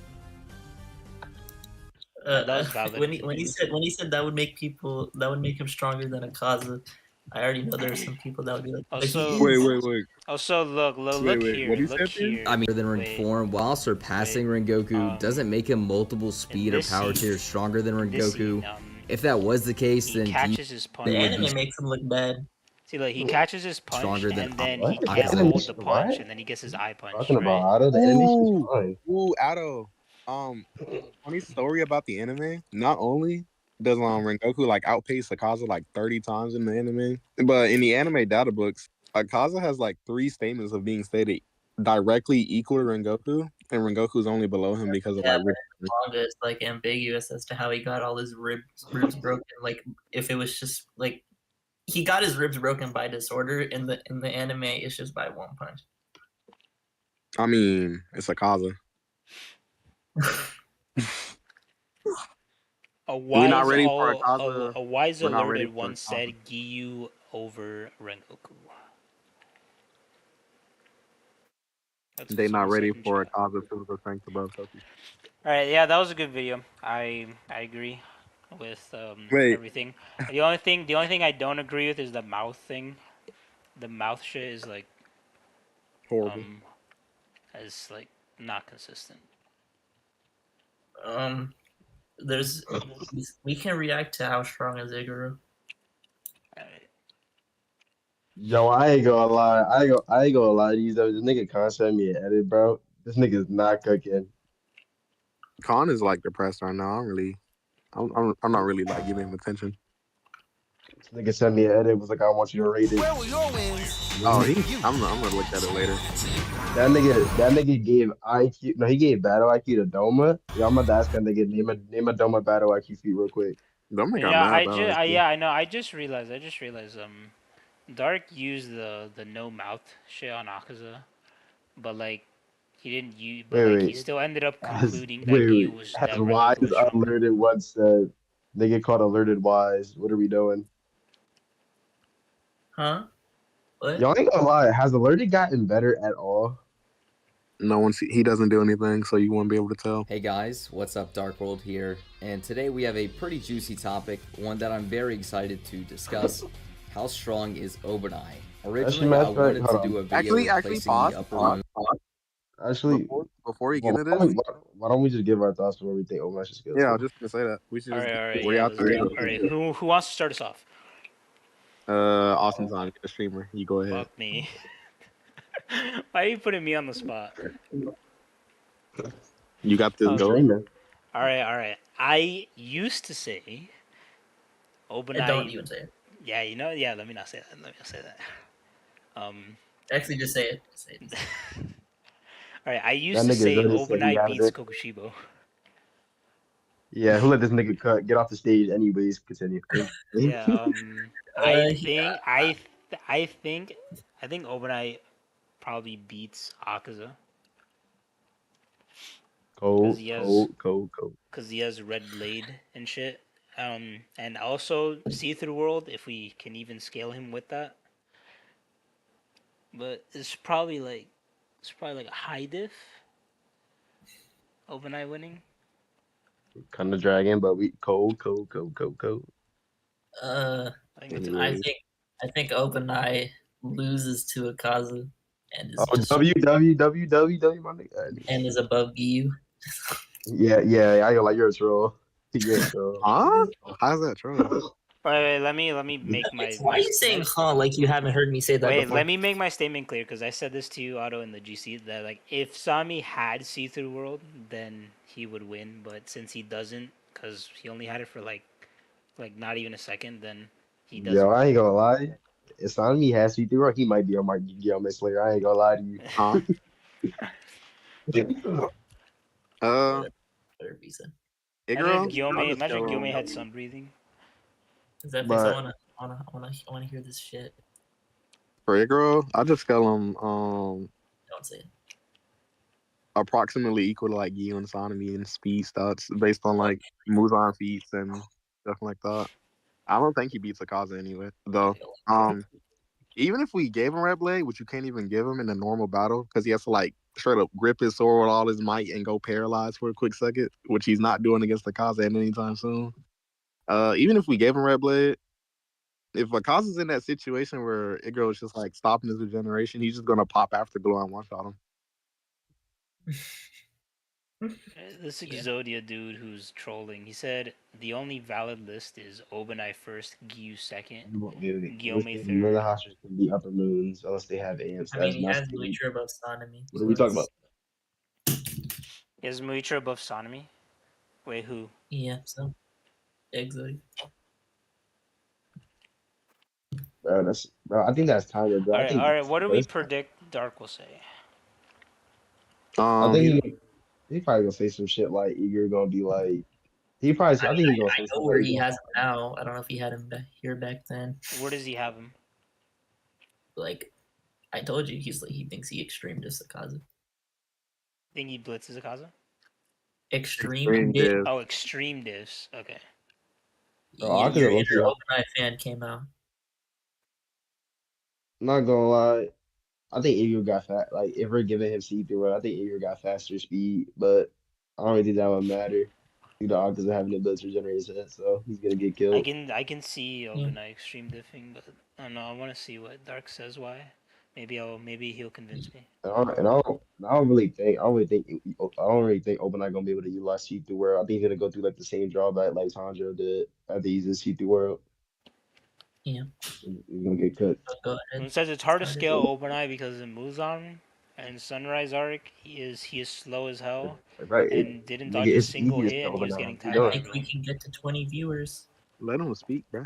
Speaker 2: That was valid.
Speaker 7: When he said that would make him stronger than Akaza, I already know there are some people that would be like,
Speaker 2: Also,
Speaker 5: Wait.
Speaker 2: Also, look here,
Speaker 5: What he
Speaker 2: look
Speaker 5: said there?
Speaker 2: here.
Speaker 4: I mean, than form, while surpassing Rengoku, doesn't make him multiple speed or power tiers stronger than Rengoku. If that was the case,
Speaker 2: he
Speaker 4: then
Speaker 2: catches his punch.
Speaker 7: the anime makes him look bad.
Speaker 2: See, like he catches his punch,
Speaker 4: Stronger than
Speaker 2: and then
Speaker 1: what?
Speaker 2: he can't
Speaker 1: Anime
Speaker 2: hold the
Speaker 1: what?
Speaker 2: punch, and then he gets his eye punch.
Speaker 1: Talking
Speaker 2: Right?
Speaker 1: about Otto, the animation's fine.
Speaker 5: Otto. Funny story about the anime. Not only does Rengoku like outpace Akaza like 30 times in the anime, but in the anime data books, Akaza has like 3 statements of being stated directly equal to Rengoku, and Rengoku's only below him because of like
Speaker 7: Manga is like ambiguous as to how he got all his ribs broken. Like if it was just like he got his ribs broken by disorder, in the anime it's just by one punch.
Speaker 5: I mean, it's Akaza.
Speaker 2: A wise,
Speaker 5: not ready for Akaza.
Speaker 2: a wise
Speaker 5: We're not ready
Speaker 2: alerted
Speaker 5: for
Speaker 2: once
Speaker 5: Akaza.
Speaker 2: said Giyu over Rengoku. That's
Speaker 5: They
Speaker 2: what
Speaker 5: not
Speaker 2: someone
Speaker 5: ready
Speaker 2: said in
Speaker 5: for
Speaker 2: chat.
Speaker 5: Akaza physical strength above Toki.
Speaker 2: All right, yeah, that was a good video. I agree with
Speaker 5: Wait.
Speaker 2: everything. The only thing I don't agree with is the mouth thing. The mouth shit is like
Speaker 5: Horrible.
Speaker 2: is like not consistent.
Speaker 7: There's we can react to how strong is Iguru.
Speaker 2: Alright.
Speaker 1: Yo, I ain't gonna lie. I ain't gonna lie to you though. This nigga can't send me an edit, bro. This nigga's not cooking.
Speaker 5: Khan is like depressed right now. I'm not really like giving him attention.
Speaker 1: This nigga sent me an edit. Was like, I want you to rate it.
Speaker 3: Where were your wins?
Speaker 5: Oh, I'm gonna look at it later.
Speaker 1: That nigga gave IQ. No, he gave battle IQ to Doma. Yo, I'm about to ask that nigga name a Doma battle IQ feat real quick.
Speaker 5: Don't make
Speaker 2: Yeah,
Speaker 5: mad about it.
Speaker 2: yeah, I know. I just realized. Dark used the no mouth shit on Akaza, but like he didn't use. But like he still ended up concluding that he was that
Speaker 1: Has
Speaker 2: Rengoku
Speaker 1: Wise
Speaker 2: was stronger.
Speaker 1: alerted once said nigga called alerted Wise. What are we doing?
Speaker 7: Huh? What?
Speaker 1: Y'all ain't gonna lie. Has alerted gotten better at all?
Speaker 5: No he doesn't do anything, so you won't be able to tell.
Speaker 4: Hey guys, what's up? Dark World here, and today we have a pretty juicy topic, one that I'm very excited to discuss. How strong is Obanai? Originally, I wanted to do a video
Speaker 5: Actually, pause.
Speaker 1: Actually,
Speaker 5: Before you get into this,
Speaker 1: why don't we just give our thoughts on where we think Obanai should go?
Speaker 5: yeah, I was just gonna say that we should.
Speaker 2: All right,
Speaker 5: we're
Speaker 2: yeah,
Speaker 5: out there.
Speaker 2: all right. Who wants to start us off?
Speaker 5: Austin's on the streamer. You go ahead.
Speaker 2: Fuck me. Why are you putting me on the spot?
Speaker 5: You got this. Go.
Speaker 2: All right. I used to say Obanai.
Speaker 7: Don't even say it.
Speaker 2: Yeah, you know. Yeah, let me not say that.
Speaker 7: Actually, just say it. Say it.
Speaker 2: All right, I used to say Obanai beats Kokushibo.
Speaker 1: Yeah, who let this nigga get off the stage? Anyways, continue.
Speaker 2: Yeah. I think Obanai probably beats Akaza.
Speaker 1: Cold.
Speaker 2: Because he has Red Blade and shit. And also See-Through World, if we can even scale him with that. But it's probably like a high diff. Obanai winning.
Speaker 1: Kind of dragon, but we cold.
Speaker 7: I think Obanai loses to Akaza and is
Speaker 1: W, my nigga.
Speaker 7: and is above Giyu.
Speaker 1: Yeah, I go like you're a troll. You're a troll.
Speaker 5: Huh? How's that true?
Speaker 2: Wait, let me make my.
Speaker 7: Why are you saying "huh" like you haven't heard me say that
Speaker 2: Wait,
Speaker 7: before?
Speaker 2: let me make my statement clear because I said this to you, Otto, in the GC that like if Sami had See-Through World, then he would win. But since he doesn't, because he only had it for like not even a second, then he doesn't.
Speaker 1: Yo, I ain't gonna lie. If Sanmi has See-Through World, he might be on my Miss Slayer. I ain't gonna lie to you.
Speaker 5: Huh?
Speaker 7: Better be said.
Speaker 2: Imagine
Speaker 5: Iguro,
Speaker 2: if Gyome,
Speaker 5: I'll just
Speaker 2: imagine
Speaker 5: go.
Speaker 2: Gyome had sun breathing.
Speaker 7: Zephyx,
Speaker 5: But
Speaker 7: I wanna hear this shit.
Speaker 5: for Iguro, I'll just scale him
Speaker 7: Don't say it.
Speaker 5: approximately equal to like Giyu and Sanemi and speed stats based on like Muzan feats and stuff like that. I don't think he beats Akaza anyway, though. Even if we gave him Red Blade, which you can't even give him in a normal battle, because he has to like straight up grip his sword with all his might and go paralyzed for a quick second, which he's not doing against Akaza anytime soon. Even if we gave him Red Blade, if Akaza's in that situation where Iguro is just like stopping his regeneration, he's just gonna pop Afterglow and one shot him.
Speaker 2: This
Speaker 7: Yeah.
Speaker 2: Exodia dude who's trolling, he said the only valid list is Obanai first, Giyu second, Gyome
Speaker 1: None of the
Speaker 2: third.
Speaker 1: hostages can be upper moons unless they have ants.
Speaker 7: I mean,
Speaker 1: That's
Speaker 7: he
Speaker 1: not
Speaker 7: has
Speaker 1: scary.
Speaker 7: Muitra above Sanemi.
Speaker 1: What are we talking about?
Speaker 2: Is Muitra above Sanemi? Wait, who?
Speaker 7: Yeah, so Exodia.
Speaker 1: Bro, I think that's Tyler, bro. I think
Speaker 2: Alright, what do
Speaker 1: bro,
Speaker 2: we
Speaker 1: it's-
Speaker 2: predict Dark will say?
Speaker 1: I
Speaker 5: He
Speaker 1: think he probably gonna say some shit like Igor gonna be like I think he's gonna
Speaker 7: I
Speaker 1: say
Speaker 7: know
Speaker 1: something
Speaker 7: where
Speaker 1: like
Speaker 7: he has him now. I don't know if he had him here back then.
Speaker 2: Where does he have him?
Speaker 7: Like, I told you, he thinks he extreme Akaza.
Speaker 2: Think he blitzes Akaza?
Speaker 7: Extreme did.
Speaker 2: Oh, extreme diffs. Okay.
Speaker 1: bro, I could
Speaker 7: Your
Speaker 1: look
Speaker 7: inner Obanai fan came out.
Speaker 1: not gonna lie. I think Igor got fat. Like if we're giving him see-through run, I think Igor got faster speed, but I don't really think that would matter. You know, because of having the ability to regenerate his head, so he's gonna get killed.
Speaker 2: I can see
Speaker 7: Yeah.
Speaker 2: Obanai extreme diffing, but I don't know. I want to see what Dark says. Why? Maybe he'll convince me.
Speaker 1: I don't really think Obanai gonna be able to utilize see-through world. I think he's gonna go through like the same drawback like Tanjiro did. I think he's in see-through world.
Speaker 7: Yeah.
Speaker 1: He's gonna get cooked.
Speaker 7: Go ahead.
Speaker 2: It says it's hard to
Speaker 7: Start it.
Speaker 2: scale Obanai because in Muzan and Sunrise Arc he is slow as hell
Speaker 1: Right?
Speaker 2: and didn't
Speaker 1: Nigga,
Speaker 2: dodge a
Speaker 1: it's
Speaker 2: single
Speaker 1: easy to
Speaker 2: hit
Speaker 1: scale
Speaker 2: and he was
Speaker 1: Obanai.
Speaker 2: getting
Speaker 1: What you
Speaker 2: tagged
Speaker 7: I
Speaker 2: by
Speaker 1: doing?
Speaker 7: think we
Speaker 2: everyone.
Speaker 7: can get to 20 viewers.
Speaker 5: let him speak, bro.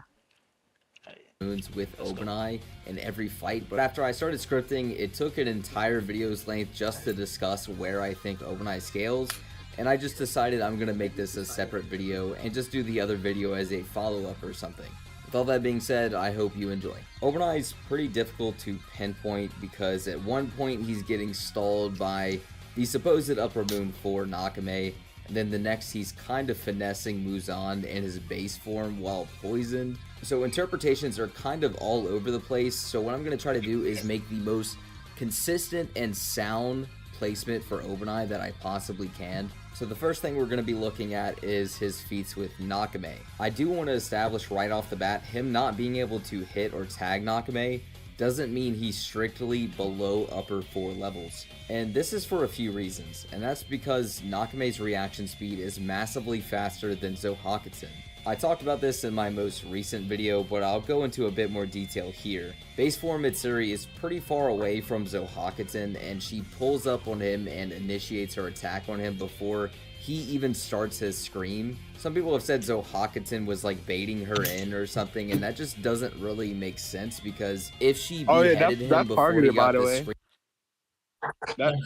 Speaker 4: Moons with
Speaker 2: Let's go.
Speaker 4: Obanai in every fight, but after I started scripting, it took an entire video's length just to discuss where I think Obanai scales, and I just decided I'm gonna make this a separate video and just do the other video as a follow-up or something. With all that being said, I hope you enjoy. Obanai is pretty difficult to pinpoint because at one point he's getting stalled by the supposed upper moon for Nakame, and then the next he's kind of finessing Muzan in his base form while poisoned. So interpretations are kind of all over the place, so what I'm going to try to do is make the most consistent and sound placement for Obanai that I possibly can. So the first thing we're going to be looking at is his feats with Nakame. I do want to establish right off the bat, him not being able to hit or tag Nakame doesn't mean he's strictly below upper 4 levels. And this is for a few reasons, and that's because Nakame's reaction speed is massively faster than Zohakatsun. I talked about this in my most recent video, but I'll go into a bit more detail here. Base form Mitsuri is pretty far away from Zohakatsun, and she pulls up on him and initiates her attack on him before he even starts his scream. Some people have said Zohakatsun was like baiting her in or something, and that just doesn't really make sense because if she beheaded him
Speaker 5: that's
Speaker 4: before he
Speaker 5: targeted, by
Speaker 4: got
Speaker 5: the
Speaker 4: the
Speaker 5: way.
Speaker 4: scream,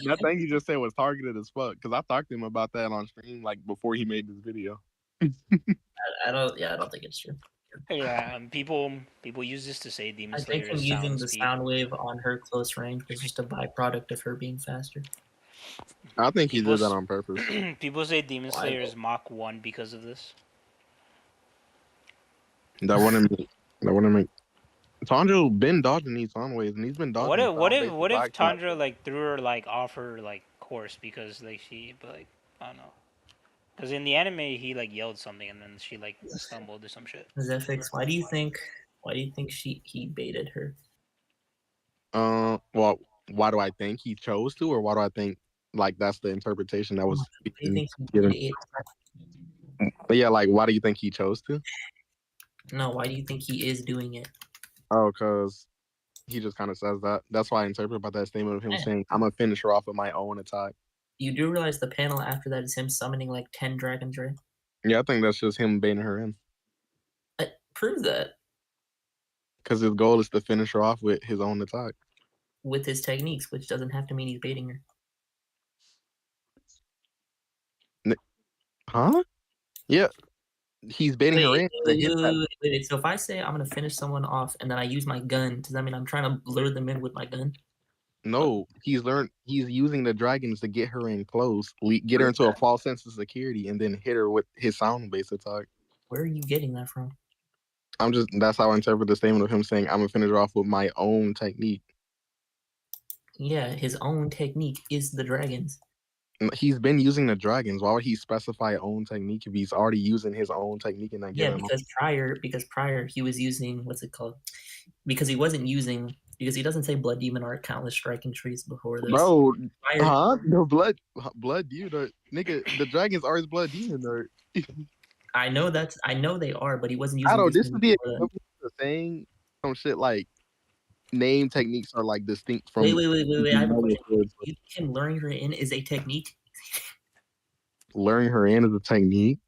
Speaker 5: That thing you just said was targeted as fuck. Because I talked to him about that on stream, like before he made this video.
Speaker 7: I don't think it's true.
Speaker 2: Yeah, people use this to say Demon
Speaker 7: I think
Speaker 2: Slayer
Speaker 7: him
Speaker 2: is
Speaker 7: using
Speaker 2: sound
Speaker 7: the
Speaker 2: speed.
Speaker 7: sound wave on her close range was just a byproduct of her being faster.
Speaker 5: I think he
Speaker 2: People
Speaker 5: did that on purpose.
Speaker 2: people say Demon
Speaker 7: Why
Speaker 2: Slayer
Speaker 7: though?
Speaker 2: is Mach 1 because of this.
Speaker 5: That wouldn't make Tanjiro been dodging these sound waves, and he's been dodging sound-based
Speaker 2: What if
Speaker 5: black shot.
Speaker 2: Tundra like threw her like off her like course because like I don't know. Because in the anime he like yelled something and then she like stumbled or some shit.
Speaker 7: Zephyx, why do you think he baited her?
Speaker 5: Well, why do I think he chose to, or why do I think like that's the interpretation that was
Speaker 7: Why do you think he
Speaker 5: given?
Speaker 7: did it?
Speaker 5: But yeah, like why do you think he chose to?
Speaker 7: No, why do you think he is doing it?
Speaker 5: Oh, because he just kind of says that. That's why I interpret about that statement of him
Speaker 7: Yeah.
Speaker 5: saying, "I'm gonna finish her off with my own attack."
Speaker 7: You do realize the panel after that is him summoning like 10 dragons, right?
Speaker 5: Yeah, I think that's just him baiting her in,
Speaker 7: Prove that
Speaker 5: because his goal is to finish her off with his own attack.
Speaker 7: with his techniques, which doesn't have to mean he's baiting her.
Speaker 5: Huh? Yeah, he's baiting her in to hit that.
Speaker 7: Wait. So if I say I'm gonna finish someone off and then I use my gun, does that mean I'm trying to lure them in with my gun?
Speaker 5: No, he's using the dragons to get her in close, get her into a false sense of security, and then hit her with his sound based attack.
Speaker 7: Where are you getting that from?
Speaker 5: That's how I interpret the statement of him saying, I'm gonna finish her off with my own technique.
Speaker 7: Yeah, his own technique is the dragons.
Speaker 5: He's been using the dragons. Why would he specify own technique if he's already using his own technique and not
Speaker 7: Yeah,
Speaker 5: giving
Speaker 7: because prior he was using what's it called? Because he wasn't using because he doesn't say blood demon or countless striking trees before this.
Speaker 5: Bro,
Speaker 7: Prior,
Speaker 5: huh? The blood demon, nigga. The dragons are his blood demon, though.
Speaker 7: I know they are, but he wasn't
Speaker 5: I
Speaker 7: using
Speaker 5: don't.
Speaker 7: this
Speaker 5: This
Speaker 7: one
Speaker 5: would be
Speaker 7: before that.
Speaker 5: equivalent to saying some shit like name techniques are like distinct from.
Speaker 7: Wait. I have a question. Do you think him luring her in is a technique?
Speaker 5: Luring her in is a technique.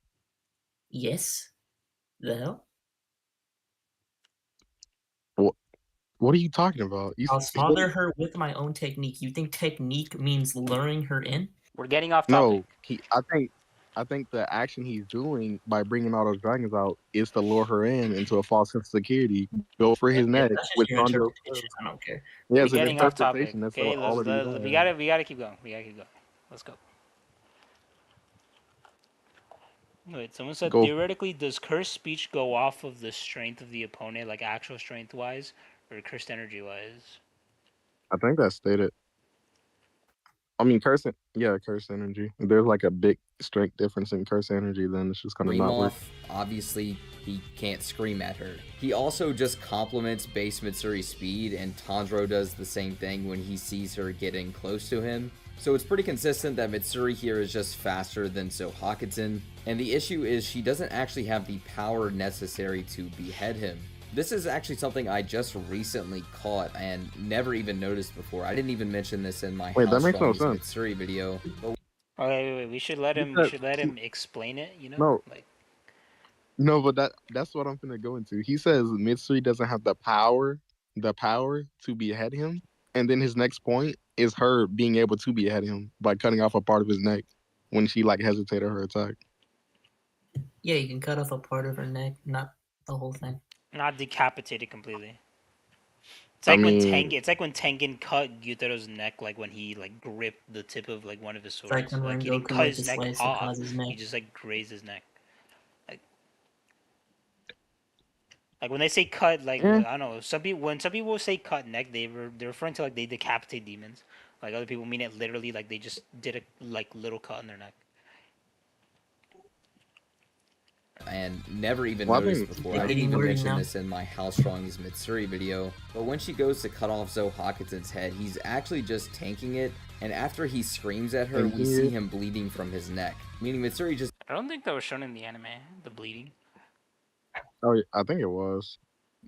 Speaker 7: Yes. The hell?
Speaker 5: What are you talking about?
Speaker 7: I'll smother her with my own technique. You think technique means luring her in?
Speaker 2: We're getting off topic.
Speaker 5: No, I think the action he's doing by bringing all those dragons out is to lure her in into a false sense of security. Go for his neck
Speaker 7: That's just
Speaker 5: with
Speaker 7: your
Speaker 5: Sandro.
Speaker 7: interpretation. I don't care.
Speaker 5: Yeah,
Speaker 2: We're
Speaker 5: it's an
Speaker 2: getting off topic.
Speaker 5: interpretation. That's
Speaker 2: Okay,
Speaker 5: all it is.
Speaker 2: we gotta keep going. We gotta keep going. Let's go. Wait, someone said
Speaker 5: Go.
Speaker 2: theoretically, does cursed speech go off of the strength of the opponent, like actual strength wise, or cursed energy wise?
Speaker 5: I think that's stated. I mean, curse energy. If there's like a big strength difference in curse energy, then it's just gonna
Speaker 4: Scream
Speaker 5: not work.
Speaker 4: off, obviously he can't scream at her. He also just compliments base Mitsuri's speed, and Tanjiro does the same thing when he sees her getting close to him. So it's pretty consistent that Mitsuri here is just faster than Zohakatsun, and the issue is she doesn't actually have the power necessary to behead him. This is actually something I just recently caught and never even noticed before. I didn't even mention this in my
Speaker 5: Wait,
Speaker 4: How
Speaker 5: that makes no
Speaker 4: Strong is
Speaker 5: sense.
Speaker 4: Mitsuri video. But
Speaker 2: Okay, wait. We should let him. We should let him explain it. You know,
Speaker 5: No,
Speaker 2: like
Speaker 5: no, but that's what I'm gonna go into. He says Mitsui doesn't have the power to behead him, and then his next point is her being able to behead him by cutting off a part of his neck when she like hesitated her attack.
Speaker 7: Yeah, you can cut off a part of her neck, not the whole thing.
Speaker 2: not decapitated completely. It's
Speaker 5: I
Speaker 2: like when
Speaker 5: mean,
Speaker 2: Tengen cut Gyutaro's neck, like when he like gripped the tip of like one of his
Speaker 7: It's like
Speaker 2: swords.
Speaker 7: when
Speaker 2: Like he didn't
Speaker 7: Rengoku
Speaker 2: cut
Speaker 7: went to
Speaker 2: his neck
Speaker 7: slice
Speaker 2: off.
Speaker 7: Akaza's
Speaker 2: He
Speaker 7: neck.
Speaker 2: just like grazed his neck. Like when they say cut, like
Speaker 5: eh,
Speaker 2: I don't know. When some people say cut neck, they're referring to like they decapitate demons. Like other people mean it literally, like they just did a like little cut in their neck.
Speaker 4: and never even
Speaker 5: well, I
Speaker 4: noticed
Speaker 5: think
Speaker 4: before. I didn't
Speaker 7: Getting
Speaker 4: even
Speaker 7: worried
Speaker 4: mention
Speaker 7: now.
Speaker 4: this in my How Strong is Mitsuri video. But when she goes to cut off Zohakatsun's head, he's actually just tanking it, and after he screams at her, we
Speaker 5: Tanking
Speaker 4: see
Speaker 5: it?
Speaker 4: him bleeding from his neck. Meaning Mitsuri just
Speaker 2: I don't think that was shown in the anime. The bleeding.
Speaker 5: Oh, yeah, I think it was,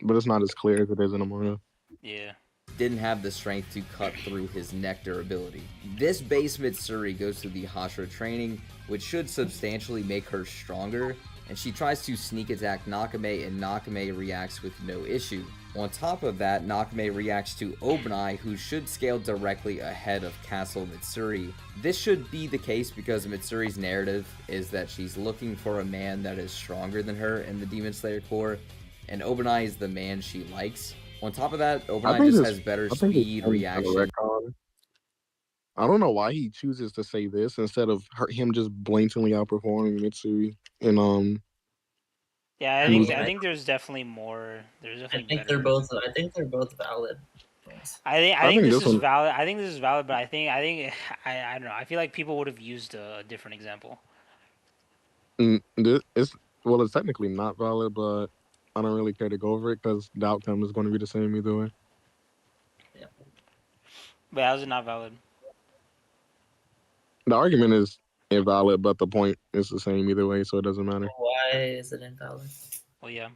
Speaker 5: but it's not as clear as it is in the manga.
Speaker 2: Yeah.
Speaker 4: didn't have the strength to cut through his neck durability. This base Mitsuri goes through the Hashira training, which should substantially make her stronger, and she tries to sneak attack Nakame, and Nakame reacts with no issue. On top of that, Nakame reacts to Obanai, who should scale directly ahead of Castle Mitsuri. This should be the case because Mitsuri's narrative is that she's looking for a man that is stronger than her in the Demon Slayer Corps, and Obanai is the man she likes. On top of that, Obanai just has better speed, reaction.
Speaker 5: I don't know why he chooses to say this instead of him just blatantly outperforming Mitsuri in
Speaker 2: Yeah, I think there's definitely more. There's
Speaker 7: I
Speaker 2: definitely
Speaker 7: think
Speaker 2: better.
Speaker 7: I think they're both valid. Yes.
Speaker 2: I think this is
Speaker 5: one,
Speaker 2: valid. I think this is valid, but I don't know. I feel like people would have used a different example.
Speaker 5: it's technically not valid, but I don't really care to go over it because the outcome is going to be the same either way.
Speaker 7: Yeah.
Speaker 2: But how is it not valid?
Speaker 5: The argument is invalid, but the point is the same either way, so it doesn't matter.
Speaker 7: Why is it invalid?
Speaker 2: Well, yeah.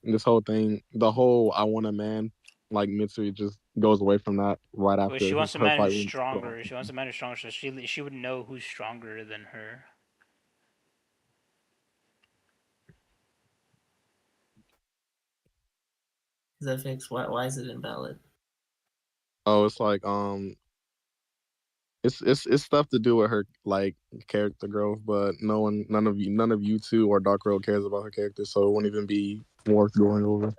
Speaker 5: This whole thing, the whole I want a man like Mitsuri just goes away from that right
Speaker 2: Well,
Speaker 5: after
Speaker 2: she wants a
Speaker 5: her
Speaker 2: man
Speaker 5: fight
Speaker 2: who's
Speaker 5: with
Speaker 2: stronger. She wants a man who's stronger, so she would know who's stronger than her.
Speaker 7: Zephyx, why is it invalid?
Speaker 5: Oh, it's like It's stuff to do with her like character growth, but none of you two or Dark Road cares about her character, so it won't even be worth going over.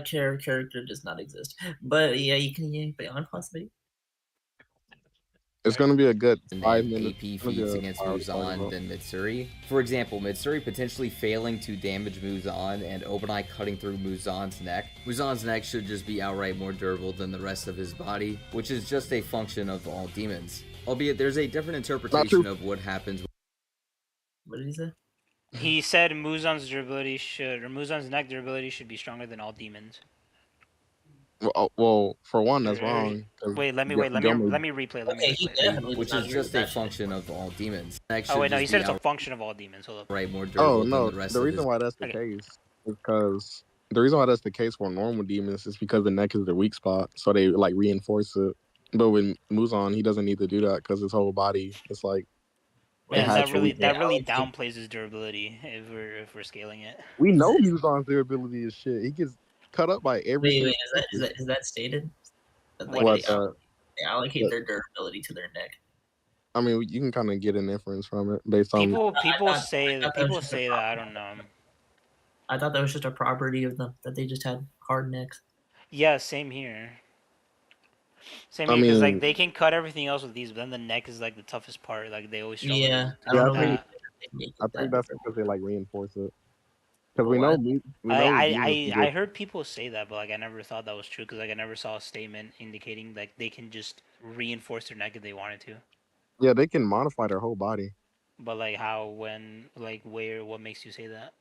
Speaker 7: Character does not exist. But yeah, you can put on possibly.
Speaker 5: It's gonna be a good
Speaker 4: and
Speaker 5: 5 minutes.
Speaker 4: AP
Speaker 5: It's gonna be
Speaker 4: feats
Speaker 5: a
Speaker 4: against
Speaker 5: 5 hours to talk
Speaker 4: Muzan
Speaker 5: about.
Speaker 4: than Mitsuri. For example, Mitsuri potentially failing to damage Muzan and Obanai cutting through Muzan's neck. Muzan's neck should just be outright more durable than the rest of his body, which is just a function of all demons. Albeit there's a different
Speaker 5: Not true.
Speaker 4: interpretation of what happens.
Speaker 7: What did he say?
Speaker 2: He said Muzan's neck durability should be stronger than all demons.
Speaker 5: Well, for one, that's
Speaker 2: Or-
Speaker 5: wrong. 'Cause
Speaker 2: Wait,
Speaker 5: Gil-
Speaker 2: let
Speaker 5: Gilmer-
Speaker 2: me replay. Let me
Speaker 7: Okay, he
Speaker 2: replay.
Speaker 7: definitely
Speaker 4: Which
Speaker 7: does
Speaker 4: is
Speaker 7: not agree
Speaker 4: just
Speaker 7: with
Speaker 4: a
Speaker 7: that shit.
Speaker 4: function of all demons. Neck
Speaker 2: Oh
Speaker 4: should
Speaker 2: wait, no,
Speaker 4: just
Speaker 2: he said
Speaker 4: be
Speaker 2: it's a
Speaker 4: outright
Speaker 2: function of all demons. Hold up.
Speaker 4: more durable
Speaker 5: Oh
Speaker 4: than
Speaker 5: no,
Speaker 4: the rest
Speaker 5: the
Speaker 4: of
Speaker 5: reason
Speaker 4: his.
Speaker 5: why that's the
Speaker 2: Okay.
Speaker 5: case is because the reason why that's the case for normal demons is because the neck is their weak spot, so they like reinforce it. But with Muzan, he doesn't need to do that because his whole body is like it
Speaker 2: And
Speaker 7: Wait,
Speaker 5: has
Speaker 7: so
Speaker 5: to weak.
Speaker 2: that
Speaker 7: they
Speaker 2: really
Speaker 7: allocate.
Speaker 2: downplays his durability if we're scaling it.
Speaker 5: We know Muzan's durability is shit. He gets cut up by every
Speaker 7: Wait,
Speaker 5: single.
Speaker 7: is that stated? That, like
Speaker 2: What
Speaker 5: What?
Speaker 2: is?
Speaker 7: they allocate their durability to their neck.
Speaker 5: I mean, you can kind of get an inference from it based on.
Speaker 2: People
Speaker 7: I thought that was
Speaker 2: people
Speaker 7: just a
Speaker 2: say that I don't know.
Speaker 7: I thought that was just a property of them that they just had hard necks.
Speaker 2: Yeah, same here. Same
Speaker 5: I
Speaker 2: here, because like
Speaker 5: mean,
Speaker 2: they can cut everything else with these, but then the neck is like the toughest part. Like they always struggle
Speaker 7: Yeah, I
Speaker 2: to
Speaker 5: yeah,
Speaker 7: don't
Speaker 2: get
Speaker 7: know why
Speaker 2: that.
Speaker 7: they make
Speaker 5: I
Speaker 7: it
Speaker 5: think
Speaker 7: that
Speaker 5: that's
Speaker 7: different.
Speaker 5: because they like reinforce it. Because
Speaker 7: But what?
Speaker 5: we know demons can
Speaker 2: I
Speaker 5: get.
Speaker 2: heard people say that, but like I never thought that was true because like I never saw a statement indicating like they can just reinforce their neck if they wanted to.
Speaker 5: Yeah, they can modify their whole body.
Speaker 2: But like how, when, like where, what makes you say that?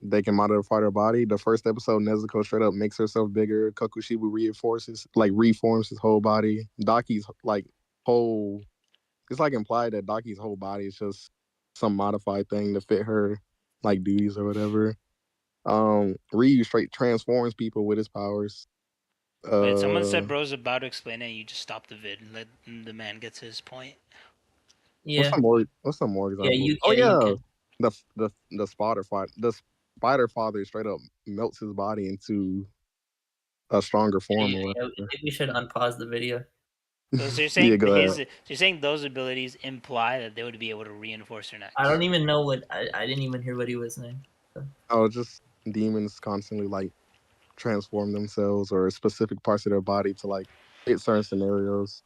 Speaker 5: They can modify their body. The first episode, Nezuko straight up makes herself bigger. Kokushibu reinforces, like reforms his whole body. Daki's like whole. It's like implied that Daki's whole body is just some modified thing to fit her like duties or whatever. Ryu straight transforms people with his powers.
Speaker 2: Wait, someone
Speaker 5: Uh,
Speaker 2: said bro's about to explain it. And you just stop the vid and let the man get to his point.
Speaker 7: Yeah,
Speaker 5: what's some more
Speaker 7: yeah,
Speaker 5: examples? Oh
Speaker 7: you
Speaker 5: yeah,
Speaker 7: can.
Speaker 5: the spider father straight up melts his body into a stronger form
Speaker 7: Yeah,
Speaker 5: or
Speaker 7: yeah,
Speaker 5: whatever.
Speaker 7: we should unpause the video.
Speaker 2: So you're
Speaker 5: Yeah,
Speaker 2: saying
Speaker 5: go ahead.
Speaker 2: so you're saying those abilities imply that they would be able to reinforce their necks.
Speaker 7: I don't even know what I didn't even hear what he was saying.
Speaker 5: Oh, just demons constantly like transform themselves or specific parts of their body to like fit certain scenarios.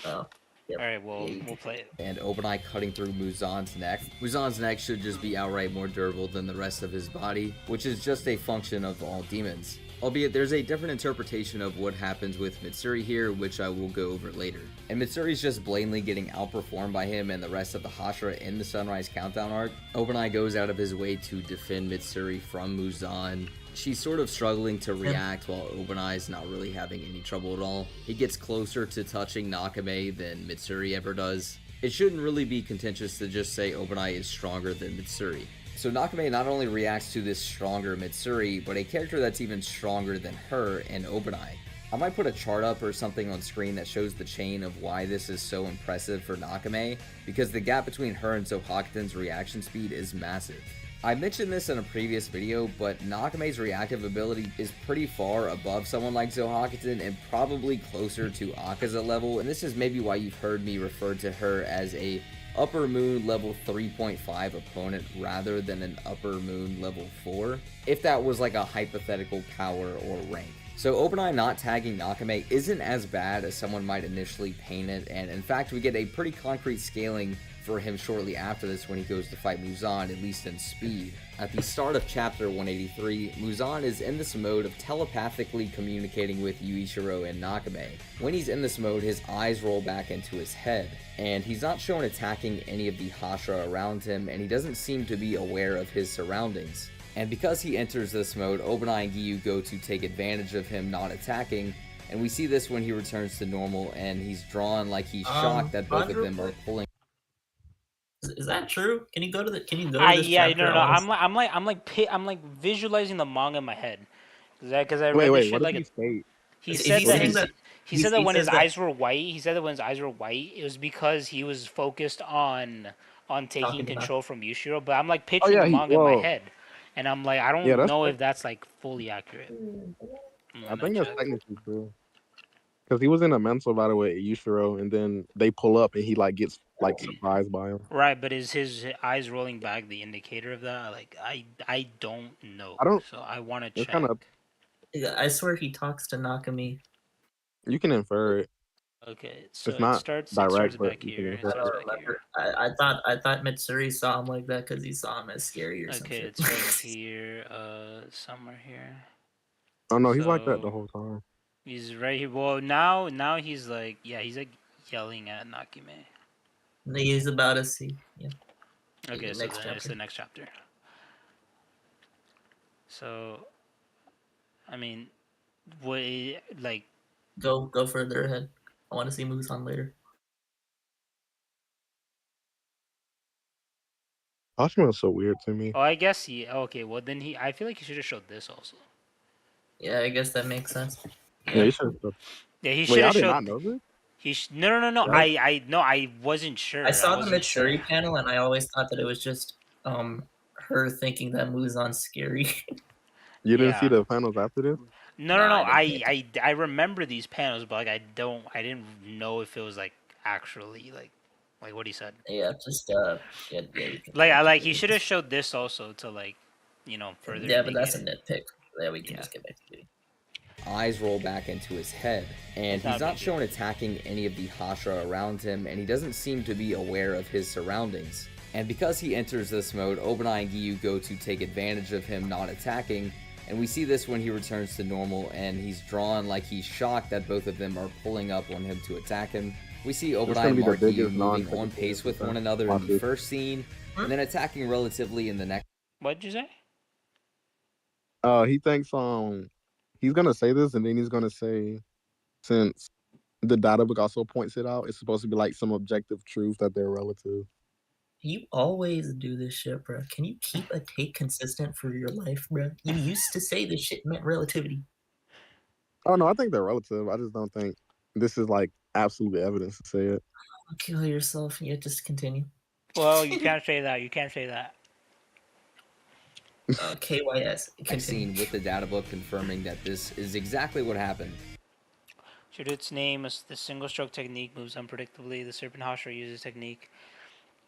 Speaker 7: Oh, yep.
Speaker 2: All right, well
Speaker 7: Yeah,
Speaker 2: we'll play it.
Speaker 4: And Obanai cutting through Muzan's neck. Muzan's neck should just be outright more durable than the rest of his body, which is just a function of all demons. Albeit there's a different interpretation of what happens with Mitsuri here, which I will go over later. And Mitsuri's just blatantly getting outperformed by him and the rest of the Hashira in the Sunrise Countdown arc. Obanai goes out of his way to defend Mitsuri from Muzan. She's sort of struggling to react while Obanai's not really having any trouble at all. He gets closer to touching Nakame than Mitsuri ever does. It shouldn't really be contentious to just say Obanai is stronger than Mitsuri. So Nakame not only reacts to this stronger Mitsuri, but a character that's even stronger than her in Obanai. I might put a chart up or something on screen that shows the chain of why this is so impressive for Nakame, because the gap between her and Zohakuten's reaction speed is massive. I mentioned this in a previous video, but Nakame's reactive ability is pretty far above someone like Zohakuten and probably closer to Akaza level, and this is maybe why you've heard me refer to her as a Upper Moon level 3.5 opponent rather than an Upper Moon level 4, if that was like a hypothetical power or rank. So Obanai not tagging Nakame isn't as bad as someone might initially paint it, and in fact we get a pretty concrete scaling for him shortly after this when he goes to fight Muzan, at least in speed. At the start of chapter 183, Muzan is in this mode of telepathically communicating with Yuichiro and Nakame. When he's in this mode, his eyes roll back into his head, and he's not shown attacking any of the Hashira around him, and he doesn't seem to be aware of his surroundings. And because he enters this mode, Obanai and Giyu go to take advantage of him not attacking, and we see this when he returns to normal, and he's drawn like he's shocked that both of them are pulling.
Speaker 7: Is that true? Can you go to this
Speaker 2: Yeah,
Speaker 7: chapter?
Speaker 2: no, I'm like visualizing the manga in my head, because I read this
Speaker 5: Wait,
Speaker 2: shit
Speaker 5: what
Speaker 2: like
Speaker 5: did he state?
Speaker 2: he
Speaker 7: Is
Speaker 2: said
Speaker 7: he
Speaker 2: that
Speaker 7: saying that
Speaker 2: he said that when his
Speaker 7: says that
Speaker 2: eyes were white, it was because he was focused on taking
Speaker 7: talking about
Speaker 2: control from Yushiro. But I'm like
Speaker 5: Oh
Speaker 2: picturing
Speaker 5: yeah,
Speaker 2: the manga in my head, and I'm like, I
Speaker 5: yeah,
Speaker 2: don't know if that's like fully accurate.
Speaker 5: I think that's technically true. Because he was in a mental battle with Yushiro, and then they pull up, and he like gets like surprised by him.
Speaker 2: Right, but is his eyes rolling back the indicator of that? Like, I don't know,
Speaker 5: I don't.
Speaker 2: so I want to
Speaker 5: It's kind
Speaker 2: check.
Speaker 5: of
Speaker 7: I swear he talks to Nakami.
Speaker 5: you can infer it.
Speaker 2: Okay, so
Speaker 5: It's not
Speaker 2: it
Speaker 5: direct,
Speaker 2: starts
Speaker 5: but
Speaker 2: back
Speaker 5: you can
Speaker 2: here. It
Speaker 5: infer
Speaker 7: I
Speaker 2: starts
Speaker 7: don't
Speaker 5: it.
Speaker 2: back here.
Speaker 7: remember. I thought Mitsuri saw him like that because he saw him as scary or some
Speaker 2: Okay,
Speaker 7: shit.
Speaker 2: it's right here, somewhere here.
Speaker 5: Oh no, he's like that the
Speaker 2: So
Speaker 5: whole time.
Speaker 2: he's right here. Well, now he's like, yeah, he's like yelling at Nakime.
Speaker 7: He's about to see. Yeah.
Speaker 2: Okay,
Speaker 7: The
Speaker 2: so
Speaker 7: next
Speaker 2: then it's
Speaker 7: chapter.
Speaker 2: the next chapter. So, I mean, what like?
Speaker 7: Go further ahead. I want to see Muzan later.
Speaker 5: Hashima is so weird to me.
Speaker 2: Oh, I guess he. Okay, well then he. I feel like he should have showed this also.
Speaker 7: Yeah, I guess that makes sense.
Speaker 5: Yeah,
Speaker 7: Yeah.
Speaker 5: he should.
Speaker 2: Yeah, he
Speaker 5: Wait,
Speaker 2: should
Speaker 5: I
Speaker 2: have
Speaker 5: did not
Speaker 2: showed.
Speaker 5: know this.
Speaker 2: No.
Speaker 7: What?
Speaker 2: I wasn't
Speaker 7: I
Speaker 2: sure. I
Speaker 7: saw the
Speaker 2: wasn't sure.
Speaker 7: Mitsuri panel and I always thought that it was just her thinking that Muzan's scary.
Speaker 5: You didn't see
Speaker 2: Yeah.
Speaker 5: the panels after this?
Speaker 2: No.
Speaker 7: I didn't pay attention.
Speaker 2: I remember these panels, but like I didn't know if it was like actually like what he said.
Speaker 7: Yeah, just yeah, we can
Speaker 2: Like
Speaker 7: get
Speaker 2: I
Speaker 7: back to
Speaker 2: like he
Speaker 7: it.
Speaker 2: should have showed this also to like, further
Speaker 7: Yeah, but
Speaker 2: indicate
Speaker 7: that's a
Speaker 2: it.
Speaker 7: nitpick. Yeah, we can
Speaker 2: Yeah.
Speaker 7: just get back to it.
Speaker 4: Eyes roll back into his head, and
Speaker 2: It's not
Speaker 4: he's
Speaker 2: a
Speaker 4: not
Speaker 2: big
Speaker 4: shown attacking any of the Hashira around him, and he doesn't seem to be aware of his surroundings. And because he enters this mode, Obanai and Giyu go to take advantage of him not attacking, and we see this when he returns to normal, and he's drawn like he's shocked that both of them are pulling up on him to attack him. We see
Speaker 5: gonna
Speaker 4: Obanai and
Speaker 5: be the
Speaker 4: Mark Giyu
Speaker 5: biggest
Speaker 4: moving
Speaker 5: non-technical
Speaker 4: on pace with
Speaker 5: defense
Speaker 4: one another in the
Speaker 5: possible.
Speaker 4: first scene, and then attacking relatively in the next.
Speaker 2: What'd you say?
Speaker 5: He thinks he's gonna say this, and then he's gonna say, since the data book also points it out, it's supposed to be like some objective truth that they're relative.
Speaker 7: You always do this shit, bro. Can you keep a take consistent for your life, bro? You used to say this shit meant relativity.
Speaker 5: Oh no, I think they're relative. I just don't think this is like absolute evidence to say it.
Speaker 7: Kill yourself. Yeah, just continue.
Speaker 2: Well, you can't say that. You can't say that.
Speaker 7: KYS.
Speaker 4: Next
Speaker 7: Continue.
Speaker 4: scene with the data book confirming that this is exactly what happened.
Speaker 2: Should its name is the single stroke technique moves unpredictably. The Serpent Hashira uses technique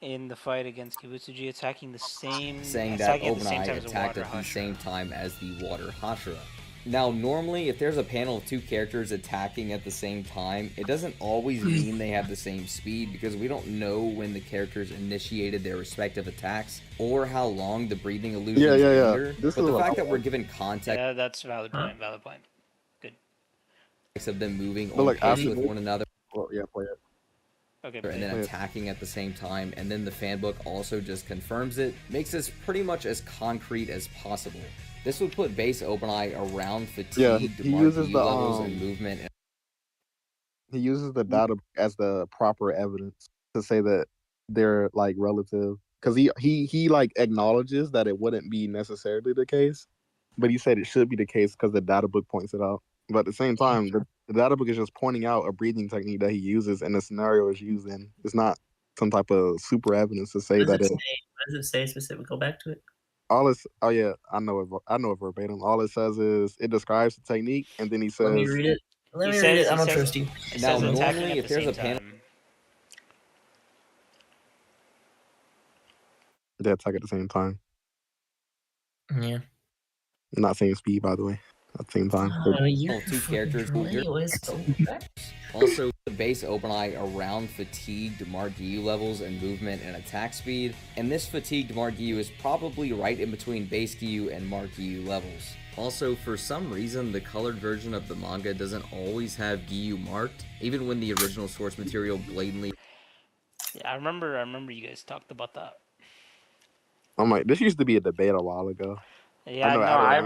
Speaker 2: in the fight against Kibutsuji, attacking at the same
Speaker 4: Saying that
Speaker 2: time as
Speaker 4: Obanai
Speaker 2: the
Speaker 4: attacked
Speaker 2: water
Speaker 4: at the
Speaker 2: Hashira.
Speaker 4: same time as the water Hashira. Now, normally, if there's a panel of two characters attacking at the same time, it doesn't always mean they have the same speed, because we don't know when the characters initiated their respective attacks, or how long the breathing illusions
Speaker 5: Yeah.
Speaker 4: linger.
Speaker 5: This
Speaker 4: But
Speaker 5: is
Speaker 4: the
Speaker 5: what
Speaker 4: fact
Speaker 5: I
Speaker 4: that we're given context
Speaker 2: Yeah, that's valid point. Valid point. Good.
Speaker 4: of them moving
Speaker 5: But
Speaker 4: on
Speaker 5: like
Speaker 4: pace
Speaker 5: after
Speaker 4: with
Speaker 5: this,
Speaker 4: one another,
Speaker 5: well, yeah, play it.
Speaker 2: Okay.
Speaker 4: and then
Speaker 5: Yeah.
Speaker 4: attacking at the same time, and then the fan book also just confirms it, makes this pretty much as concrete as possible. This would put base Obanai around fatigued,
Speaker 5: he
Speaker 4: mark
Speaker 5: uses
Speaker 4: U
Speaker 5: the
Speaker 4: levels and movement.
Speaker 5: he uses the data as the proper evidence to say that they're like relative, because he like acknowledges that it wouldn't be necessarily the case, but he said it should be the case because the data book points it out. But at the same time, the data book is just pointing out a breathing technique that he uses and the scenario is used in. It's not some type of super evidence to say
Speaker 7: What
Speaker 5: that
Speaker 7: does
Speaker 5: it.
Speaker 7: it say specifically? Go back to it.
Speaker 5: All it's oh yeah, I know it verbatim. All it says is it describes the technique, and then he
Speaker 7: Let me
Speaker 5: says
Speaker 7: read it. Let me read it. I don't trust you.
Speaker 2: It
Speaker 4: Now,
Speaker 2: says attacking
Speaker 4: normally,
Speaker 2: at
Speaker 4: if
Speaker 2: the
Speaker 4: there's
Speaker 2: same
Speaker 4: a panel,
Speaker 2: time.
Speaker 5: they attack at the same time.
Speaker 7: Yeah.
Speaker 5: I'm not saying speed, by the way. At the same time.
Speaker 7: You're
Speaker 4: two
Speaker 7: fucking
Speaker 4: characters
Speaker 7: troll.
Speaker 4: move your
Speaker 7: Anyways, go back.
Speaker 4: also the base Obanai around fatigued mark U levels and movement and attack speed, and this fatigued mark U is probably right in between base Giyu and mark U levels. Also, for some reason, the colored version of the manga doesn't always have Giyu marked, even when the original source material blatantly.
Speaker 2: Yeah, I remember you guys talked about that.
Speaker 5: I'm like, this used to be a debate a while ago.
Speaker 2: Yeah,
Speaker 5: know
Speaker 2: no,
Speaker 5: Adam-
Speaker 2: I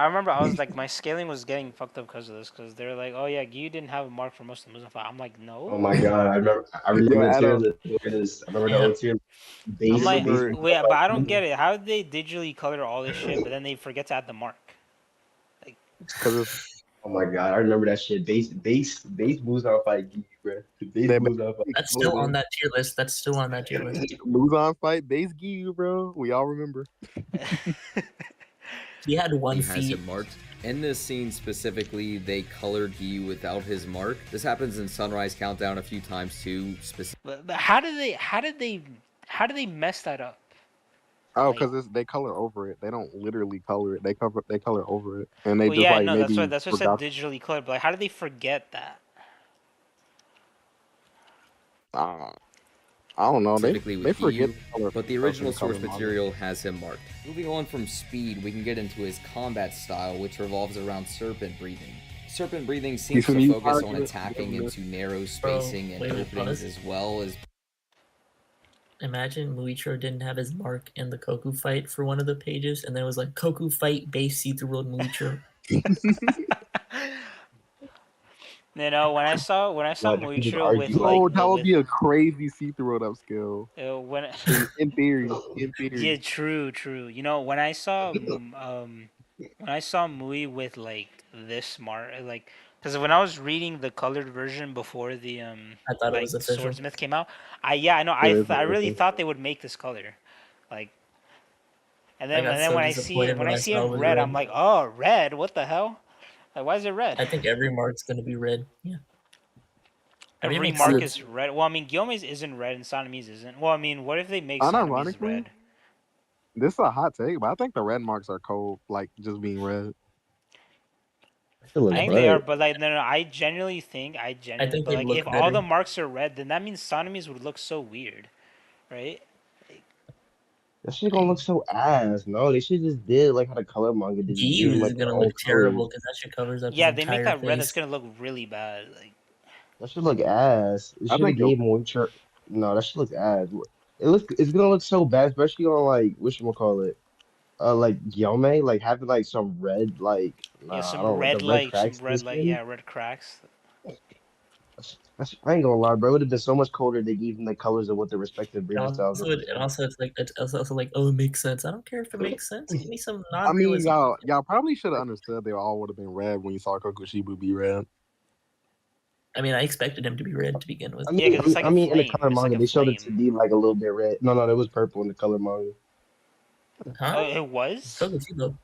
Speaker 2: remember I was like, my scaling was getting fucked up because of this, because they're like, oh yeah, you didn't have a mark for most of the Muzan fight. I'm like, no.
Speaker 1: Oh my God, I
Speaker 5: Yo,
Speaker 1: remember tier
Speaker 5: Adam,
Speaker 1: list. I remember the
Speaker 7: Yeah.
Speaker 1: old tier
Speaker 2: I'm
Speaker 5: you
Speaker 1: base
Speaker 2: like,
Speaker 5: remember?
Speaker 2: wait, but I don't get it. How did they digitally color all this shit, but then they forget to add the mark? Like,
Speaker 5: Because
Speaker 1: Oh my God, I remember that shit. Base Muzan fight, bro. Base
Speaker 5: they
Speaker 1: Muzan fight.
Speaker 7: That's still on that tier list. That's still on that tier list.
Speaker 5: Muzan fight, base Giyu, bro. We all remember.
Speaker 7: He had one
Speaker 4: He has
Speaker 7: feat.
Speaker 4: him marked. In this scene specifically, they colored Giyu without his mark. This happens in Sunrise Countdown a few times too.
Speaker 2: But how did they mess that up?
Speaker 5: Oh,
Speaker 2: Like,
Speaker 5: because they color over it. They don't literally color it. They color over it, and they
Speaker 2: well,
Speaker 5: just
Speaker 2: yeah,
Speaker 5: like
Speaker 2: no,
Speaker 5: maybe
Speaker 2: that's what I said
Speaker 5: forgot.
Speaker 2: digitally colored. But like, how did they forget that?
Speaker 5: Uh, I don't know.
Speaker 4: Specifically
Speaker 5: They
Speaker 4: with
Speaker 5: forget
Speaker 4: Giyu,
Speaker 5: the color
Speaker 4: but the
Speaker 5: stuff in
Speaker 4: original
Speaker 5: the color
Speaker 4: source
Speaker 5: manga.
Speaker 4: material has him marked. Moving on from speed, we can get into his combat style, which revolves around serpent breathing. Serpent breathing seems to
Speaker 5: You
Speaker 4: focus on
Speaker 5: argue-
Speaker 4: attacking into narrow
Speaker 7: Bro,
Speaker 4: spacing and
Speaker 7: wait,
Speaker 4: openings
Speaker 7: pause.
Speaker 4: as well as
Speaker 7: Imagine Muichiro didn't have his mark in the Koku fight for one of the pages, and then it was like Koku fight base see-through road Muichiro.
Speaker 2: You know, when I saw
Speaker 1: Like, you can just
Speaker 2: Muichiro with
Speaker 1: argue
Speaker 2: like
Speaker 5: Oh,
Speaker 1: like
Speaker 5: that would
Speaker 2: with
Speaker 5: be a crazy see-through road upscale.
Speaker 2: when
Speaker 5: In theory, in
Speaker 2: yeah,
Speaker 5: theory.
Speaker 2: true. You know, when I saw Mui with like this smart, like, because when I was reading the colored version before the
Speaker 7: I thought it
Speaker 2: like
Speaker 7: was official.
Speaker 2: Swordsmith came out, I know
Speaker 5: It is
Speaker 2: I really
Speaker 5: official.
Speaker 2: thought they would make this color, like,
Speaker 7: I got so disappointed
Speaker 2: when
Speaker 7: when
Speaker 2: I
Speaker 7: I
Speaker 2: see
Speaker 7: saw
Speaker 2: it
Speaker 7: it was
Speaker 2: red, I'm
Speaker 7: red.
Speaker 2: like, oh, red, what the hell? Like, why is it red?
Speaker 7: I think every mark's gonna be red. Yeah. I mean, it
Speaker 2: Every
Speaker 7: makes
Speaker 2: mark
Speaker 7: sense.
Speaker 2: is red. Well, I mean, Gyome's isn't red and Sanemi's isn't. Well, I mean, what if they make Sanemi's
Speaker 5: Unironically,
Speaker 2: red?
Speaker 5: this is a hot take, but I think the red marks are cold, like just being red.
Speaker 1: it
Speaker 2: I
Speaker 1: look
Speaker 2: think they are,
Speaker 1: bright.
Speaker 2: but like no,
Speaker 7: I think
Speaker 2: but
Speaker 7: they
Speaker 2: like if
Speaker 7: look
Speaker 2: all
Speaker 7: better.
Speaker 2: the marks are red, then that means Sonomi's would look so weird, right?
Speaker 1: That shit gonna look so ass. No, they should just did like how the color manga did, just give
Speaker 7: Giyu
Speaker 1: them
Speaker 7: is
Speaker 1: like their
Speaker 7: gonna
Speaker 1: own
Speaker 7: look
Speaker 1: colors.
Speaker 7: terrible because that shit covers up his
Speaker 2: Yeah, they make
Speaker 7: entire
Speaker 2: that red. That's
Speaker 7: face.
Speaker 2: gonna look really bad. Like,
Speaker 1: That should look ass. It
Speaker 5: I
Speaker 1: should have
Speaker 5: think it'll.
Speaker 1: gave more char. No, that should look ass. It's gonna look so bad, especially on like call it, like Gyome, like having like some red, like
Speaker 2: yeah,
Speaker 1: nah, I don't like the red cracks
Speaker 2: some
Speaker 1: in the
Speaker 2: red like
Speaker 1: skin.
Speaker 2: yeah, red cracks.
Speaker 1: I ain't gonna lie, bro. It would have been so much colder. They gave them the colors of what the respective
Speaker 7: And
Speaker 1: breeding styles
Speaker 7: also,
Speaker 1: represent.
Speaker 7: it's also like, oh, it makes sense. I don't care if it makes sense. Give me some
Speaker 5: I mean,
Speaker 7: non-realism.
Speaker 5: y'all probably should have understood they all would have been red when you saw Kokushibu be red.
Speaker 7: I mean, I expected him to be red to begin with.
Speaker 2: Yeah, because it's like
Speaker 1: I
Speaker 2: a
Speaker 1: mean, in the
Speaker 2: flame.
Speaker 1: color
Speaker 2: It's like
Speaker 1: manga,
Speaker 2: a
Speaker 1: they showed it to
Speaker 2: flame.
Speaker 1: be like a little bit red. No, it was purple in the color manga.
Speaker 7: Huh?
Speaker 2: It was.
Speaker 7: Kokuchibo.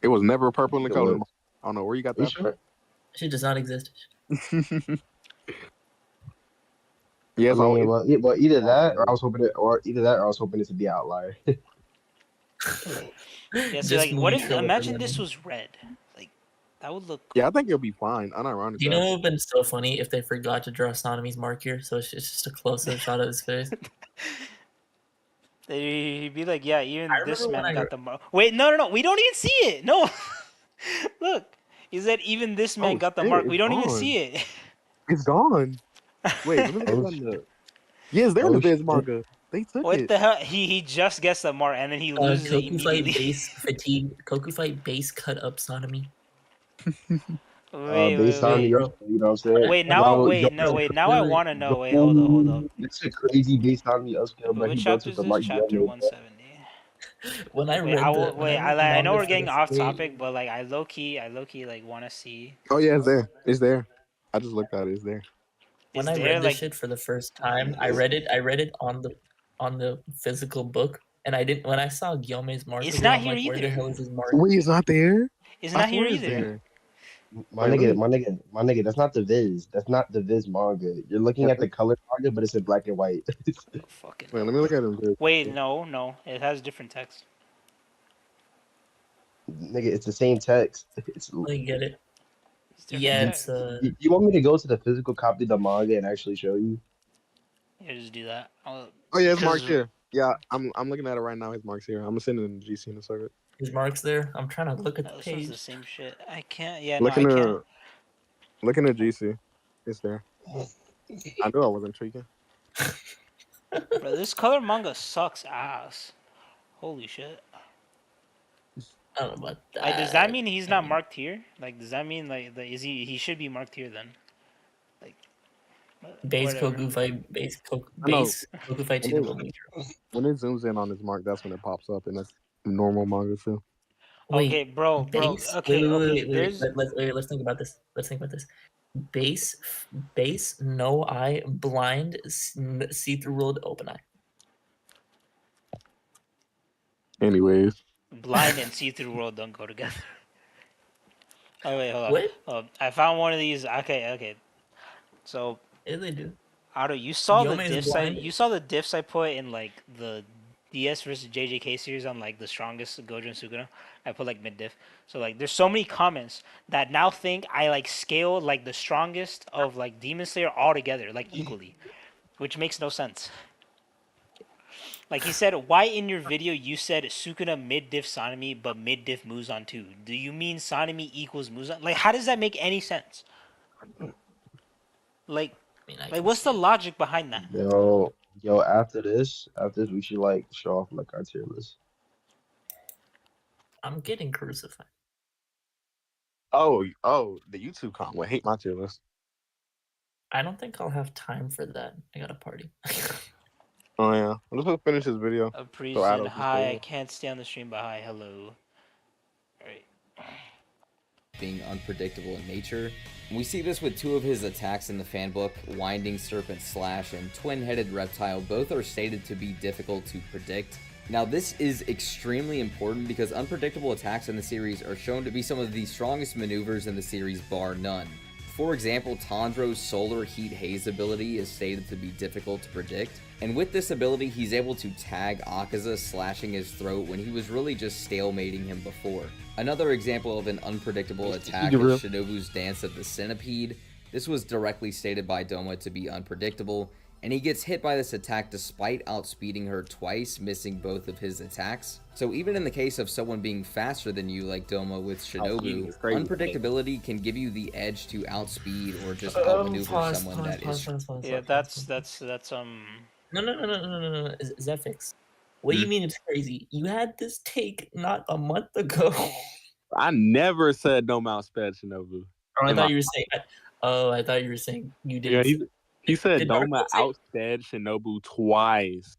Speaker 5: It was never purple
Speaker 1: I
Speaker 5: in the
Speaker 1: think it
Speaker 5: color.
Speaker 1: was.
Speaker 5: I don't know where you got
Speaker 1: Are you
Speaker 5: that
Speaker 1: sure?
Speaker 7: Shit does not exist.
Speaker 5: from.
Speaker 1: I
Speaker 5: Yes,
Speaker 1: mean,
Speaker 5: it's
Speaker 1: well, either that, or I
Speaker 5: red.
Speaker 1: was hoping it, or either that, or I was hoping it to be an outlier.
Speaker 2: Yeah, see,
Speaker 7: Just
Speaker 2: like, what if
Speaker 7: Muichiro with the
Speaker 2: imagine
Speaker 7: red
Speaker 2: this
Speaker 7: one.
Speaker 2: was red? Like, that would look
Speaker 5: Yeah, I
Speaker 2: cool.
Speaker 5: think it'll be fine.
Speaker 7: Do you
Speaker 5: Unironically,
Speaker 7: know it would have been so funny if they forgot to draw Sonomi's mark here? So it's just a close-up shot of his face.
Speaker 2: He'd be like, yeah,
Speaker 7: I
Speaker 2: even this
Speaker 7: remember when
Speaker 2: man
Speaker 7: I
Speaker 2: got the mark. Wait, no, we don't even see it. No, look, he said even this man
Speaker 5: oh
Speaker 2: got the
Speaker 5: shit,
Speaker 2: mark. We
Speaker 5: it's
Speaker 2: don't even
Speaker 5: gone.
Speaker 2: see it.
Speaker 5: It's gone. Wait, let me look at
Speaker 1: Oh,
Speaker 5: that. Yes, they're in the
Speaker 1: oh
Speaker 5: Viz
Speaker 1: shit!
Speaker 5: manga. They took
Speaker 2: What
Speaker 5: it.
Speaker 2: the hell? He just gets the mark and then he loses it
Speaker 7: Koku fight
Speaker 2: immediately.
Speaker 7: base fatigue. Koku fight base cut up Sonomy.
Speaker 1: Based on
Speaker 7: Wait,
Speaker 1: the,
Speaker 7: bro.
Speaker 1: you know what I'm saying?
Speaker 2: Wait,
Speaker 7: When I,
Speaker 2: now,
Speaker 1: Yo,
Speaker 2: wait,
Speaker 1: yo,
Speaker 2: no, wait, now I
Speaker 7: wait,
Speaker 2: want to know. Wait, hold up.
Speaker 1: that's a crazy based on the upscale, but
Speaker 2: Which
Speaker 1: he built
Speaker 2: chapter
Speaker 1: with
Speaker 2: is
Speaker 1: the
Speaker 2: this?
Speaker 1: Mark
Speaker 2: Chapter
Speaker 1: Yummy, bro.
Speaker 2: 170.
Speaker 7: when I
Speaker 2: Wait,
Speaker 7: read the when I read the
Speaker 2: I know
Speaker 7: manga
Speaker 2: we're
Speaker 7: for
Speaker 2: getting
Speaker 7: this,
Speaker 2: off topic, but like I low key, like want to see.
Speaker 5: Oh yeah, it's there. It's there. I just looked at it. It's there.
Speaker 7: when
Speaker 2: Is
Speaker 7: I
Speaker 2: there
Speaker 7: read this
Speaker 2: like?
Speaker 7: shit for the first time, I read it on the physical book, and I didn't. When I saw Gyome's mark
Speaker 2: It's
Speaker 7: over,
Speaker 2: not
Speaker 7: I'm
Speaker 2: here
Speaker 7: like, where the
Speaker 2: either.
Speaker 7: hell is his mark?
Speaker 5: Wait, it's not there.
Speaker 2: It's
Speaker 5: I
Speaker 2: not here
Speaker 5: swear it's
Speaker 2: either.
Speaker 5: there.
Speaker 1: My
Speaker 5: Wait, let
Speaker 1: nigga,
Speaker 5: me.
Speaker 1: my nigga, that's not the Viz. That's not the Viz manga. You're looking at the color manga, but it's in black and white.
Speaker 2: Fucking
Speaker 5: Wait, let
Speaker 2: hell.
Speaker 5: me look at it.
Speaker 2: Wait, no, it has different text.
Speaker 1: Nigga, it's the same text. It's
Speaker 7: Like, get it?
Speaker 2: It's different
Speaker 7: Yeah,
Speaker 1: you,
Speaker 7: it's
Speaker 1: you want me to go to the physical copy of the manga and actually show you?
Speaker 2: Yeah, just do that.
Speaker 5: Oh yeah, it's marked
Speaker 2: Because
Speaker 5: here. Yeah, I'm looking at it right now. His mark's here. I'm gonna send it in the GC in a second.
Speaker 7: his marks there. I'm trying to look at the
Speaker 2: this one's the
Speaker 7: page.
Speaker 2: same shit. I can't. Yeah, no,
Speaker 5: Look
Speaker 2: I
Speaker 5: in
Speaker 2: can't.
Speaker 5: the GC. It's there. I knew I wasn't tweaking.
Speaker 2: Bro, this color manga sucks ass. Holy shit.
Speaker 7: I don't know about
Speaker 2: Like, does that
Speaker 7: that.
Speaker 2: mean he's not marked here? Like, does that mean like is he? He should be marked here then. Like,
Speaker 7: Base
Speaker 2: whatever.
Speaker 7: Koku fight,
Speaker 5: I know.
Speaker 7: base Koku fight
Speaker 5: When
Speaker 7: to the
Speaker 5: it,
Speaker 7: world.
Speaker 5: when it zooms in on his mark, that's when it pops up, and that's normal manga too.
Speaker 2: Okay,
Speaker 7: Wait,
Speaker 2: bro.
Speaker 7: base.
Speaker 2: Okay.
Speaker 7: Wait.
Speaker 2: There's
Speaker 7: Let's think about this. Base, no eye, blind, see-through world, open eye.
Speaker 5: Anyways,
Speaker 2: blind and see through world don't go together. Oh wait, hold on.
Speaker 7: What?
Speaker 2: I found one of these. Okay. So,
Speaker 7: Yeah, they do.
Speaker 2: Otto, you saw the
Speaker 7: Yome is
Speaker 2: diffs I
Speaker 7: blind.
Speaker 2: you saw the diffs I put in like the DS versus JJK series on like the strongest Gojo and Sukuna. I put like mid diff. So like there's so many comments that now think I like scaled like the strongest of like Demon Slayer all together like equally, which makes no sense. Like he said, why in your video you said Sukuna mid diff Sanemi but mid diff Muzan too? Do you mean Sanemi equals Muzan? Like how does that make any sense? Like
Speaker 7: I mean, I
Speaker 2: like
Speaker 7: can
Speaker 2: what's
Speaker 7: see
Speaker 2: the
Speaker 7: it.
Speaker 2: logic behind that?
Speaker 1: Yo, after this, we should like show off like our tier list.
Speaker 7: I'm getting crucified.
Speaker 5: Oh, the YouTube comment would hate my tier list.
Speaker 7: I don't think I'll have time for that. I got a party.
Speaker 5: Oh yeah, let's just finish this video.
Speaker 2: A priest
Speaker 5: So
Speaker 2: said,
Speaker 5: Adolf can stay
Speaker 2: hi, I
Speaker 5: here.
Speaker 2: can't stay on the stream, but hi, hello. Alright.
Speaker 4: Being unpredictable in nature. We see this with two of his attacks in the fan book, Winding Serpent Slash and Twin-Headed Reptile. Both are stated to be difficult to predict. Now this is extremely important because unpredictable attacks in the series are shown to be some of the strongest maneuvers in the series bar none. For example, Tanjiro's Solar Heat Haze ability is stated to be difficult to predict, and with this ability he's able to tag Akaza slashing his throat when he was really just stalemating him before. Another example of an unpredictable attack is Shinobu's Dance of the Centipede. This was directly stated by Doma to be unpredictable, and he gets hit by this attack despite outspeeding her twice, missing both of his attacks. So even in the case of someone being faster than you like Doma with Shinobu, unpredictability can give you the edge to outspeed or just outmaneuver someone that is...
Speaker 2: Yeah, that's
Speaker 7: No. Zephyx. What do you mean it's crazy? You had this take not a month ago.
Speaker 5: I never said no mount sped Shinobu.
Speaker 7: I thought you were saying. I thought you were saying you didn't.
Speaker 5: Yeah, he said
Speaker 7: Did
Speaker 5: Doma
Speaker 7: Darko say-
Speaker 5: outsped Shinobu twice.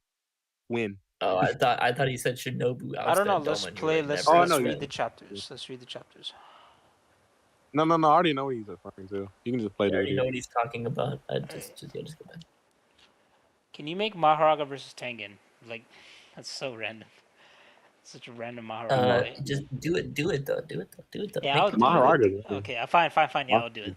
Speaker 5: When?
Speaker 7: Oh, I thought he said Shinobu.
Speaker 2: I don't know,
Speaker 7: outsped
Speaker 2: let's
Speaker 7: Doma, and you
Speaker 2: play,
Speaker 7: were
Speaker 2: let's,
Speaker 7: like, never
Speaker 2: let's
Speaker 5: no,
Speaker 2: read
Speaker 7: outsped.
Speaker 2: the chapters. Let's read the chapters.
Speaker 5: No, I already know what he's referring to. You can just play
Speaker 7: I
Speaker 5: the
Speaker 7: already know
Speaker 5: video.
Speaker 7: what he's talking about. Just go back.
Speaker 2: Can you make Maharaga versus Tengen? Like, that's so random. Such a random Maharaga fight.
Speaker 7: Just do it though.
Speaker 2: Yeah,
Speaker 7: Make
Speaker 2: I'll
Speaker 7: the
Speaker 2: do
Speaker 5: Maharaga.
Speaker 2: it. Okay, fine. Yeah, I'll do it.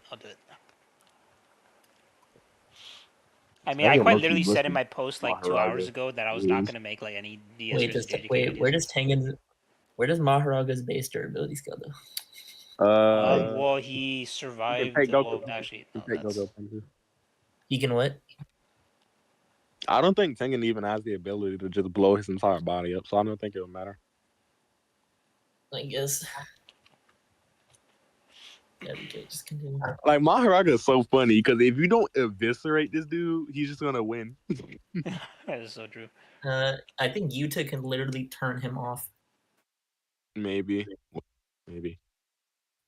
Speaker 2: I mean, I
Speaker 1: Tengen
Speaker 2: quite
Speaker 1: low-key
Speaker 2: literally said in
Speaker 1: busted
Speaker 2: my post like 2 hours
Speaker 1: Maharaga.
Speaker 2: ago that I was not gonna make like any DS
Speaker 7: Wait,
Speaker 2: versus JJK
Speaker 7: wait,
Speaker 2: videos.
Speaker 7: where does Maharaga's base durability scale though?
Speaker 2: Well, he survived. Well, actually, no, that's...
Speaker 7: He can what?
Speaker 5: I don't think Tengen even has the ability to just blow his entire body up, so I don't think it'll matter.
Speaker 7: I guess. Yeah, BJ, just continue.
Speaker 5: Like Maharaga is so funny because if you don't eviscerate this dude, he's just gonna win.
Speaker 2: That is so true.
Speaker 7: I think Yuta can literally turn him off.
Speaker 5: Maybe.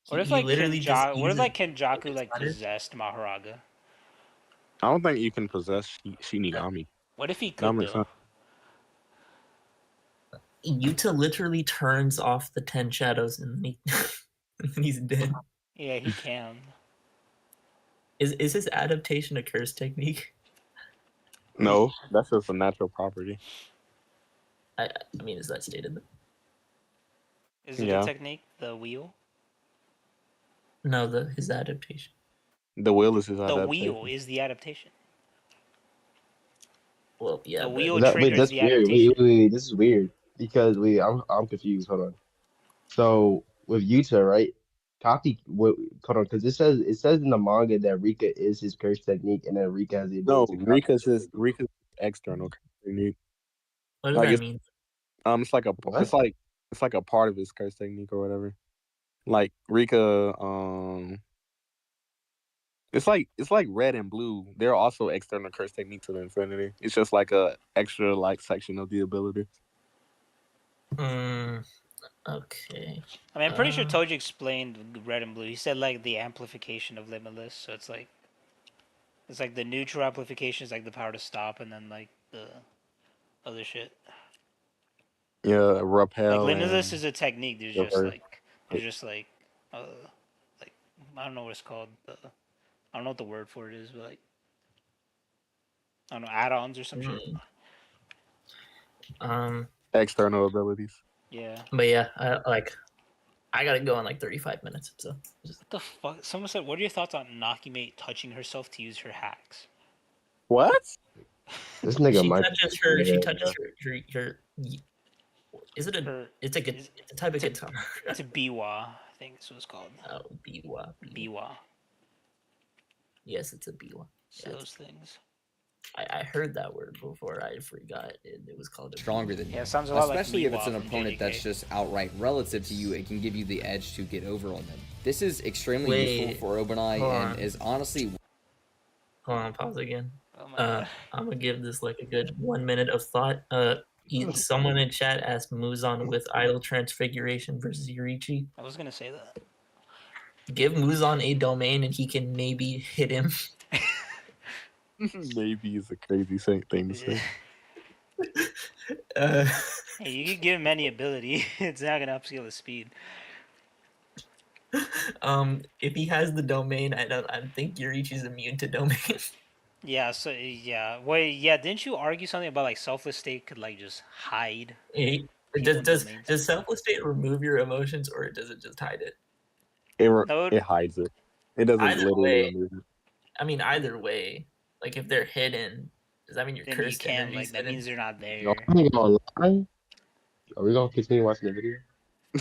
Speaker 2: What if
Speaker 7: He
Speaker 2: like
Speaker 7: literally just uses
Speaker 2: Kenjaku like
Speaker 7: ladder?
Speaker 2: possessed Maharaga?
Speaker 5: I don't think you can possess Shinigami.
Speaker 2: What if he
Speaker 5: That
Speaker 2: could
Speaker 5: makes
Speaker 2: though?
Speaker 5: sense.
Speaker 7: Yuta literally turns off the 10 shadows and he's dead.
Speaker 2: Yeah, he can.
Speaker 7: Is his adaptation a curse technique?
Speaker 5: No, that's just a natural property.
Speaker 7: I mean, is that stated?
Speaker 2: Is it a technique? The wheel?
Speaker 7: No, his adaptation.
Speaker 5: The will is his
Speaker 2: The
Speaker 5: adaptation.
Speaker 2: wheel is the adaptation.
Speaker 7: Well, yeah.
Speaker 2: The
Speaker 7: but
Speaker 2: wheel
Speaker 1: Wait,
Speaker 2: triggers
Speaker 1: that's
Speaker 2: the
Speaker 1: weird.
Speaker 2: adaptation.
Speaker 1: Wait, this is weird because I'm confused. Hold on. So with Yuta, right? Hold on, because it says in the manga that Rika is his curse technique, and then Rika has the
Speaker 5: No,
Speaker 1: ability to copy.
Speaker 5: Rika's external technique.
Speaker 7: What does
Speaker 5: Like
Speaker 7: that mean?
Speaker 5: it's like
Speaker 1: What?
Speaker 5: it's like a part of his curse technique or whatever. Like Rika, it's like red and blue. They're also external curse techniques to the infinity. It's just like a extra like section of the ability.
Speaker 7: Okay.
Speaker 2: I mean, I'm pretty sure Toji explained red and blue. He said like the amplification of Limitless, so it's like the neutral amplification is like the power to stop, and then like the other shit.
Speaker 5: Yeah,
Speaker 2: Like
Speaker 5: repel.
Speaker 2: Limitless is a technique. There's just like I don't know what it's called. I don't know what the word for it is, but like I don't know, add-ons or some shit.
Speaker 5: External abilities.
Speaker 2: Yeah.
Speaker 7: But yeah, I gotta go in like 35 minutes. So just,
Speaker 2: What the fuck? Someone said, "What are your thoughts on Nakime touching herself to use her hacks?"
Speaker 5: What?
Speaker 1: This nigga
Speaker 7: she
Speaker 1: might.
Speaker 7: touches her. She touches her. Is it a?
Speaker 2: Her,
Speaker 7: It's like
Speaker 2: is-
Speaker 7: it's a type of
Speaker 2: it's
Speaker 7: guitar.
Speaker 2: it's a biwa. I think this was called
Speaker 7: Oh, biwa.
Speaker 2: biwa.
Speaker 7: Yes, it's a biwa.
Speaker 2: So
Speaker 7: Yeah,
Speaker 2: those things.
Speaker 7: I heard that word before. I forgot it was called a
Speaker 4: Stronger than you.
Speaker 2: Yeah, it sounds a lot like
Speaker 4: Especially if
Speaker 2: Miwa
Speaker 4: it's an
Speaker 2: from
Speaker 4: opponent that's
Speaker 2: JJK.
Speaker 4: just outright relative to you, it can give you the edge to get over on them. This is extremely
Speaker 7: Wait,
Speaker 4: useful for Obanai
Speaker 7: hold
Speaker 4: and
Speaker 7: on.
Speaker 4: is honestly
Speaker 7: Hold on, pause again.
Speaker 2: Oh my god.
Speaker 7: I'm gonna give this like a good 1 minute of thought. Someone in chat asked Muzan with idle transfiguration versus Yurichi.
Speaker 2: I was gonna say that.
Speaker 7: Give Muzan a domain and he can maybe hit him.
Speaker 5: Maybe is a crazy thing to say.
Speaker 7: Uh,
Speaker 2: Hey, you could give him any ability. It's not gonna upscale his speed.
Speaker 7: if he has the domain, I think Yurichi's immune to domain.
Speaker 2: Yeah. So yeah. Wait. Yeah. Didn't you argue something about like selfless state could like just hide? People in domains.
Speaker 7: Does selfless state remove your emotions or does it just hide it?
Speaker 5: It hides it. It doesn't
Speaker 7: Either
Speaker 5: literally
Speaker 7: way,
Speaker 5: remove it.
Speaker 7: I mean, either way, like if they're hidden, does that mean your
Speaker 2: Then you
Speaker 7: cursed
Speaker 2: can't.
Speaker 7: energy
Speaker 2: Like that means they're not there.
Speaker 1: Yo, I'm not gonna lie. Are we gonna continue watching the video?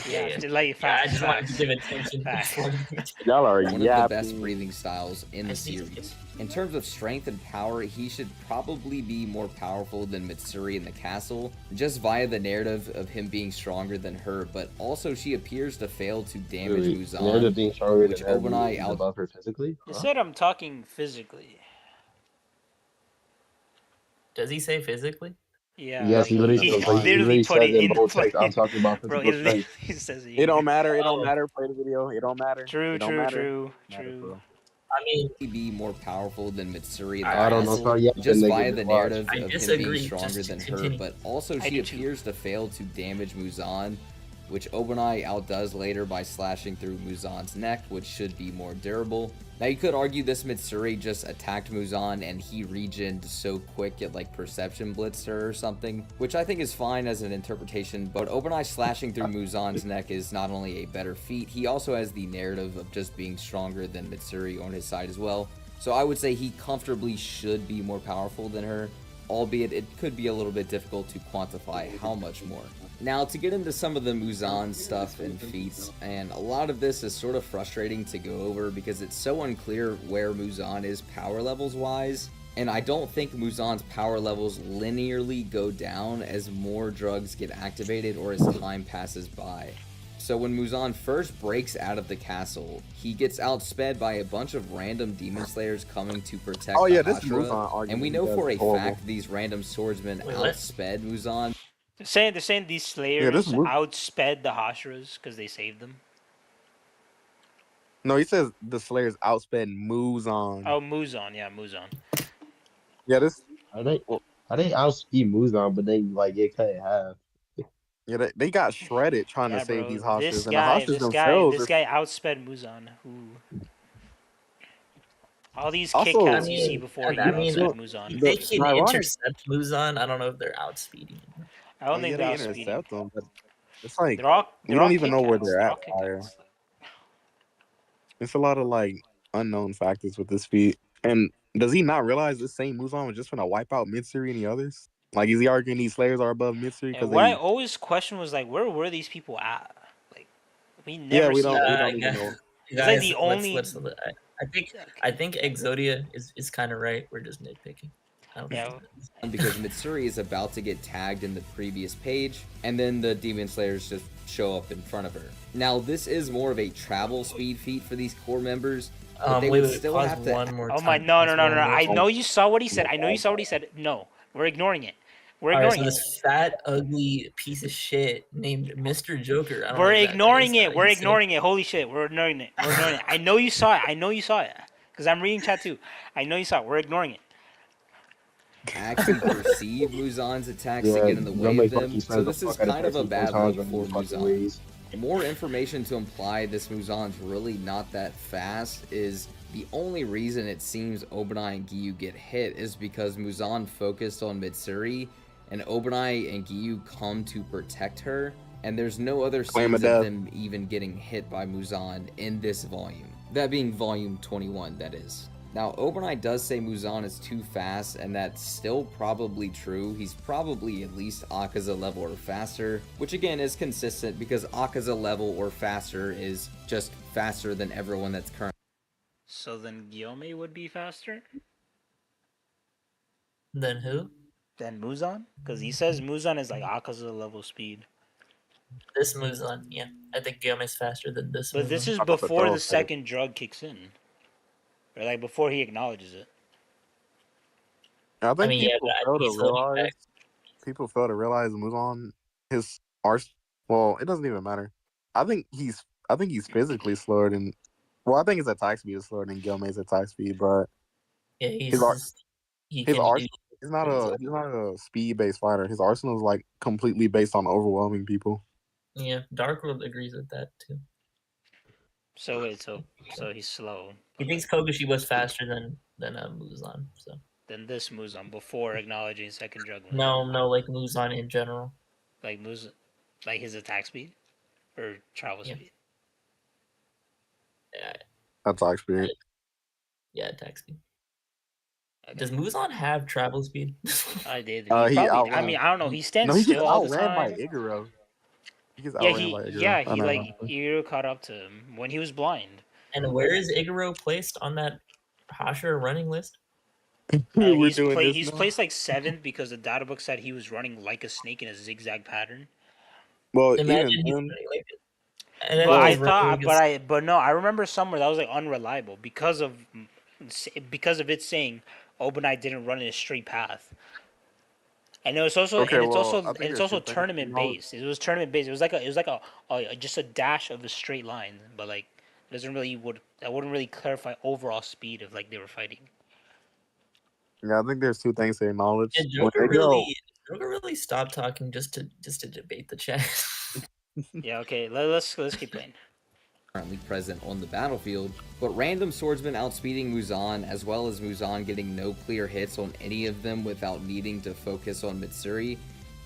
Speaker 2: Yeah. Like
Speaker 7: I
Speaker 2: facts.
Speaker 7: just wanted to
Speaker 2: Facts.
Speaker 7: give attention.
Speaker 2: Facts.
Speaker 5: Y'all are
Speaker 4: one of the best
Speaker 5: yapping.
Speaker 4: breathing styles in the
Speaker 7: I see.
Speaker 4: series. In terms of strength and power, he should probably be more powerful than Mitsuri in the castle, just via the narrative of him being stronger than her, but also she appears to fail to damage
Speaker 1: Wait,
Speaker 4: Muzan.
Speaker 1: narrative being stronger
Speaker 4: which
Speaker 1: than her
Speaker 4: Obanai
Speaker 1: means he's
Speaker 4: out-
Speaker 1: above her physically?
Speaker 2: You
Speaker 1: Huh?
Speaker 2: said I'm talking physically.
Speaker 7: Does he say physically?
Speaker 2: Yeah.
Speaker 1: Yes, he literally,
Speaker 2: he
Speaker 1: says, like, he
Speaker 2: literally
Speaker 1: literally
Speaker 2: put
Speaker 1: says
Speaker 2: it
Speaker 1: in
Speaker 2: in
Speaker 1: bold text, I'm talking about
Speaker 2: Bro,
Speaker 1: physical
Speaker 2: it
Speaker 1: strength.
Speaker 2: literally says it.
Speaker 5: It don't matter. It
Speaker 7: Oh.
Speaker 5: don't matter. Play the video. It don't matter.
Speaker 2: True.
Speaker 5: It don't
Speaker 2: True.
Speaker 5: matter.
Speaker 2: True.
Speaker 5: Matter,
Speaker 2: True.
Speaker 5: bro.
Speaker 7: I mean,
Speaker 4: be more powerful than Mitsuri in the
Speaker 1: I don't know.
Speaker 4: castle,
Speaker 1: Sorry, yeah,
Speaker 4: just
Speaker 1: nigga,
Speaker 4: via
Speaker 1: just
Speaker 4: the
Speaker 1: watch.
Speaker 4: narrative
Speaker 7: I
Speaker 4: of him
Speaker 7: disagree,
Speaker 4: being stronger
Speaker 7: just
Speaker 4: than her,
Speaker 7: continue.
Speaker 4: but also
Speaker 2: I
Speaker 4: she
Speaker 2: do too.
Speaker 4: appears to fail to damage Muzan, which Obanai outdoes later by slashing through Muzan's neck, which should be more durable. Now you could argue this Mitsuri just attacked Muzan and he regened so quick it like perception blitzed her or something, which I think is fine as an interpretation, but Obanai slashing through Muzan's neck is not only a better feat, he also has the narrative of just being stronger than Mitsuri on his side as well. So I would say he comfortably should be more powerful than her, albeit it could be a little bit difficult to quantify how much more. Now, to get into some of the Muzan stuff and feats, and a lot of this is sort of frustrating to go over because it's so unclear where Muzan is power levels wise, and I don't think Muzan's power levels linearly go down as more drugs get activated or as time passes by. So when Muzan first breaks out of the castle, he gets outsped by a bunch of random demon slayers coming to protect
Speaker 5: Oh yeah,
Speaker 4: the
Speaker 5: this
Speaker 4: Hashira,
Speaker 5: Muzan argument.
Speaker 4: and we know
Speaker 5: is
Speaker 4: for a
Speaker 5: horrible.
Speaker 4: fact these random swordsmen
Speaker 7: Wait, what?
Speaker 4: outsped Muzan.
Speaker 2: They're saying these slayers
Speaker 5: this Mu-
Speaker 2: outsped the Hashiras because they saved them.
Speaker 5: No, he says the Slayers outsped Muzan.
Speaker 2: Oh, Muzan. Yeah, Muzan.
Speaker 5: Yeah, this.
Speaker 1: How they outspeed Muzan, but they like get cut in half.
Speaker 5: Yeah, they got shredded trying
Speaker 2: Yeah,
Speaker 5: to save
Speaker 2: bro.
Speaker 5: these hostas,
Speaker 2: This
Speaker 5: and
Speaker 2: guy,
Speaker 5: the hostas
Speaker 2: this
Speaker 5: themselves.
Speaker 2: guy outsped Muzan. Who? All these
Speaker 5: Also-
Speaker 2: Kit Kats
Speaker 7: I
Speaker 2: you
Speaker 7: mean,
Speaker 2: see before you
Speaker 7: I mean,
Speaker 2: outsped
Speaker 7: if
Speaker 2: Muzan.
Speaker 7: they can
Speaker 5: ironic-
Speaker 7: intercept Muzan, I don't know if they're outspeeding him.
Speaker 2: I don't think
Speaker 5: they
Speaker 2: they're outspeeding.
Speaker 5: intercept them, but it's like
Speaker 2: They're all.
Speaker 5: we
Speaker 2: They're
Speaker 5: don't
Speaker 2: all
Speaker 5: even
Speaker 2: Kit
Speaker 5: know where
Speaker 2: Kats.
Speaker 5: they're
Speaker 2: They're
Speaker 5: at.
Speaker 2: all Kit
Speaker 5: Fire.
Speaker 2: Kats.
Speaker 5: It's a lot of like unknown factors with this feat. And does he not realize this same Muzan was just gonna wipe out Mitsuri and the others? Like, is he arguing these Slayers are above Mitsuri?
Speaker 2: And
Speaker 5: Because
Speaker 2: what I
Speaker 5: they,
Speaker 2: always question was like, where were these people at? Like, we
Speaker 5: yeah,
Speaker 2: never
Speaker 5: we
Speaker 2: see
Speaker 5: don't,
Speaker 2: them.
Speaker 5: we don't even know.
Speaker 2: It's like the only-
Speaker 7: I think Exodia is kind of right. We're just nitpicking. I don't
Speaker 2: Yeah.
Speaker 7: think
Speaker 4: Because Mitsuri is about to get tagged in the previous page, and then the Demon Slayers just show up in front of her. Now, this is more of a travel speed feat for these core members, but they would still
Speaker 7: pause
Speaker 4: have to...
Speaker 7: one more
Speaker 2: Oh
Speaker 7: time.
Speaker 2: my, no.
Speaker 7: Pause one more
Speaker 2: I
Speaker 7: time.
Speaker 2: know you saw what he said. I know you saw what he said. No, we're ignoring it. We're
Speaker 7: All right,
Speaker 2: ignoring
Speaker 7: so
Speaker 2: it.
Speaker 7: this fat, ugly piece of shit named Mr. Joker. I don't know
Speaker 2: We're
Speaker 7: if that
Speaker 2: ignoring
Speaker 7: is
Speaker 2: it.
Speaker 7: how
Speaker 2: We're
Speaker 7: you say
Speaker 2: ignoring it. Holy shit, we're ignoring it. We're ignoring it. I know you saw it. I know you saw it. Because I'm reading chat too. I know you saw it. We're ignoring it.
Speaker 4: actually perceive Muzan's attacks to
Speaker 1: Yeah,
Speaker 4: get in the way
Speaker 1: Rumble
Speaker 4: of them,
Speaker 1: fucking
Speaker 4: so
Speaker 1: says
Speaker 4: this
Speaker 1: the
Speaker 4: is
Speaker 1: fuck out
Speaker 4: kind of a
Speaker 1: Pepsi
Speaker 4: bad
Speaker 1: 4 times
Speaker 4: look for
Speaker 1: running fucking
Speaker 4: Muzan.
Speaker 1: ways.
Speaker 4: More information to imply this Muzan's really not that fast is the only reason it seems Obanai and Giyu get hit is because Muzan focused on Mitsuri, and Obanai and Giyu come to protect her. and there's no other
Speaker 5: Claim of
Speaker 4: scenes of
Speaker 5: death.
Speaker 4: them even getting hit by Muzan in this volume. That being volume 21, that is. Now, Obanai does say Muzan is too fast, and that's still probably true. He's probably at least Akaza level or faster, which again is consistent because Akaza level or faster is just faster than everyone that's currently.
Speaker 2: So then Gyome would be faster
Speaker 7: Then who?
Speaker 2: than Muzan? Because he says Muzan is like Akaza level speed.
Speaker 7: This Muzan. Yeah, I think Gyome is faster than this
Speaker 2: But this
Speaker 7: Muzan.
Speaker 2: is
Speaker 5: I'm about to
Speaker 2: before
Speaker 5: throw
Speaker 2: the
Speaker 5: a fit.
Speaker 2: second drug kicks in. Or like before he acknowledges it.
Speaker 5: I think
Speaker 7: Yeah,
Speaker 5: people
Speaker 7: but
Speaker 5: fail to
Speaker 7: he's holding
Speaker 5: realize.
Speaker 7: back.
Speaker 5: People fail to realize Muzan, his arse. Well, it doesn't even matter. I think he's physically slower than. Well, I think his attack speed is slower than Gilmay's attack speed, but
Speaker 7: Yeah,
Speaker 5: his
Speaker 7: he
Speaker 5: his
Speaker 7: can do.
Speaker 5: arsenal. He's not a speed based fighter. His arsenal is like completely based on overwhelming people.
Speaker 7: Yeah, Dark World agrees with that too.
Speaker 2: So wait, so he's slow.
Speaker 7: He thinks Kogashi was faster than Muzan. So
Speaker 2: Then this Muzan before acknowledging second drug.
Speaker 7: no, like Muzan in general.
Speaker 2: Like Muzan, like his attack speed or travel
Speaker 7: Yeah.
Speaker 2: speed.
Speaker 7: Yeah,
Speaker 5: Attack speed.
Speaker 7: yeah, attack speed.
Speaker 2: Okay.
Speaker 7: Does Muzan have travel speed?
Speaker 2: I did.
Speaker 5: He
Speaker 2: Probably.
Speaker 5: outran.
Speaker 2: I mean, I don't know. He stands
Speaker 5: No, he gets
Speaker 2: still all the
Speaker 5: outran by
Speaker 2: time.
Speaker 5: Iguro. He gets
Speaker 2: Yeah,
Speaker 5: outran by Iguro.
Speaker 2: he like Iguro caught up to him when he was blind.
Speaker 7: And where is Iguro placed on that Hashira running list?
Speaker 5: We're doing this
Speaker 2: He's
Speaker 5: now?
Speaker 2: placed like 7th because the data book said he was running like a snake in a zigzag pattern.
Speaker 5: Well,
Speaker 7: Imagine
Speaker 5: even
Speaker 7: he's
Speaker 5: then,
Speaker 7: running like it. And then
Speaker 2: But I
Speaker 7: he's running
Speaker 2: thought, but no, I remember somewhere that was like unreliable because of it saying Obanai didn't run in a straight path. And it was also
Speaker 5: okay. Well, I think
Speaker 2: it's
Speaker 5: there's
Speaker 2: also
Speaker 5: two things.
Speaker 2: tournament based. It was tournament based. It was like a just a dash of a straight line, but like it doesn't really that wouldn't really clarify overall speed of like they were fighting.
Speaker 5: Yeah, I think there's two things to acknowledge.
Speaker 7: Did
Speaker 5: When
Speaker 7: Joker
Speaker 5: Iguro,
Speaker 7: really stop talking just to debate the chat?
Speaker 2: Yeah, okay. Let's keep playing.
Speaker 4: Currently present on the battlefield, but random swordsmen outspeeding Muzan, as well as Muzan getting no clear hits on any of them without needing to focus on Mitsuri,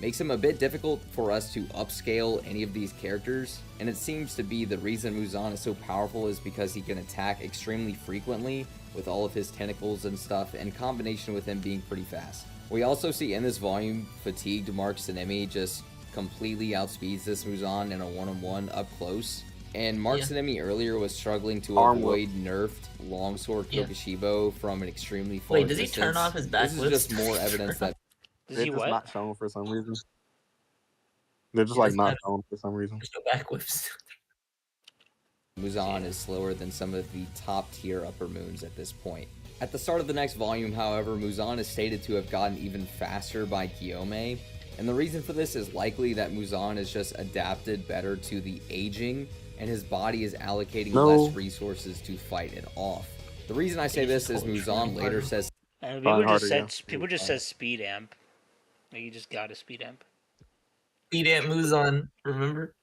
Speaker 4: makes him a bit difficult for us to upscale any of these characters, and it seems to be the reason Muzan is so powerful is because he can attack extremely frequently with all of his tentacles and stuff, in combination with him being pretty fast. We also see in this volume, fatigued Mark Sanemi just completely outspeeds this Muzan in a one-on-one up close. And Mark Sanemi earlier was struggling to avoid nerfed longsword Kokushibo from an extremely far
Speaker 7: Wait, does
Speaker 4: distance.
Speaker 7: he turn off his backflips?
Speaker 4: This is just more evidence that
Speaker 2: Does
Speaker 5: they're
Speaker 2: he
Speaker 5: just
Speaker 2: what?
Speaker 5: not shown for some reason. They're just
Speaker 7: He
Speaker 5: like
Speaker 7: doesn't
Speaker 5: not
Speaker 7: have-
Speaker 5: shown for some reason.
Speaker 7: There's no backwhips.
Speaker 4: Muzan is slower than some of the top tier upper moons at this point. At the start of the next volume, however, Muzan is stated to have gotten even faster by Gyome, and the reason for this is likely that Muzan is just adapted better to the aging, and his body is allocating less resources to fight it off. The reason I say this is Muzan later says
Speaker 2: And people just said speed amp. Like you just got a speed amp.
Speaker 7: Speed Amp Muzan, remember?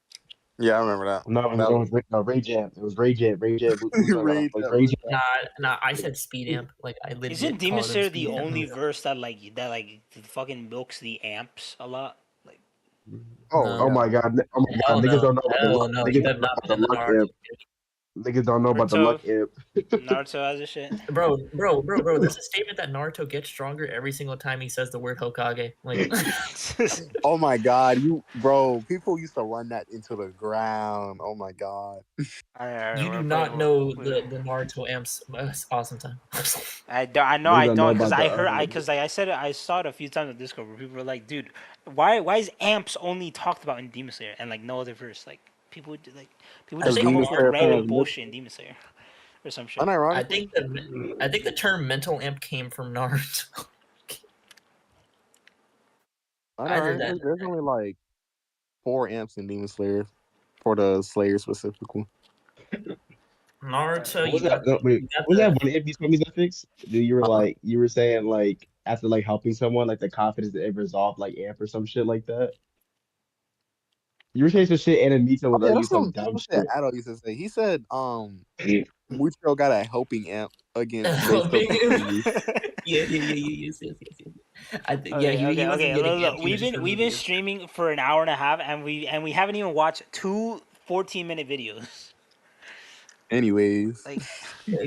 Speaker 5: Yeah, I remember that.
Speaker 1: No, it was Rage Amp. It was Rage Amp. Rage Amp.
Speaker 5: Rage Amp.
Speaker 1: Rage Amp.
Speaker 7: Nah, I said Speed Amp. Like I legit.
Speaker 2: Isn't Demon
Speaker 7: called him
Speaker 2: Slayer
Speaker 7: Speed
Speaker 2: the
Speaker 7: Amp
Speaker 2: only
Speaker 7: Muzan.
Speaker 2: verse that fucking milks the amps a lot? Like
Speaker 1: Oh my god. Oh my god.
Speaker 7: Hell
Speaker 1: Niggas
Speaker 7: no.
Speaker 1: don't know about the
Speaker 7: Hell
Speaker 1: luck.
Speaker 7: no.
Speaker 1: Niggas
Speaker 7: You
Speaker 1: don't
Speaker 7: have
Speaker 1: know
Speaker 7: not
Speaker 1: about
Speaker 7: been
Speaker 1: the
Speaker 7: in the
Speaker 1: luck
Speaker 7: Naruto.
Speaker 1: amp. Niggas don't know about the luck amp.
Speaker 2: Naruto has this shit.
Speaker 7: Bro, there's a statement that Naruto gets stronger every single time he says the word Hokage. Like,
Speaker 5: Oh my god, people used to run that into the ground. Oh my god.
Speaker 7: you do not know the Naruto amps awesome time.
Speaker 2: I know
Speaker 1: Niggas
Speaker 2: I
Speaker 1: don't know
Speaker 2: don't because
Speaker 1: about
Speaker 2: I
Speaker 1: the,
Speaker 2: heard because like I said I saw it a few times on Discord where people were like, dude, why is amps only talked about in Demon Slayer and like no other verse? Like people just come up with random bullshit in Demon Slayer or some shit.
Speaker 7: I think the term mental amp came from Naruto.
Speaker 5: There's only like 4 amps in Demon Slayer for the Slayer specifically.
Speaker 7: Naruto,
Speaker 1: was that one amp you told me that fix? You were saying like after like helping someone, like the confidence that it resolved like amp or some shit like that. You were saying some shit and Anita was
Speaker 5: Yeah,
Speaker 1: like
Speaker 5: that's
Speaker 1: some
Speaker 5: some
Speaker 1: dumb
Speaker 5: shit
Speaker 1: shit.
Speaker 5: Addo used to say. He said Mucho got a helping amp against
Speaker 7: Helping
Speaker 5: base
Speaker 7: amp. Yes. I think yeah,
Speaker 2: Okay,
Speaker 7: he
Speaker 2: okay,
Speaker 7: wasn't
Speaker 2: okay.
Speaker 7: getting
Speaker 2: Look,
Speaker 7: amped.
Speaker 2: look.
Speaker 7: He was just
Speaker 2: We've been
Speaker 7: removing his.
Speaker 2: streaming for an hour and a half, and we haven't even watched two 14-minute videos.
Speaker 5: Anyways,
Speaker 2: Like,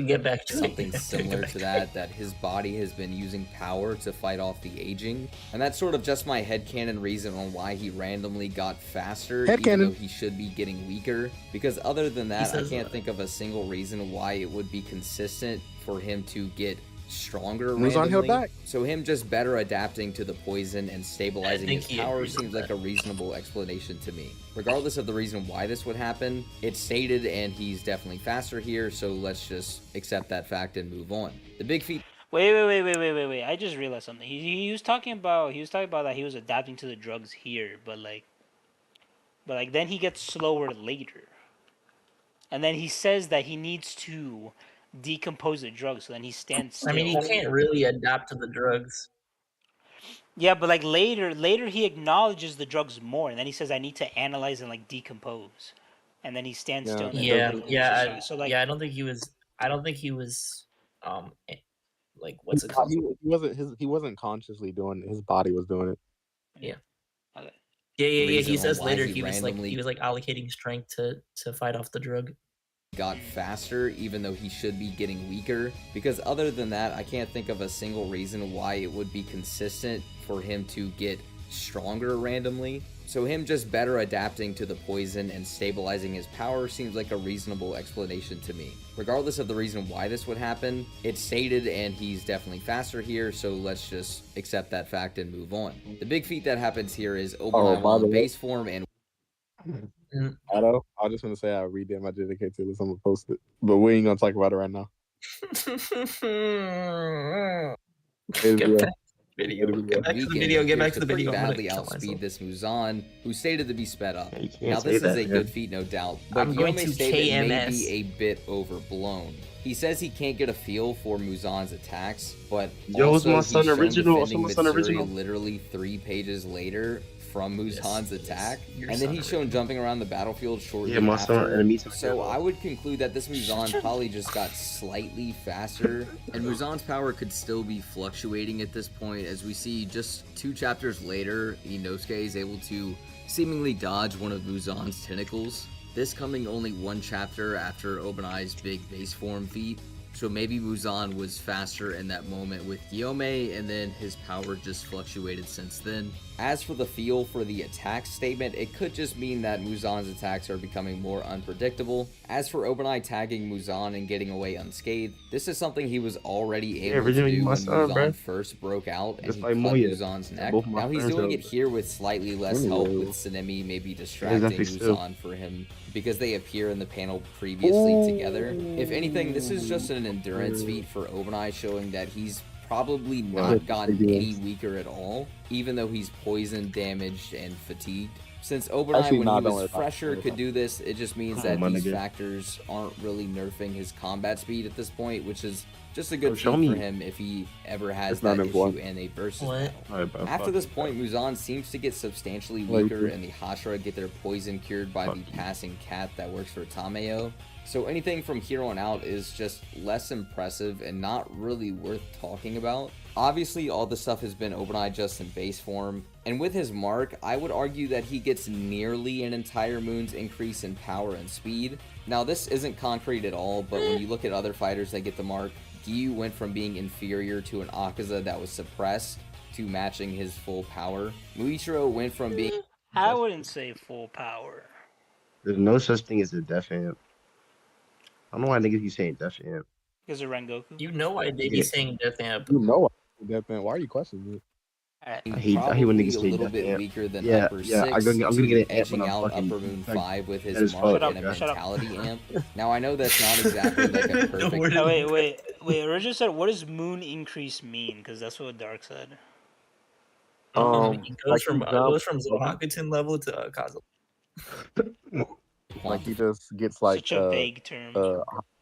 Speaker 7: Get back to it.
Speaker 4: Something
Speaker 7: Get
Speaker 4: similar
Speaker 7: back
Speaker 4: to
Speaker 7: it.
Speaker 4: that his body has been using power to fight off the aging. And that's sort of just my headcanon reason on why he randomly got faster, even though
Speaker 5: headcanon.
Speaker 4: he should be getting weaker. Because other than that, I
Speaker 7: says
Speaker 4: can't
Speaker 7: that.
Speaker 4: think of a single reason why it would be consistent for him to get stronger
Speaker 5: Muzan held
Speaker 4: randomly.
Speaker 5: back.
Speaker 4: So him just better adapting to the poison and stabilizing
Speaker 7: think
Speaker 4: his
Speaker 7: he
Speaker 4: power
Speaker 7: agrees on
Speaker 4: seems like
Speaker 7: that.
Speaker 4: a reasonable explanation to me. Regardless of the reason why this would happen, it's stated and he's definitely faster here, so let's just accept that fact and move on. The big feat
Speaker 2: wait. I just realized something. He was talking about that he was adapting to the drugs here, but like then he gets slower later, and then he says that he needs to decompose the drugs, so then he stands
Speaker 7: I mean, he
Speaker 2: still.
Speaker 7: can't really adapt to the drugs.
Speaker 2: Yeah, but like later he acknowledges the drugs more, and then he says, "I need to analyze and like decompose," and then he stands still
Speaker 5: Yeah,
Speaker 2: and then
Speaker 7: Yeah,
Speaker 2: decomposes. So like,
Speaker 7: yeah. I don't think he was. I don't think he was. Like
Speaker 5: he,
Speaker 7: what's it called?
Speaker 5: he wasn't consciously doing it. His body was doing it.
Speaker 7: Yeah.
Speaker 2: okay.
Speaker 7: Yeah. He
Speaker 4: reason on
Speaker 7: says
Speaker 4: why
Speaker 7: later
Speaker 4: he
Speaker 7: he was like
Speaker 4: randomly
Speaker 7: allocating strength to fight off the drug.
Speaker 4: got faster, even though he should be getting weaker. Because other than that, I can't think of a single reason why it would be consistent for him to get stronger randomly. So him just better adapting to the poison and stabilizing his power seems like a reasonable explanation to me. Regardless of the reason why this would happen, it's stated and he's definitely faster here, so let's just accept that fact and move on. The big feat that happens here is Obanai
Speaker 5: by the
Speaker 4: in
Speaker 5: way-
Speaker 4: base form and
Speaker 5: I know. I just want to say I redid my dedicated list. I'm gonna post it, but we ain't gonna talk about it right now. It's
Speaker 7: Get
Speaker 5: real.
Speaker 7: back to the video. Get back to the video. Get back to the video. I'm gonna
Speaker 4: badly
Speaker 7: kill
Speaker 4: outspeed
Speaker 7: myself.
Speaker 4: this Muzan, who's stated to be sped up.
Speaker 1: You can't
Speaker 4: Now
Speaker 1: say
Speaker 4: this
Speaker 1: that,
Speaker 4: is a
Speaker 1: man.
Speaker 4: good feat, no doubt, but
Speaker 7: I'm going
Speaker 4: Guillaume
Speaker 7: to
Speaker 4: stated it may
Speaker 7: KMS.
Speaker 4: be a bit overblown. He says he can't get a feel for Muzan's attacks, but
Speaker 1: Yo, it's
Speaker 4: also
Speaker 1: my
Speaker 4: he's
Speaker 1: son
Speaker 4: shown
Speaker 1: original.
Speaker 4: defending
Speaker 1: It's my son
Speaker 4: Mitsuri
Speaker 1: original.
Speaker 4: literally 3 pages later from Muzan's
Speaker 7: Yes,
Speaker 4: attack,
Speaker 7: your
Speaker 4: and then
Speaker 7: son
Speaker 4: he's shown jumping around the battlefield shortly
Speaker 1: Yeah, my son
Speaker 4: after.
Speaker 1: enemy to
Speaker 4: So I would conclude that this Muzan probably just got slightly faster, and Muzan's power could still be fluctuating at this point, as we see just 2 chapters later, Inosuke is able to seemingly dodge one of Muzan's tentacles. This coming only 1 chapter after Obanai's big base form feat. So maybe Muzan was faster in that moment with Guillaume, and then his power just fluctuated since then. As for the feel for the attack statement, it could just mean that Muzan's attacks are becoming more unpredictable. As for Obanai tagging Muzan and getting away unscathed, this is something he was already able to
Speaker 1: originally
Speaker 4: do
Speaker 1: my
Speaker 4: when
Speaker 1: son,
Speaker 4: Muzan
Speaker 1: bruh.
Speaker 4: first broke out and
Speaker 1: Just
Speaker 4: he
Speaker 1: like
Speaker 4: cut
Speaker 1: Moya.
Speaker 4: Muzan's neck.
Speaker 1: Both of my
Speaker 4: Now he's
Speaker 1: friends
Speaker 4: doing
Speaker 1: have
Speaker 4: it here with slightly less help, with Tsunemi maybe distracting
Speaker 1: Exactly, still.
Speaker 4: Muzan for him because they appear in the panel previously together. If anything, this is just an endurance feat for Obanai, showing that he's probably not gotten any weaker at all, even though he's poisoned, damaged, and fatigued. Since Obanai,
Speaker 5: Actually,
Speaker 4: when
Speaker 5: nah,
Speaker 4: he
Speaker 5: don't worry
Speaker 4: was
Speaker 5: about it.
Speaker 4: fresher, could do this, it just means
Speaker 1: Come
Speaker 4: that
Speaker 1: on, my
Speaker 4: these
Speaker 1: nigga.
Speaker 4: factors aren't really nerfing his combat speed at this point, which is just a good
Speaker 1: show
Speaker 4: feat
Speaker 1: me.
Speaker 4: for him if he ever has
Speaker 5: It's not
Speaker 4: that issue
Speaker 5: important.
Speaker 4: in a versus
Speaker 7: What?
Speaker 4: battle.
Speaker 1: Alright, bro,
Speaker 4: After
Speaker 1: fuck
Speaker 4: this
Speaker 1: it,
Speaker 4: point,
Speaker 1: bro.
Speaker 4: Muzan seems to get substantially
Speaker 5: Like
Speaker 4: weaker,
Speaker 5: you.
Speaker 4: and the Hashira get their poison cured by
Speaker 1: Fuck
Speaker 4: the
Speaker 1: you.
Speaker 4: passing cat that works for Tameo. So anything from here on out is just less impressive and not really worth talking about. Obviously, all this stuff has been Obanai just in base form, and with his mark, I would argue that he gets nearly an entire moon's increase in power and speed. Now, this isn't concrete at all, but when you look at other fighters that get the mark, Giyu went from being inferior to an Akaza that was suppressed to matching his full power. Muichiro went from being
Speaker 2: I wouldn't say full power.
Speaker 1: There's no such thing as a death amp. I don't know why niggas keep saying death amp.
Speaker 2: Because of Rengoku.
Speaker 7: You know I did.
Speaker 1: Yeah.
Speaker 7: He's saying death amp.
Speaker 5: You know that, man. Why are you questioning it?
Speaker 2: Alright.
Speaker 1: I hate when
Speaker 4: probably
Speaker 1: niggas
Speaker 4: a
Speaker 1: say
Speaker 4: little
Speaker 1: death
Speaker 4: bit
Speaker 1: amp.
Speaker 4: weaker than
Speaker 1: Yeah,
Speaker 4: upper
Speaker 1: yeah,
Speaker 4: 6,
Speaker 1: I'm gonna get an amp
Speaker 4: edging
Speaker 1: when I'm
Speaker 4: out
Speaker 1: fucking-
Speaker 4: upper moon
Speaker 1: like,
Speaker 4: 5 with
Speaker 1: that
Speaker 4: his
Speaker 1: is
Speaker 4: mark
Speaker 1: fucked.
Speaker 2: Shut up,
Speaker 4: and a
Speaker 2: shut up.
Speaker 4: mentality amp. Now I know that's not exactly like a perfect
Speaker 7: word
Speaker 2: Oh, wait. Original said, what does moon increase mean? Because that's what Dark said.
Speaker 7: It goes from
Speaker 5: he jumps,
Speaker 7: Zohakutin level to Kaza.
Speaker 5: like he just gets like
Speaker 2: Such a vague term.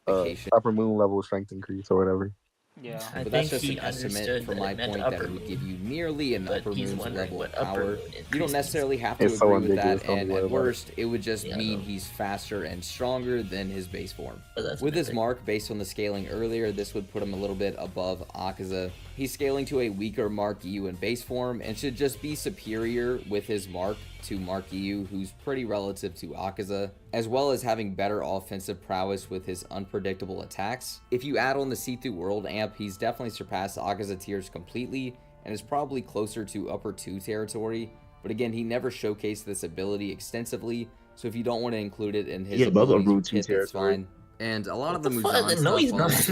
Speaker 4: quantification.
Speaker 5: upper moon level strength increase or whatever.
Speaker 2: Yeah.
Speaker 7: I
Speaker 4: But that's
Speaker 7: think
Speaker 4: just
Speaker 7: he
Speaker 4: an estimate
Speaker 7: understood
Speaker 4: from
Speaker 7: that
Speaker 4: my
Speaker 7: it meant
Speaker 4: point that
Speaker 7: upper
Speaker 4: it would
Speaker 7: moon,
Speaker 4: give you nearly an
Speaker 7: but
Speaker 4: upper
Speaker 7: he's
Speaker 4: moon's
Speaker 7: wondering
Speaker 4: level of
Speaker 7: what upper
Speaker 4: power.
Speaker 7: moon
Speaker 4: You don't
Speaker 7: increase
Speaker 4: necessarily have to
Speaker 5: It's so
Speaker 4: agree with that,
Speaker 5: ambiguous, don't
Speaker 4: and
Speaker 5: worry
Speaker 4: at
Speaker 5: about it.
Speaker 4: worst, it would just
Speaker 7: Yeah, I
Speaker 4: mean
Speaker 7: know.
Speaker 4: he's faster and stronger than his base form.
Speaker 7: But that's
Speaker 4: With his
Speaker 7: mythic.
Speaker 4: mark, based on the scaling earlier, this would put him a little bit above Akaza. He's scaling to a weaker Mark Giyu in base form and should just be superior with his mark to Mark Giyu, who's pretty relative to Akaza, as well as having better offensive prowess with his unpredictable attacks. If you add on the See-Through World amp, he's definitely surpassed Akaza tiers completely and is probably closer to upper 2 territory, but again, he never showcased this ability extensively, so if you don't want to include it in his
Speaker 1: above
Speaker 4: abilities
Speaker 1: upper 2
Speaker 4: kit, that's
Speaker 1: territory.
Speaker 4: fine. And a lot
Speaker 7: What
Speaker 4: of the
Speaker 7: the fuck?
Speaker 4: Muzan
Speaker 7: No, he's
Speaker 4: stuff
Speaker 7: not.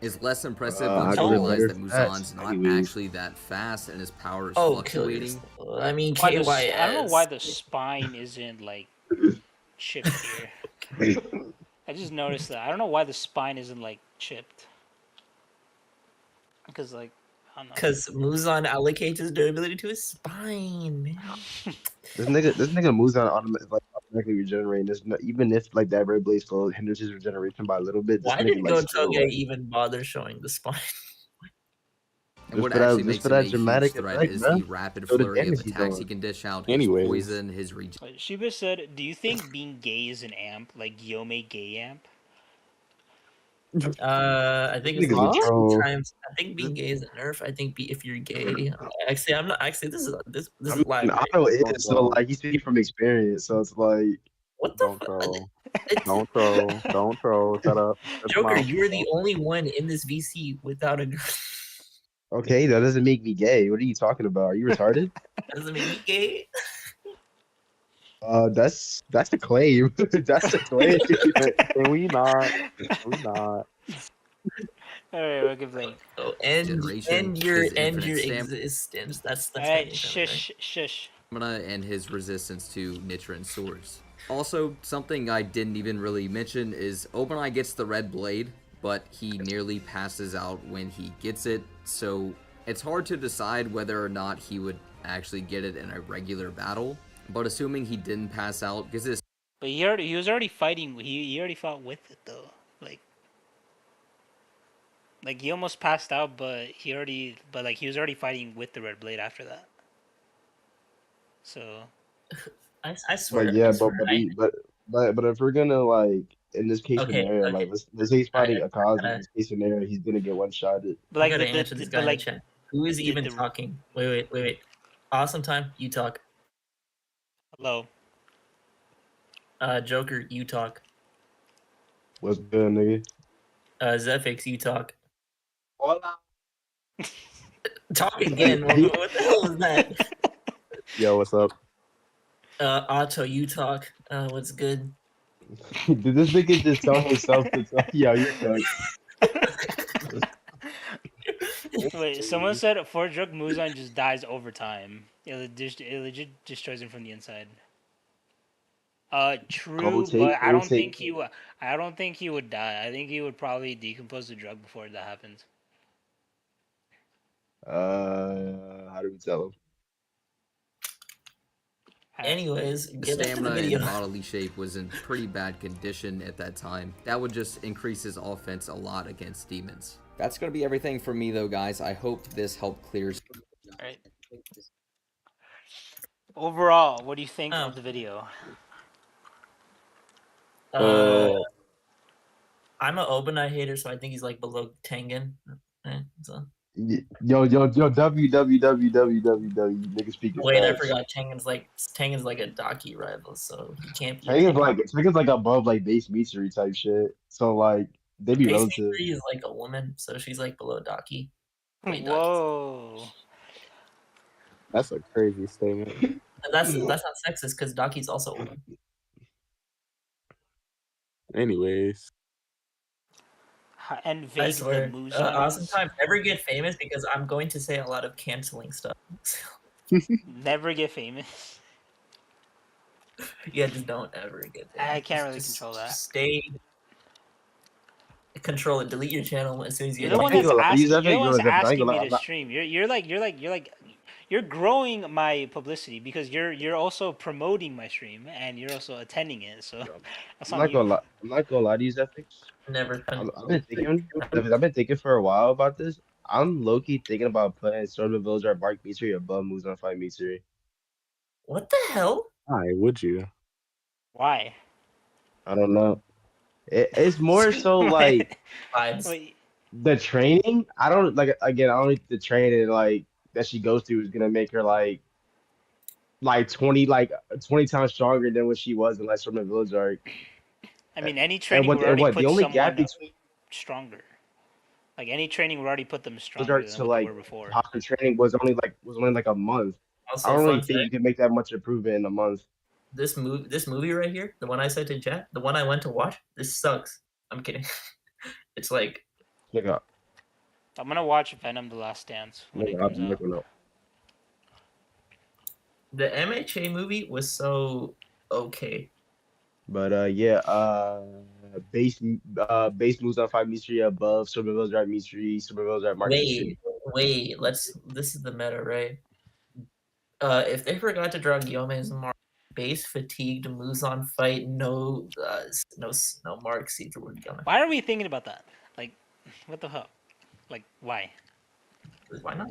Speaker 4: is less impressive
Speaker 1: I
Speaker 4: once you
Speaker 1: go with
Speaker 4: realize
Speaker 1: better
Speaker 4: that
Speaker 1: stats,
Speaker 4: Muzan's not
Speaker 1: anyways.
Speaker 4: actually that fast and his power is
Speaker 7: Oh,
Speaker 4: fluctuating.
Speaker 7: killers. I mean,
Speaker 2: I don't know why
Speaker 7: KYS.
Speaker 2: the spine isn't like chipped here. I just noticed that. I don't know why the spine isn't like chipped. Because like I don't know.
Speaker 7: Because Muzan allocates his durability to his spine, man.
Speaker 1: This nigga moves on automatically regenerating. Even if like that red blaze flow hinders his regeneration by a little bit, this
Speaker 7: Why
Speaker 1: nigga
Speaker 7: did
Speaker 1: like still
Speaker 7: Gotoge
Speaker 1: like
Speaker 7: even bother showing the spine?
Speaker 4: And what
Speaker 1: for that
Speaker 4: actually
Speaker 1: just
Speaker 4: makes
Speaker 1: for
Speaker 4: him a
Speaker 1: that
Speaker 4: huge
Speaker 1: dramatic
Speaker 4: threat
Speaker 1: effect,
Speaker 4: is
Speaker 1: bro.
Speaker 4: the rapid
Speaker 1: Show the
Speaker 4: flurry of
Speaker 1: damage he's
Speaker 4: attacks he
Speaker 1: doing.
Speaker 4: can dish out, his
Speaker 5: Anyways.
Speaker 4: poison, his regen.
Speaker 2: Shiba said, "Do you think being gay is an amp, like Yome gay amp?"
Speaker 7: I think
Speaker 1: This
Speaker 7: it's
Speaker 1: nigga's a troll.
Speaker 7: times. I think being gay is a nerf. I think if you're gay, actually, I'm not. Actually, this
Speaker 1: I
Speaker 7: is
Speaker 1: mean,
Speaker 7: live. Right?
Speaker 1: Otto
Speaker 5: Don't
Speaker 1: is so
Speaker 5: troll.
Speaker 1: like he's speaking from experience, so it's like
Speaker 7: What the
Speaker 5: Don't
Speaker 7: fuck?
Speaker 5: troll. Don't troll. Don't troll. Shut up. Shut your
Speaker 7: Joker,
Speaker 5: mouth.
Speaker 7: you are the only one in this VC without a girl.
Speaker 1: okay, that doesn't make me gay. What are you talking about? Are you retarded?
Speaker 7: Doesn't make me gay.
Speaker 1: That's the claim. That's the claim.
Speaker 5: And we not. We not.
Speaker 2: All right, we'll give like.
Speaker 7: Oh,
Speaker 4: Generation,
Speaker 7: your
Speaker 4: his infinite
Speaker 7: existence. That's
Speaker 2: All
Speaker 7: how
Speaker 2: right,
Speaker 7: you tell it, right?
Speaker 2: shush.
Speaker 4: Stamina and his resistance to Nichiren swords. Also, something I didn't even really mention is Obanai gets the red blade, but he nearly passes out when he gets it, so it's hard to decide whether or not he would actually get it in a regular battle. But assuming he didn't pass out, because this
Speaker 2: But he was already fighting. He already fought with it though. Like he almost passed out, but he was already fighting with the red blade after that. So
Speaker 7: I swear.
Speaker 1: But yeah,
Speaker 7: I swear,
Speaker 1: but if we're gonna like in this case
Speaker 7: Okay,
Speaker 1: scenario,
Speaker 7: okay.
Speaker 1: like let's say he's fighting a cause. In
Speaker 7: gotta-
Speaker 1: this case scenario, he's gonna get one shotted.
Speaker 2: but
Speaker 7: I
Speaker 2: like
Speaker 7: gotta
Speaker 2: the
Speaker 7: answer this guy
Speaker 2: but
Speaker 7: in
Speaker 2: like
Speaker 7: the chat. Who is even talking? Wait. Awesome time. You talk.
Speaker 2: hello.
Speaker 7: Joker. You talk.
Speaker 1: What's good, nigga?
Speaker 7: Zephyx. You talk.
Speaker 1: Hola.
Speaker 7: Talk again. What the hell was that?
Speaker 5: Yo, what's up?
Speaker 7: Otto. You talk. What's good?
Speaker 1: Did this nigga just tell himself to talk? Yo, you're cooked.
Speaker 2: Wait, someone said for drug Muzan just dies over time. It legit destroys him from the inside. True, but I don't think he would. I don't think he would die. I think he would probably decompose the drug before that happens.
Speaker 1: How do we tell him?
Speaker 7: Anyways,
Speaker 4: the
Speaker 7: get into the
Speaker 4: stamina
Speaker 7: video.
Speaker 4: and bodily shape was in pretty bad condition at that time. That would just increase his offense a lot against demons. That's going to be everything from me though, guys. I hope this helped clear.
Speaker 2: Alright. Overall, what do you think
Speaker 7: Oh.
Speaker 2: of the video?
Speaker 7: I'm an Obanai hater, so I think he's like below Tengen. So.
Speaker 1: Yo, nigga speaking
Speaker 7: Wait, I
Speaker 1: facts.
Speaker 7: forgot Tengen's like a Daki rival, so he can't be.
Speaker 1: Tengen's like above like base Mitsuri type shit. So like they be relative.
Speaker 7: Basically, is like a woman, so she's like below Daki. Wait,
Speaker 2: Whoa.
Speaker 5: That's a crazy statement.
Speaker 7: That's not sexist because Daki's also a woman.
Speaker 5: Anyways.
Speaker 2: And
Speaker 7: I
Speaker 2: Vague the
Speaker 7: swear.
Speaker 2: Muzan.
Speaker 7: Awesome time. Never get famous because I'm going to say a lot of canceling stuff.
Speaker 2: Never get famous.
Speaker 7: Yeah, just don't ever get famous.
Speaker 2: I can't really control that.
Speaker 7: Stay. Control it. Delete your channel as soon as you
Speaker 2: You're
Speaker 7: get
Speaker 2: the one
Speaker 7: famous.
Speaker 2: that's asking. You're the
Speaker 1: Yo,
Speaker 2: one that's
Speaker 1: Zephyr, I ain't
Speaker 2: asking
Speaker 1: gonna
Speaker 2: me
Speaker 1: lie,
Speaker 2: to
Speaker 1: I'm
Speaker 2: stream. You're growing my publicity because you're also promoting my stream and you're also attending it. So that's
Speaker 1: I'm
Speaker 2: on
Speaker 1: not gonna lie. I'm not gonna lie to you, Zephyr.
Speaker 7: Never.
Speaker 1: I've been thinking for a while about this. I'm low key thinking about putting Storm the Villager at Bark Mitsuri above Muzan Fight Mitsuri.
Speaker 7: What the hell?
Speaker 5: Why would you?
Speaker 2: Why?
Speaker 1: I don't know. It's more so like
Speaker 7: Vibes.
Speaker 2: Wait,
Speaker 1: The training, I don't like again, I don't think the training like that she goes through is gonna make her like 20 20 times stronger than what she was in Last from the Village arc.
Speaker 2: I mean, any
Speaker 1: And
Speaker 2: training
Speaker 1: what
Speaker 2: would
Speaker 1: and
Speaker 2: already
Speaker 1: what the
Speaker 2: put
Speaker 1: only gap
Speaker 2: someone
Speaker 1: between
Speaker 2: stronger. Like any training would already put them
Speaker 1: Village
Speaker 2: stronger
Speaker 1: arc
Speaker 2: than
Speaker 1: to
Speaker 2: what they
Speaker 1: like
Speaker 2: were before.
Speaker 1: Haka training was only like a month. I
Speaker 7: Also,
Speaker 1: don't really
Speaker 7: fun
Speaker 1: think
Speaker 7: fact:
Speaker 1: you can make that much improvement in a month.
Speaker 7: this movie right here, the one I said to Jet, the one I went to watch, this sucks. I'm kidding. It's like
Speaker 1: Nigga,
Speaker 2: I'm gonna watch Venom: The Last Dance when it
Speaker 1: nigga,
Speaker 2: comes
Speaker 1: I'm
Speaker 2: out.
Speaker 1: looking up.
Speaker 7: the MHA movie was so okay.
Speaker 1: But yeah, base base moves on five mystery above Super Village Drive mystery, Super Village Drive Mark mystery.
Speaker 7: Wait. This is the meta, right? If they forgot to draw Gyome's mark, base fatigued Muzan fight, no mark see through Gyome.
Speaker 2: Why are we thinking about that? Like, what the hell? Like, why?
Speaker 7: Why not?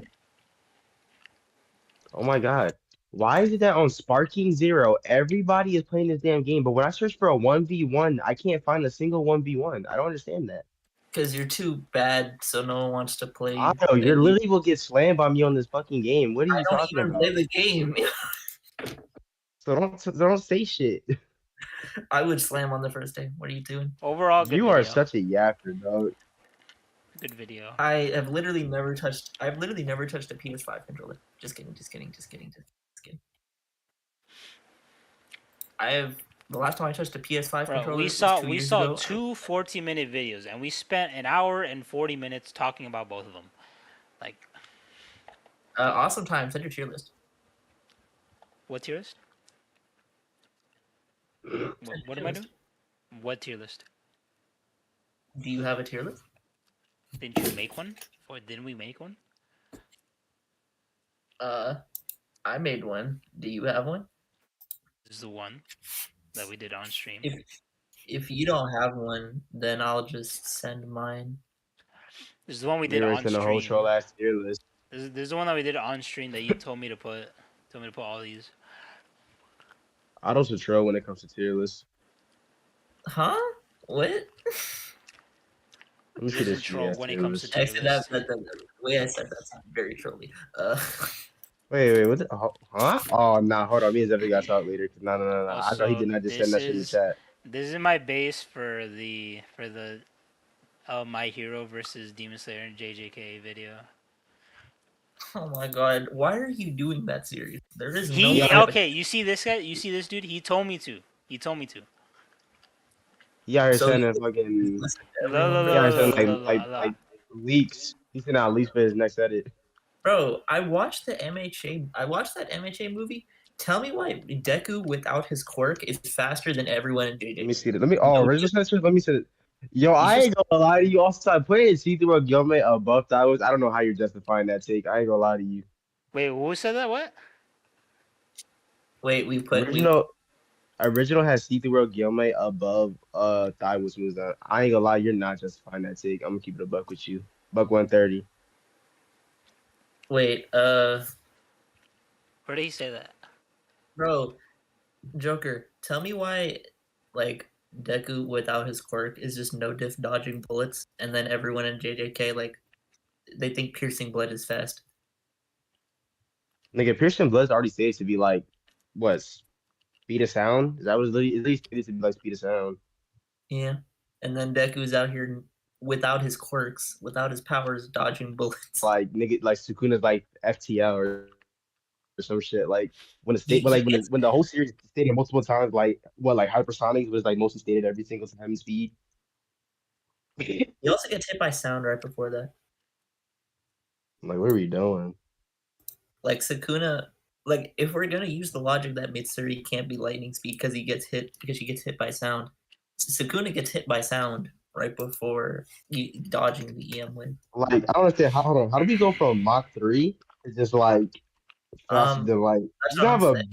Speaker 1: Oh my God. Why is it that on Sparking Zero, everybody is playing this damn game, but when I search for a 1v1, I can't find a single 1v1. I don't understand that.
Speaker 7: Because you're too bad, so no one wants to play
Speaker 1: I
Speaker 7: you.
Speaker 1: know, you're literally will get slammed by me on this fucking game. What are
Speaker 7: I
Speaker 1: you
Speaker 7: don't
Speaker 1: talking
Speaker 7: even play
Speaker 1: about?
Speaker 7: the game.
Speaker 1: So don't say shit.
Speaker 7: I would slam on the first day. What are you doing?
Speaker 2: Overall, good
Speaker 1: You are
Speaker 2: video.
Speaker 1: such a yapper, dog.
Speaker 2: Good video.
Speaker 7: I've literally never touched a PS5 controller. Just kidding. The last time I touched a PS5
Speaker 2: Bro,
Speaker 7: controller
Speaker 2: we
Speaker 7: was
Speaker 2: saw
Speaker 7: 2 years
Speaker 2: two
Speaker 7: ago.
Speaker 2: 40-minute videos, and we spent an hour and 40 minutes talking about both of them. Like,
Speaker 7: Awesome time. Send your tier list.
Speaker 2: what tier list? What am I doing? What tier list?
Speaker 7: Do you have a tier list?
Speaker 2: Didn't you make one? Or didn't we make one?
Speaker 7: I made one. Do you have one?
Speaker 2: This is the one that we did on stream.
Speaker 7: If you don't have one, then I'll just send mine.
Speaker 2: This is the one we did
Speaker 1: Mirror
Speaker 2: on
Speaker 1: sent a whole
Speaker 2: stream.
Speaker 1: troll ass tier list.
Speaker 2: This is the one that we did on stream that you told me to put. Told me to put all these.
Speaker 1: Otto's a troll when it comes to tier lists.
Speaker 7: Huh? What?
Speaker 1: Let me see
Speaker 2: Doesn't
Speaker 1: this
Speaker 2: troll
Speaker 1: GS
Speaker 2: when it
Speaker 1: tier
Speaker 2: comes to
Speaker 1: list.
Speaker 2: tier
Speaker 7: Actually,
Speaker 2: lists.
Speaker 7: the way I said that's very trolly.
Speaker 1: Wait, what? Huh? Oh, nah, hold on. Me and Zephyr got to talk later. No. I know he
Speaker 2: Also,
Speaker 1: did not just send that shit in the chat.
Speaker 2: this is my base for the My Hero versus Demon Slayer and JJK video.
Speaker 7: Oh my god, why are you doing that series? There is
Speaker 2: He
Speaker 7: no
Speaker 2: okay. You see this guy? You see this dude? He told me to. He told me to.
Speaker 1: He out here
Speaker 7: So
Speaker 1: sending
Speaker 7: you
Speaker 1: fucking.
Speaker 7: listen to
Speaker 2: La, la,
Speaker 7: everyone,
Speaker 1: He
Speaker 7: bro.
Speaker 1: out here
Speaker 2: la,
Speaker 1: sending
Speaker 2: la, la, la, la.
Speaker 1: like leaks. He sent out leaks for his next edit.
Speaker 7: Bro, I watched that MHA movie. Tell me why Deku without his quirk is faster than everyone in
Speaker 1: Let me
Speaker 7: JJ.
Speaker 1: see it. Let me. Oh,
Speaker 7: No,
Speaker 1: original sensors. Let me see it. Yo,
Speaker 7: he's
Speaker 1: I
Speaker 7: just
Speaker 1: ain't gonna lie to you. Also, started playing see-through a Gilmate above Towers. I don't know how you're justifying that take. I ain't gonna lie to you.
Speaker 2: Wait, who said that? What?
Speaker 7: wait.
Speaker 1: Original original has see-through Gilmate above Thigh was Muzan. I ain't gonna lie, you're not justifying that take. I'm gonna keep it a buck with you. Buck 130.
Speaker 7: Wait.
Speaker 2: Where did he say that?
Speaker 7: Bro, Joker. Tell me why, like Deku without his quirk is just no diff dodging bullets, and then everyone in JJK they think piercing blood is fast.
Speaker 1: Nigga, Piercing Blood's already stated to be like what speed of sound? Is that what it's literally stated to be like speed of sound?
Speaker 7: Yeah. And then Deku's out here without his quirks, without his powers, dodging bullets.
Speaker 1: Like nigga like Sukuna's like FTL or some shit. Like when the
Speaker 7: He,
Speaker 1: state, but
Speaker 7: he
Speaker 1: like
Speaker 7: gets
Speaker 1: when the whole series is stated multiple times, like what like hypersonics was like mostly stated every single time speed.
Speaker 7: he also gets hit by sound right before that.
Speaker 1: Like, what are we doing?
Speaker 7: Like Sukuna, like if we're gonna use the logic that Mitsuri can't be lightning speed because she gets hit by sound, Sukuna gets hit by sound right before dodging the EM wave.
Speaker 1: Like, I don't understand how, hold on, how do we go from Mach 3 to just like faster than like
Speaker 7: That's what I'm saying.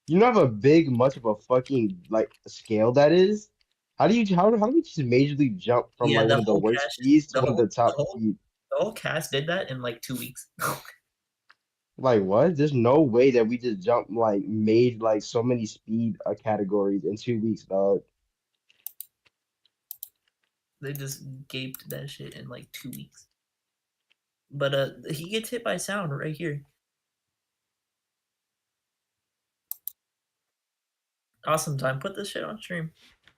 Speaker 1: you don't have a big much of a fucking like scale that is? How do we just majorly jump from
Speaker 7: Yeah,
Speaker 1: like
Speaker 7: the
Speaker 1: one of the
Speaker 7: whole
Speaker 1: worst
Speaker 7: cast,
Speaker 1: speeds to
Speaker 7: the
Speaker 1: one of
Speaker 7: whole,
Speaker 1: the
Speaker 7: the
Speaker 1: top
Speaker 7: whole,
Speaker 1: speeds?
Speaker 7: the whole cast did that in like 2 weeks.
Speaker 1: Like what? There's no way that we just jump like made like so many speed categories in 2 weeks, dog.
Speaker 7: They just gaped that shit in like 2 weeks. But he gets hit by sound right here. Awesome time. Put this shit on stream.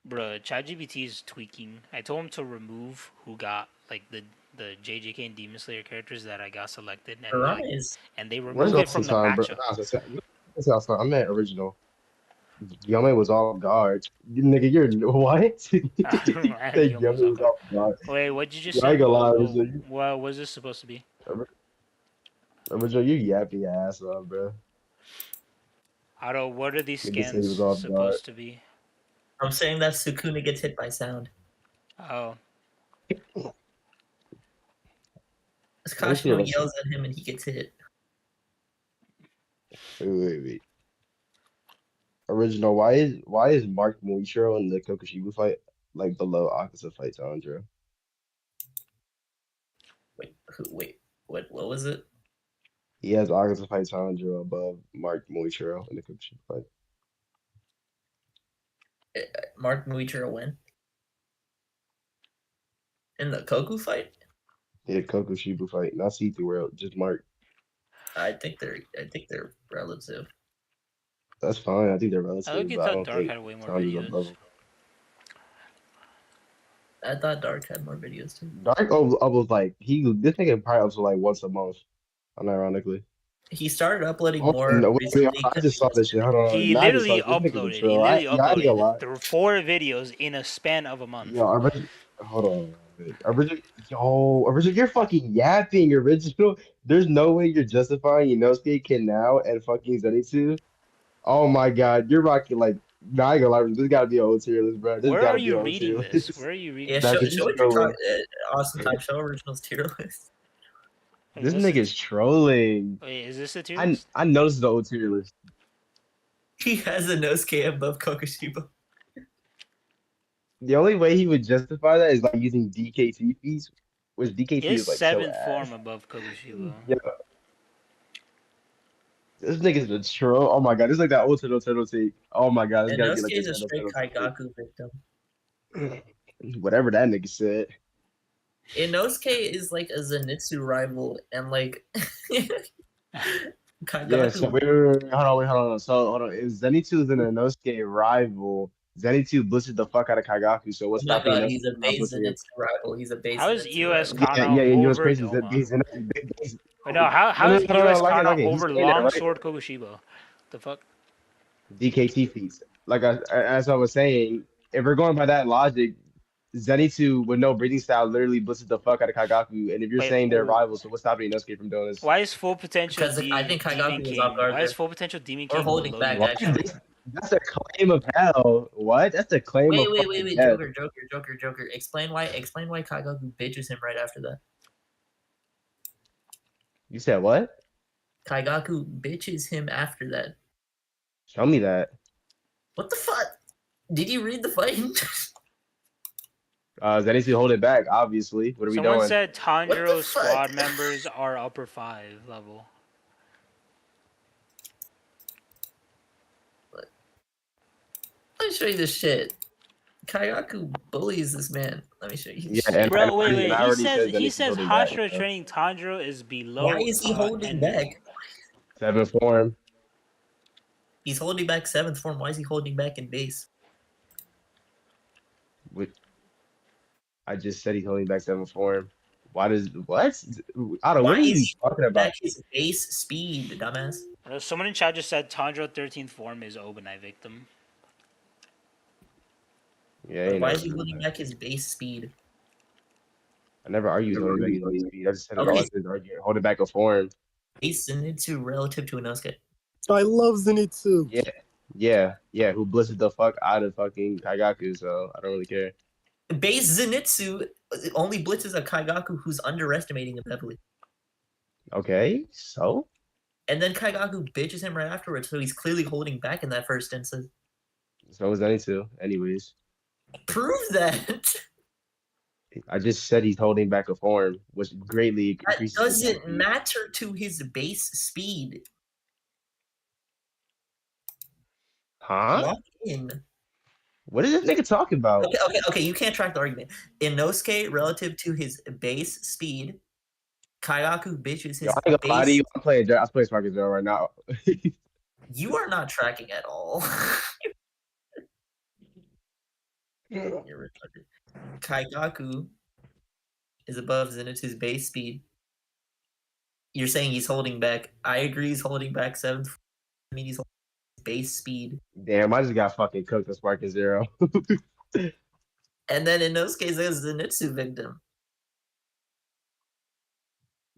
Speaker 2: Bruh, ChatGPT is tweaking. I told him to remove who got like the JJK and Demon Slayer characters that I got selected, and like,
Speaker 7: Piranha is
Speaker 2: and they
Speaker 1: Where's
Speaker 2: remove it from
Speaker 1: awesome
Speaker 2: the
Speaker 1: time, bro?
Speaker 2: matchup.
Speaker 1: I meant original. Yummy was off guard. Nigga, you're what? You think
Speaker 2: Guillaume was
Speaker 1: Yummy
Speaker 2: off
Speaker 1: was
Speaker 2: guard.
Speaker 1: off guard?
Speaker 2: Wait, what'd you just
Speaker 1: Yeah, I
Speaker 2: say?
Speaker 1: ain't gonna lie, original.
Speaker 2: What was this supposed to be?
Speaker 1: Original, you yappy your ass off, bro.
Speaker 2: Otto, what are these
Speaker 1: Nigga said he was
Speaker 2: scans
Speaker 1: off guard.
Speaker 2: supposed to be?
Speaker 7: I'm saying that Sukuna gets hit by sound.
Speaker 2: Oh,
Speaker 1: Let me see
Speaker 7: Kashimo
Speaker 1: if I see.
Speaker 7: yells at him and he gets hit.
Speaker 1: Wait. Original, why is Mark Moichiro in the Kokushibu fight like below Akaza fight Tanjiro?
Speaker 7: Wait, what was it?
Speaker 1: He has Akaza fight Tanjiro above Mark Moichiro in the Kokushibu fight.
Speaker 7: Mark Muichiro win? In the Koku fight?
Speaker 1: Yeah, Kokushibu fight, not see through world, just Mark.
Speaker 7: I think they're relative.
Speaker 1: That's fine. I think they're
Speaker 2: I
Speaker 1: relative,
Speaker 2: look
Speaker 1: but I
Speaker 2: thought
Speaker 1: don't
Speaker 2: Dark
Speaker 1: think
Speaker 2: had way more
Speaker 1: Tanjiro's above
Speaker 2: videos.
Speaker 1: him.
Speaker 7: I thought Dark had more videos too.
Speaker 1: Dark was like this nigga probably uploads like once a month, unironically.
Speaker 7: He started uploading
Speaker 1: Oh
Speaker 7: more
Speaker 1: no, wait,
Speaker 7: recently
Speaker 1: I
Speaker 7: because
Speaker 1: just
Speaker 7: he
Speaker 1: saw
Speaker 7: was
Speaker 1: this shit. Hold on,
Speaker 2: He
Speaker 1: now I just saw
Speaker 2: literally
Speaker 1: this nigga's a
Speaker 2: uploaded. He
Speaker 1: troll.
Speaker 2: literally
Speaker 1: I ain't gonna
Speaker 2: uploaded.
Speaker 1: lie.
Speaker 2: There were 4 videos in a span of a month.
Speaker 1: Yo, hold on. Original, you're fucking yapping, original. There's no way you're justifying Inosuke can now and fucking Zenitsu. Oh my god, you're rocking like, nah, I ain't gonna lie, this gotta be an old tier list, bro. This
Speaker 2: Where are
Speaker 1: gotta be
Speaker 2: you
Speaker 1: an old
Speaker 2: reading
Speaker 1: tier
Speaker 2: this?
Speaker 1: list.
Speaker 2: Where are you reading
Speaker 7: Yeah,
Speaker 1: Nah,
Speaker 7: show
Speaker 2: this?
Speaker 1: cause
Speaker 7: what
Speaker 1: he's
Speaker 7: you're talking.
Speaker 1: trolling.
Speaker 7: Awesome time. Show originals tier list.
Speaker 2: Wait,
Speaker 1: This
Speaker 2: what's the
Speaker 1: nigga's trolling.
Speaker 2: wait, is this a tier
Speaker 1: I
Speaker 2: list?
Speaker 1: I noticed the old tier list.
Speaker 7: He has a Nosuke above Kokushiba.
Speaker 1: The only way he would justify that is like using DKT feats, which DKT
Speaker 2: He has
Speaker 1: is like so
Speaker 2: 7th form
Speaker 1: ass.
Speaker 2: above Kokushibo.
Speaker 1: Yeah, this nigga's a troll. Oh my god, this is like that old Turtle take. Oh my god, this
Speaker 7: And
Speaker 1: gotta be like
Speaker 7: Nosuke
Speaker 1: the
Speaker 7: is a straight
Speaker 1: Turtle
Speaker 7: Kaigaku victim.
Speaker 1: take. Whatever that nigga said.
Speaker 7: Inosuke is like a Zenitsu rival, and like
Speaker 1: Yeah, so
Speaker 7: Kaigaku.
Speaker 1: hold on. So hold on. If Zenitsu is an Inosuke rival, Zenitsu boosted the fuck out of Kagaku. So
Speaker 7: Oh
Speaker 1: what's
Speaker 7: my
Speaker 1: stopping
Speaker 7: god,
Speaker 1: Inosuke
Speaker 7: he's a
Speaker 1: from not
Speaker 7: base
Speaker 1: boosting him?
Speaker 7: Zenitsu rival. He's a base
Speaker 2: How is
Speaker 7: Zenitsu
Speaker 2: EOS
Speaker 7: rival.
Speaker 1: Yeah,
Speaker 2: Kana
Speaker 1: yeah, you know what's
Speaker 2: over
Speaker 1: crazy is that
Speaker 2: Doma?
Speaker 1: he's
Speaker 2: Wait, no,
Speaker 1: no,
Speaker 2: how
Speaker 1: no,
Speaker 2: is
Speaker 1: no, no, no,
Speaker 2: EOS
Speaker 1: like it,
Speaker 2: Kana
Speaker 1: like it. He's
Speaker 2: over
Speaker 1: saying that right.
Speaker 2: Longsword Kokushibo? The fuck?
Speaker 1: DKT feats. Like as I was saying, if we're going by that logic, Zenitsu with no breathing style literally boosted the fuck out of Kagaku. And if you're
Speaker 2: Wait,
Speaker 1: saying they're rivals, so what's stopping Inosuke from doing this?
Speaker 2: why is full potential
Speaker 7: Because I think
Speaker 2: Demon
Speaker 7: Kaigaku was off
Speaker 2: King?
Speaker 7: guard
Speaker 2: Why is
Speaker 7: there.
Speaker 2: full potential Demon
Speaker 7: Or
Speaker 2: King
Speaker 7: holding
Speaker 2: below
Speaker 7: back,
Speaker 1: What?
Speaker 2: EOS
Speaker 7: actually.
Speaker 2: Kana?
Speaker 1: That's a claim of hell. What? That's a claim of fucking
Speaker 7: Wait,
Speaker 1: hell.
Speaker 7: Joker. Explain why Kaigaku bitches him right after that.
Speaker 1: You said what?
Speaker 7: Kaigaku bitches him after that.
Speaker 1: Show me that.
Speaker 7: What the fuck? Did you read the fight?
Speaker 1: Zenitsu hold it back, obviously. What are we
Speaker 2: Someone
Speaker 1: doing?
Speaker 2: said
Speaker 7: What the
Speaker 2: Tanjiro's
Speaker 7: fuck?
Speaker 2: squad members are upper 5 level.
Speaker 7: Let me show you this shit. Kaigaku bullies this man. Let me show you
Speaker 1: Yeah,
Speaker 7: shit.
Speaker 1: and
Speaker 2: Bro, wait.
Speaker 1: I
Speaker 2: He
Speaker 1: already
Speaker 2: says
Speaker 1: said Zenitsu's holding back.
Speaker 2: Hashira
Speaker 1: So.
Speaker 2: training Tanjiro is below.
Speaker 7: Why is he holding back?
Speaker 1: Seventh form.
Speaker 7: He's holding back 7th form. Why is he holding back in base?
Speaker 1: I just said he's holding back seventh form. Why does what? Otto,
Speaker 7: Why
Speaker 1: what are you
Speaker 7: is he
Speaker 1: talking
Speaker 7: holding
Speaker 1: about?
Speaker 7: back his base speed, dumbass?
Speaker 2: Someone in chat just said Tanjiro 13th form is Obanai victim.
Speaker 1: Yeah,
Speaker 7: But
Speaker 1: ain't
Speaker 7: why
Speaker 1: never
Speaker 7: is he
Speaker 1: said
Speaker 7: holding
Speaker 1: that.
Speaker 7: back his base speed?
Speaker 1: I never argued holding back his base speed. I just said all I said is arguing holding back a form.
Speaker 7: Base Zenitsu relative to Inosuke.
Speaker 5: I love Zenitsu.
Speaker 1: Yeah. Who blitzed the fuck out of fucking Kaigaku? So I don't really care.
Speaker 7: Base Zenitsu only blitzes a Kaigaku who's underestimating him heavily.
Speaker 1: Okay, so
Speaker 7: And then Kaigaku bitches him right afterwards, so he's clearly holding back in that first instance.
Speaker 1: is Zenitsu. Anyways,
Speaker 7: Prove that.
Speaker 1: I just said he's holding back a form, which greatly
Speaker 7: That
Speaker 1: increases his
Speaker 7: doesn't
Speaker 1: speed.
Speaker 7: matter to his base speed.
Speaker 1: Huh?
Speaker 7: Lock in.
Speaker 1: What is this nigga talking about?
Speaker 7: Okay. You can't track the argument. Inosuke, relative to his base speed, Kaigaku bitches
Speaker 1: Yo,
Speaker 7: his
Speaker 1: I ain't gonna lie to
Speaker 7: base.
Speaker 1: you. I'm playing Sparking Zero right now.
Speaker 7: You are not tracking at all. You're retarded. Kaigaku is above Zenitsu's base speed. You're saying he's holding back. I agree he's holding back 7. I mean, he's holding base speed.
Speaker 1: Damn, I just got fucking cooked with Sparking Zero.
Speaker 7: And then Inosuke's a Zenitsu victim.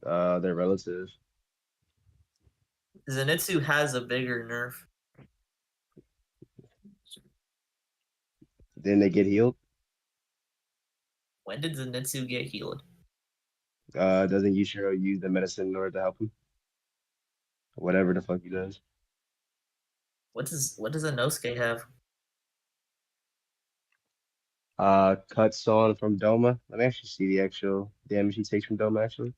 Speaker 1: They're relative.
Speaker 7: Zenitsu has a bigger nerf.
Speaker 1: Then they get healed.
Speaker 7: When did Zenitsu get healed?
Speaker 1: Doesn't Yushiro use the medicine in order to help him? Whatever the fuck he does.
Speaker 7: What does Inosuke have?
Speaker 1: Cuts on from Doma. Let me actually see the actual damage he takes from Doma actually.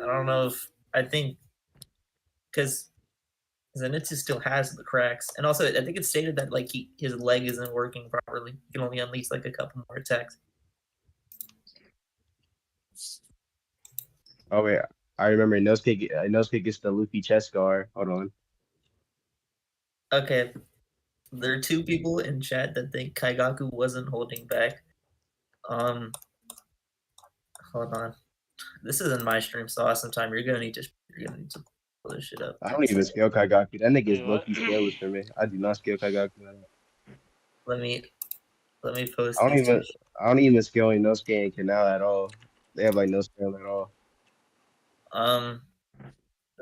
Speaker 7: I don't know if I think because Zenitsu still has the cracks, and also I think it's stated that like his leg isn't working properly. He can only unleash like a couple more attacks.
Speaker 1: Oh wait, I remember Inosuke gets the Luffy chest scar. Hold on.
Speaker 7: Okay, there are 2 people in chat that think Kaigaku wasn't holding back. Hold on. This isn't my stream, so sometime you're gonna need to pull this shit up.
Speaker 1: I don't even scale Kaigaku. That nigga is
Speaker 2: Wait,
Speaker 1: low
Speaker 2: what?
Speaker 1: key scaleless for me. I do not scale Kaigaku at all.
Speaker 7: Let me post
Speaker 1: I don't
Speaker 7: these 2.
Speaker 1: even I don't even scale Inosuke and Canal at all. They have like no scale at all.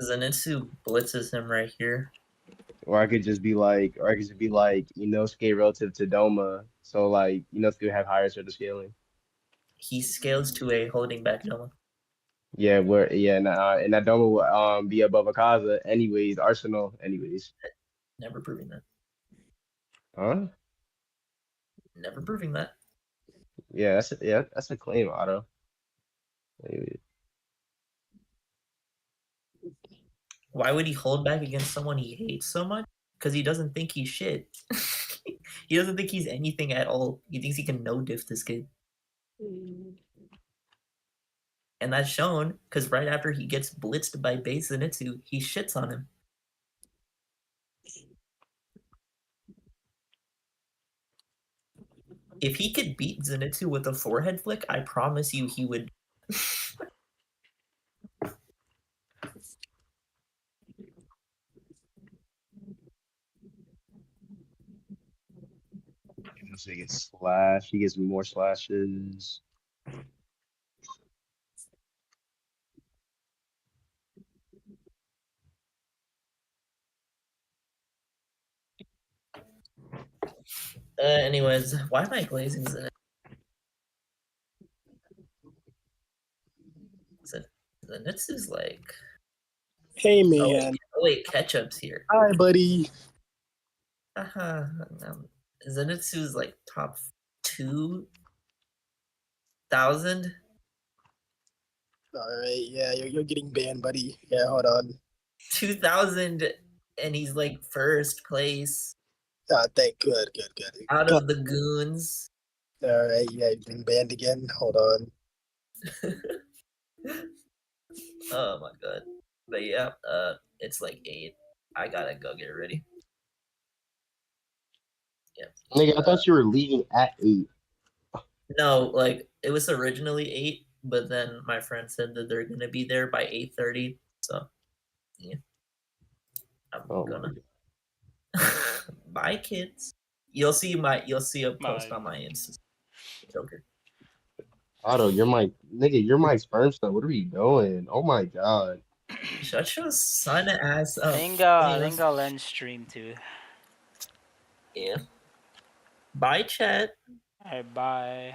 Speaker 7: Zenitsu blitzes him right here.
Speaker 1: Or I could just be like Inosuke relative to Doma. So like Inosuke would have higher sort of scaling.
Speaker 7: He scales to a holding back Noma.
Speaker 1: Yeah, and that Doma will be above Akaza anyways, Arsenal anyways.
Speaker 7: Never proving that.
Speaker 1: Huh?
Speaker 7: Never proving that.
Speaker 1: Yeah, that's a claim, Otto. Anyways.
Speaker 7: Why would he hold back against someone he hates so much? Because he doesn't think he's shit. He doesn't think he's anything at all. He thinks he can no diff this kid. And that's shown because right after he gets blitzed by base Zenitsu, he shits on him. If he could beat Zenitsu with a forehead flick, I promise you he would.
Speaker 1: So he gets slash. He gets more slashes.
Speaker 7: Anyways, why am I glazing Zenitsu's like.
Speaker 9: Hey
Speaker 7: Oh
Speaker 9: man.
Speaker 7: wait, Ketchup's here.
Speaker 9: Hi buddy.
Speaker 7: Zenitsu's like top 2,000.
Speaker 9: Alright, yeah, you're getting banned, buddy. Yeah, hold on.
Speaker 7: 2,000, and he's like first place
Speaker 9: Good.
Speaker 7: out of the goons.
Speaker 9: Alright, yeah, you're getting banned again. Hold on.
Speaker 7: Oh my god. But yeah, it's like 8. I gotta go get ready. Yeah.
Speaker 1: Nigga, I thought you were leaving at 8.
Speaker 7: No, like it was originally 8, but then my friend said that they're gonna be there by 8:30. So yeah. I'm gonna bye kids. You'll see a post on my Insta. Joker.
Speaker 1: Otto, you're my sperm cell. What are we doing? Oh my god.
Speaker 7: Shut your son ass up.
Speaker 2: I think I'll end stream too.
Speaker 7: Yeah. Bye, chat.
Speaker 2: Alright, bye.